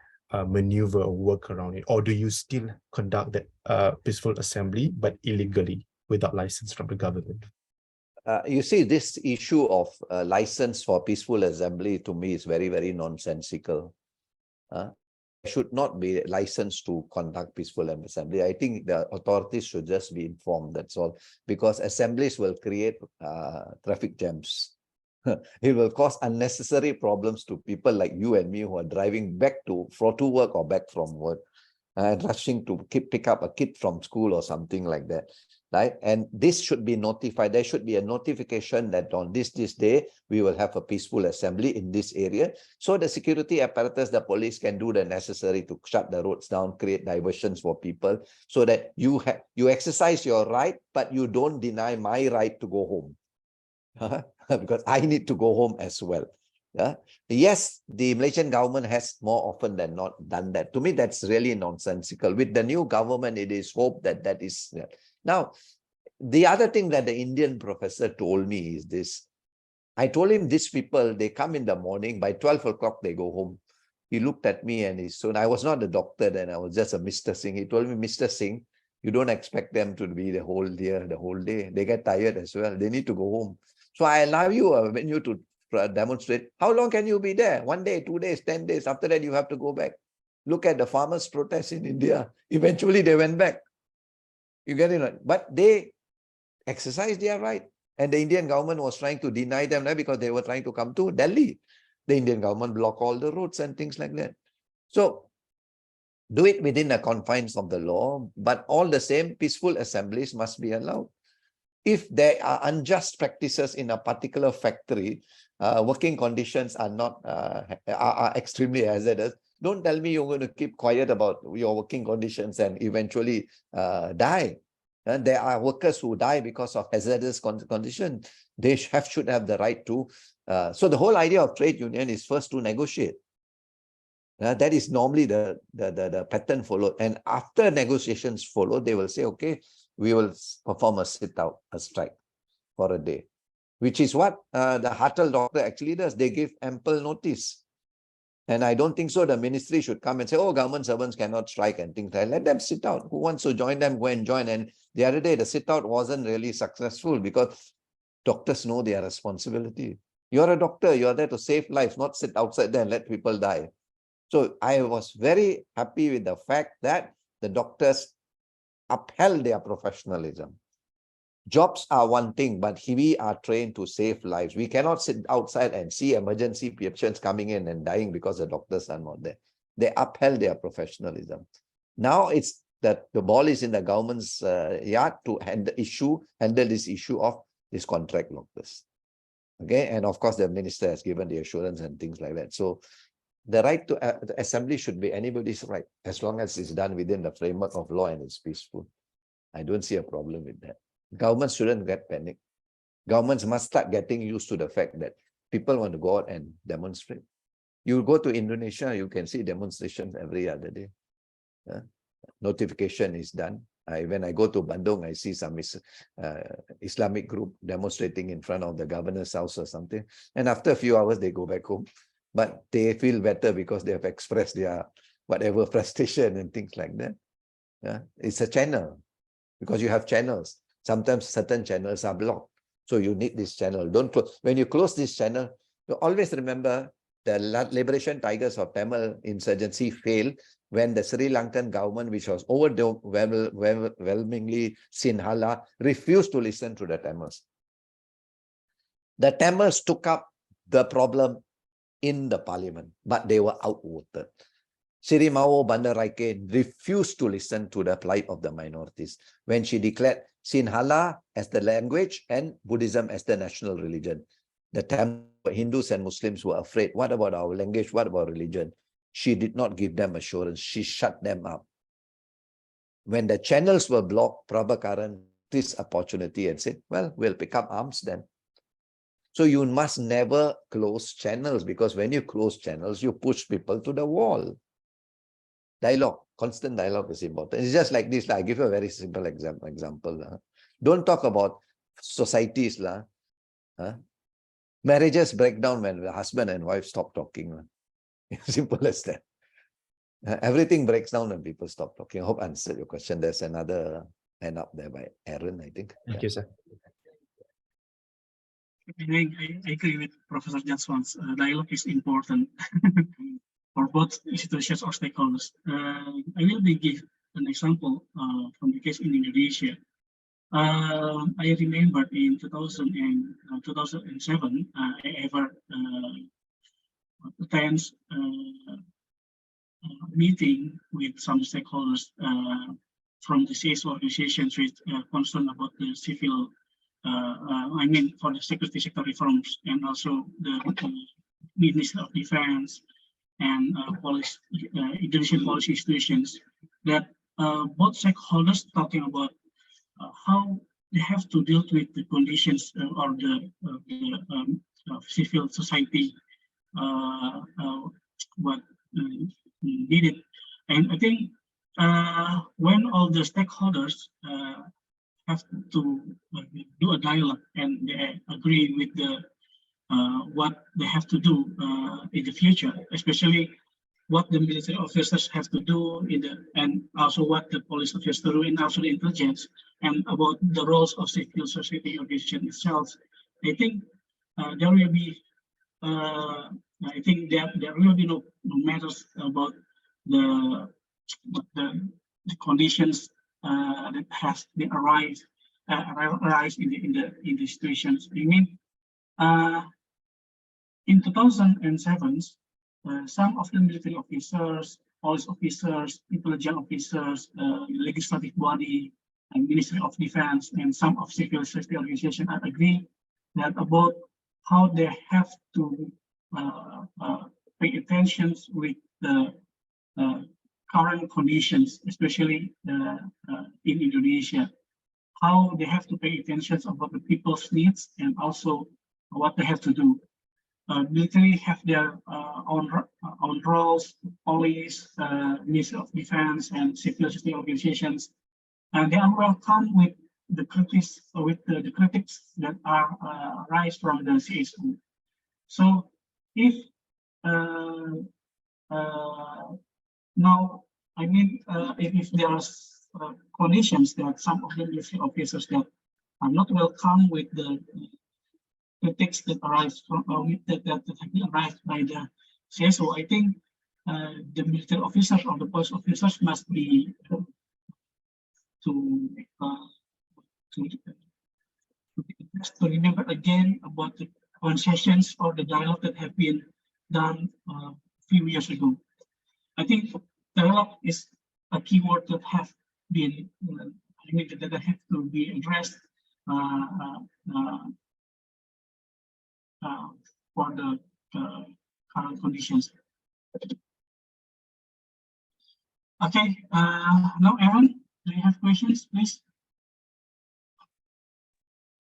maneuver or work around it? Or do you still conduct the peaceful assembly, but illegally without license from the government? You see, this issue of license for peaceful assembly to me is very, very nonsensical. Should not be licensed to conduct peaceful assembly. I think the authorities should just be informed, that's all, because assemblies will create traffic jams. It will cause unnecessary problems to people like you and me who are driving back to work or back from work, and rushing to pick up a kid from school or something like that. Right? And this should be notified. There should be a notification that on this day, we will have a peaceful assembly in this area. So the security apparatus, the police can do the necessary to shut the roads down, create diversions for people, so that you exercise your right, but you don't deny my right to go home. Because I need to go home as well. Yeah. Yes, the Malaysian government has more often than not done that. To me, that's really nonsensical. With the new government, it is hoped that that is... Now, the other thing that the Indian professor told me is this. I told him, these people, they come in the morning, by 12 o'clock, they go home. He looked at me and he said, I was not a doctor then, I was just a Mr. Singh. He told me, Mr. Singh, you don't expect them to be the whole day. They get tired as well. They need to go home. So I allow you a venue to demonstrate. How long can you be there? 1 day, 2 days, 10 days. After that, you have to go back. Look at the farmers' protests in India. Eventually, they went back. You get it? But they exercised their right. And the Indian government was trying to deny them because they were trying to come to Delhi. The Indian government blocked all the roads and things like that. So, do it within the confines of the law, but all the same, peaceful assemblies must be allowed. If there are unjust practices in a particular factory, working conditions are not are extremely hazardous, don't tell me you're going to keep quiet about your working conditions and eventually die. And there are workers who die because of hazardous conditions. They should have the right to. So the whole idea of trade union is first to negotiate. That is normally the pattern followed. And after negotiations follow, they will say, okay, we will perform a sit-out, a strike for a day, which is what the Hartel doctor actually does. They give ample notice. And I don't think so. The ministry should come and say, oh, government servants cannot strike and things like that. Let them sit out. Who wants to join them, go and join. And the other day, the sit-out wasn't really successful because doctors know their responsibility. You're a doctor. You're there to save lives, not sit outside there and let people die. So I was very happy with the fact that the doctors upheld their professionalism. Jobs are one thing, but we are trained to save lives. We cannot sit outside and see emergency patients coming in and dying because the doctors are not there. They upheld their professionalism. Now it's that the ball is in the government's yard to handle this issue of these contract workers. Okay, and of course the minister has given the assurance and things like that. So the right to the assembly should be anybody's right, as long as it's done within the framework of law and it's peaceful. I don't see a problem with that. Governments shouldn't get panicked. Governments must start getting used to the fact that people want to go out and demonstrate. You go to Indonesia, you can see demonstrations every other day. Notification is done. When I go to Bandung, I see some Islamic group demonstrating in front of the governor's house or something. And after a few hours, they go back home. But they feel better because they have expressed their whatever frustration and things like that. It's a channel, because you have channels. Sometimes certain channels are blocked. So you need this channel. Don't close. When you close this channel, you always remember the Liberation Tigers of Tamil insurgency failed when the Sri Lankan government, which was overwhelmingly Sinhala, refused to listen to the Tamils. The Tamils took up the problem in the parliament, but they were outvoted. Sri Mawo Bandaraiken refused to listen to the plight of the minorities when she declared Sinhala as the language and Buddhism as the national religion. The Tamil Hindus and Muslims were afraid. What about our language? What about religion? She did not give them assurance. She shut them up. When the channels were blocked, Prabhakaran this opportunity and said, well, we'll pick up arms then. So you must never close channels, because when you close channels, you push people to the wall. Dialogue, constant dialogue is important. It's just like this. I give you a very simple example. Don't talk about societies. Marriages break down when the husband and wife stop talking. Simple as that. Everything breaks down when people stop talking. I hope I answered your question. There's another hand up there by Aaron, I think. Thank you, sir. I agree with Professor Jatswan. Dialogue is important for both institutions or stakeholders. I will give an example from the case in Indonesia. I remember in 2007, I ever attend meeting with some stakeholders from the CSO organizations with concern about the civil, I mean, for the security sector reforms, and also the Ministry of Defense and Indonesian policy institutions, that both stakeholders talking about how they have to deal with the conditions or the civil society, what needed. And I think when all the stakeholders have to do a dialogue and they agree with the what they have to do in the future, especially what the military officers have to do in the, and also what the police officers do, and also the intelligence, and about the roles of civil society organization itself. I think there will be I think there will be no matters about the conditions that has been arise in the situations. I mean, in 2007, some of the military officers, police officers, intelligence officers, legislative body, and Ministry of Defense, and some of civil society organizations agree that about how they have to pay attention with the current conditions, especially in Indonesia, how they have to pay attention about the people's needs and also what they have to do. Military have their own roles, police, Ministry of Defense, and civil society organizations, and they are welcome with the critics that are arise from the CSO. So if now, I mean, if there are conditions that some of the military officers that are not welcome with the critics that arise from that have been arrived by the CSO, I think the military officers or the police officers must be to remember again about the concessions or the dialogue that have been done a few years ago. I think dialogue is a key word that have been, I mean, that have to be addressed for the current conditions. Okay, now Aaron, do you have questions, please?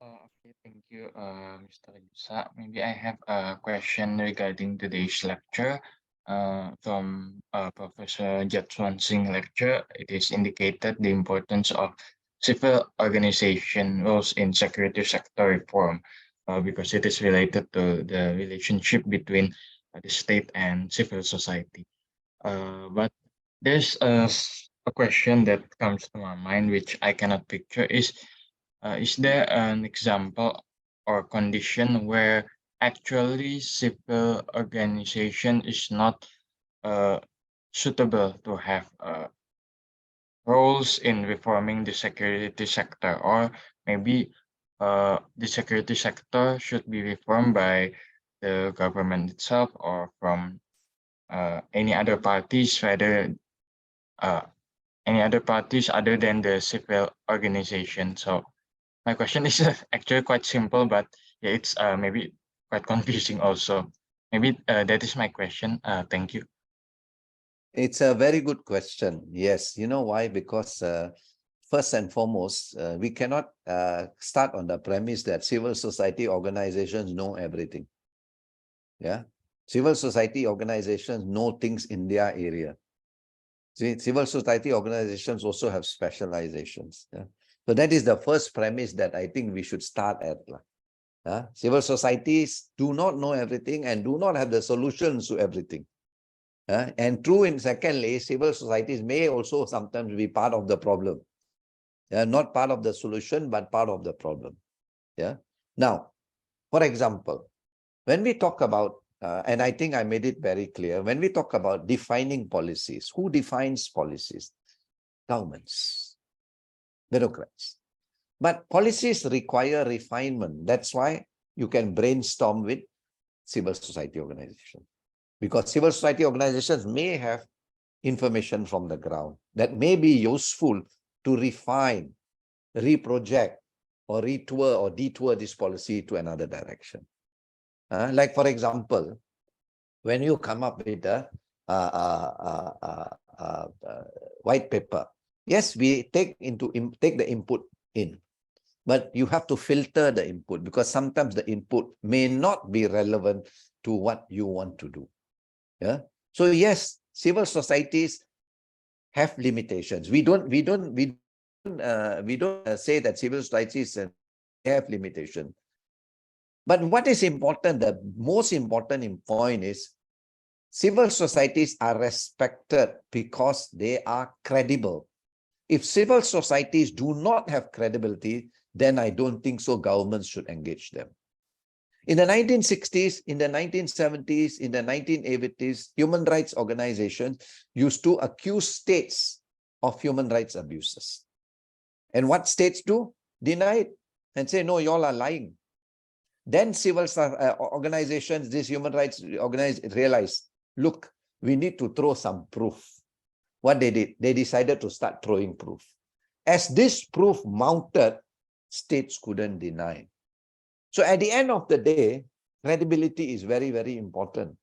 Okay, thank you, Mr. Yusa. Maybe I have a question regarding today's lecture from Professor Jatswan Singh lecture. It is indicated the importance of civil organization roles in security sector reform because it is related to the relationship between the state and civil society. But there's a question that comes to my mind which I cannot picture is there an example or condition where actually civil organization is not suitable to have roles in reforming the security sector, or maybe the security sector should be reformed by the government itself or from any other parties rather any other parties other than the civil organization. So my question is actually quite simple, but yeah, it's maybe quite confusing also. Maybe that is my question. Thank you. It's a very good question. Yes. You know why? Because first and foremost, we cannot start on the premise that civil society organizations know everything. Yeah. Civil society organizations know things in their area. See, civil society organizations also have specializations. Yeah? So that is the first premise that I think we should start at. Civil societies do not know everything and do not have the solutions to everything. And true, in secondly, civil societies may also sometimes be part of the problem. Not part of the solution, but part of the problem. Yeah. Now, for example, when we talk about, and I think I made it very clear, when we talk about defining policies, who defines policies? Governments, bureaucrats. But policies require refinement. That's why you can brainstorm with civil society organizations. Because civil society organizations may have information from the ground that may be useful to refine, reproject, or retour or detour this policy to another direction. Like, for example, when you come up with a white paper, yes, we take the input in, but you have to filter the input because sometimes the input may not be relevant to what you want to do. Yeah. So yes, civil societies have limitations. We don't say that civil societies have limitations. But what is important, the most important point is civil societies are respected because they are credible. If civil societies do not have credibility, then I don't think so governments should engage them. In the 1960s, in the 1970s, in the 1980s, human rights organizations used to accuse states of human rights abuses. And what states do? Deny it and say, no, y'all are lying. Then civil organizations, these human rights organizations realized, look, we need to throw some proof. What they did, they decided to start throwing proof. As this proof mounted, states couldn't deny. So at the end of the day, credibility is very, very important.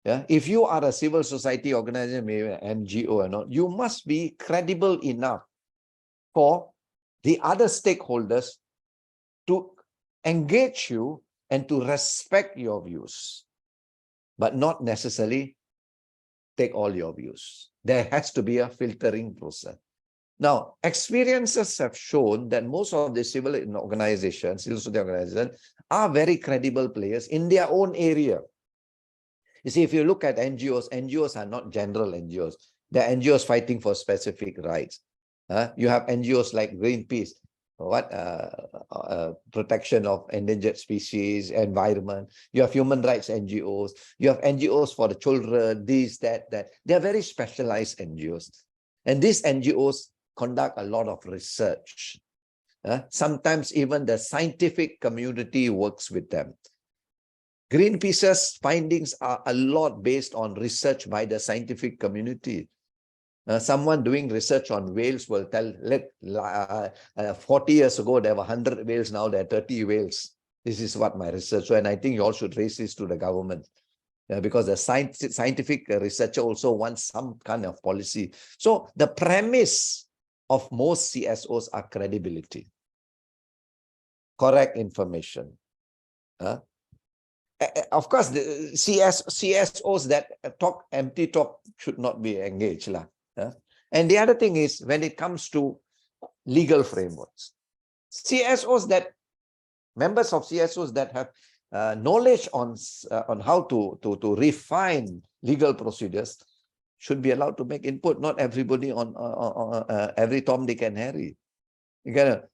Yeah? If you are a civil society organization, maybe an NGO or not, you must be credible enough for the other stakeholders to engage you and to respect your views, but not necessarily take all your views. There has to be a filtering process. Now, experiences have shown that most of the civil organizations, civil society organizations, are very credible players in their own area. You see, if you look at NGOs, NGOs are not general NGOs. They're NGOs fighting for specific rights. You have NGOs like Greenpeace, protection of endangered species, environment. You have human rights NGOs. You have NGOs for the children, this, that. They are very specialized NGOs. And these NGOs conduct a lot of research. Sometimes even the scientific community works with them. Greenpeace's findings are a lot based on research by the scientific community. Someone doing research on whales will tell, 40 years ago, there were 100 whales, now there are 30 whales. This is what my research. So, and I think you all should raise this to the government. Because the scientific researcher also wants some kind of policy. So the premise of most CSOs are credibility, correct information. Of course, the CSOs that talk empty talk should not be engaged. And the other thing is, when it comes to legal frameworks, members of CSOs that have knowledge on how to refine legal procedures should be allowed to make input. Not everybody on every Tom, Dick, and Harry.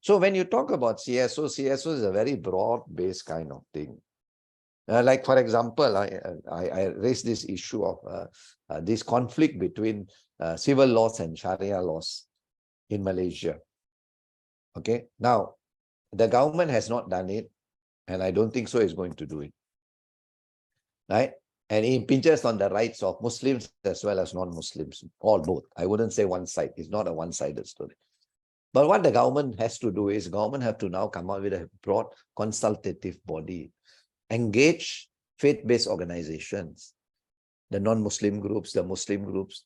So when you talk about CSO is a very broad-based kind of thing. Like, for example, I raised this issue of this conflict between civil laws and Sharia laws in Malaysia. Okay, now the government has not done it, and I don't think so is going to do it. Right? And it impinges on the rights of Muslims as well as non-Muslims, or both. I wouldn't say one side. It's not a one-sided story. But what the government has to do is government have to now come up with a broad consultative body, engage faith-based organizations, the non-Muslim groups, the Muslim groups,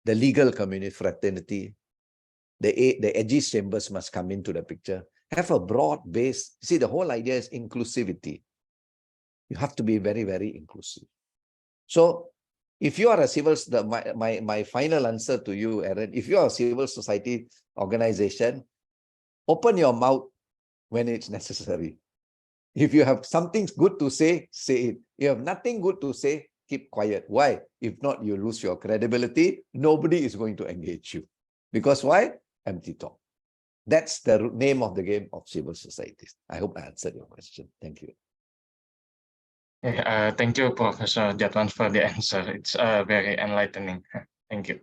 the legal community, fraternity, the Aegis chambers must come into the picture. Have a broad base. See, the whole idea is inclusivity. You have to be very, very inclusive. So if you are a my final answer to you, Aaron, if you are a civil society organization, open your mouth when it's necessary. If you have something good to say, say it. If you have nothing good to say, keep quiet. Why? If not, you lose your credibility. Nobody is going to engage you. Because why? Empty talk. That's the name of the game of civil societies. I hope I answered your question. Thank you. Thank you, Professor Jatswan, for the answer. It's very enlightening. Thank you.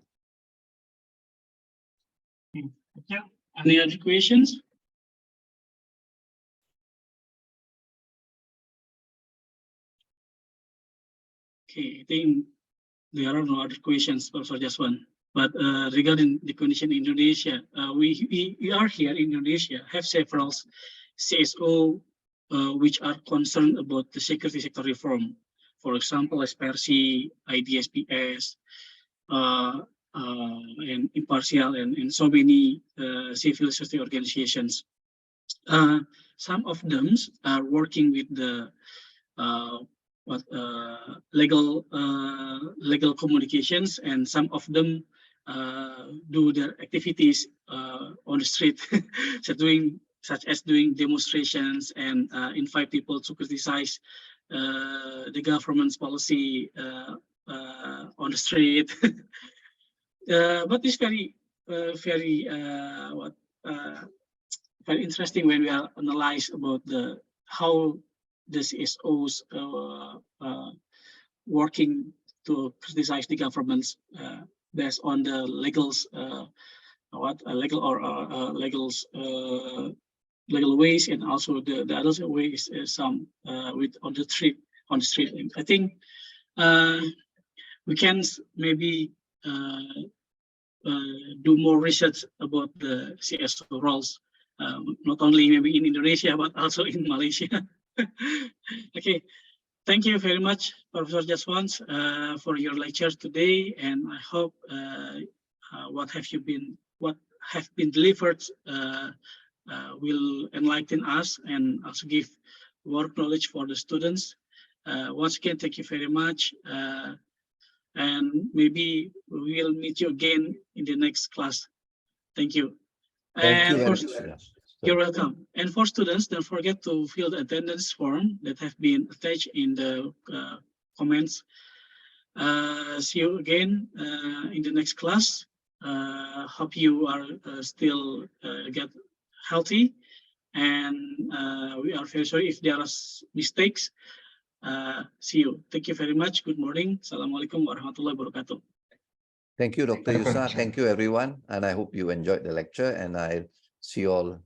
Thank you. Any other questions? Okay, I think there are no other questions, Professor Jatswan. But regarding the condition in Indonesia, we are here in Indonesia, have several CSO which are concerned about the security sector reform. For example, SPRC, IDSPS, and Impartial, and so many civil society organizations. Some of them are working with the legal communications, and some of them do their activities on the street, such as doing demonstrations and invite people to criticize the government's policy on the street. But it's very interesting when we are analyze about how the CSOs working to criticize the governments based on the legal ways, and also the other ways, some with on the street. I think we can maybe do more research about the CSO roles, not only maybe in Indonesia but also in Malaysia. Okay, thank you very much, Professor Jatswan, for your lecture today, and I hope what have been delivered will enlighten us and also give more knowledge for the students. Once again, thank you very much, and maybe we will meet you again in the next class. Thank you. Thank you very much. You're welcome. And for students, don't forget to fill the attendance form that have been attached in the comments. See you again in the next class. Hope you are still get healthy, and we are very sorry if there are mistakes. See you. Thank you very much. Good morning. Assalamualaikum warahmatullahi wabarakatuh. Thank you, Dr. Yusa. Thank you, everyone. And I hope you enjoyed the lecture, and I see you all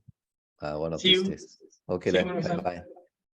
one of these days. Okay, then. Bye-bye.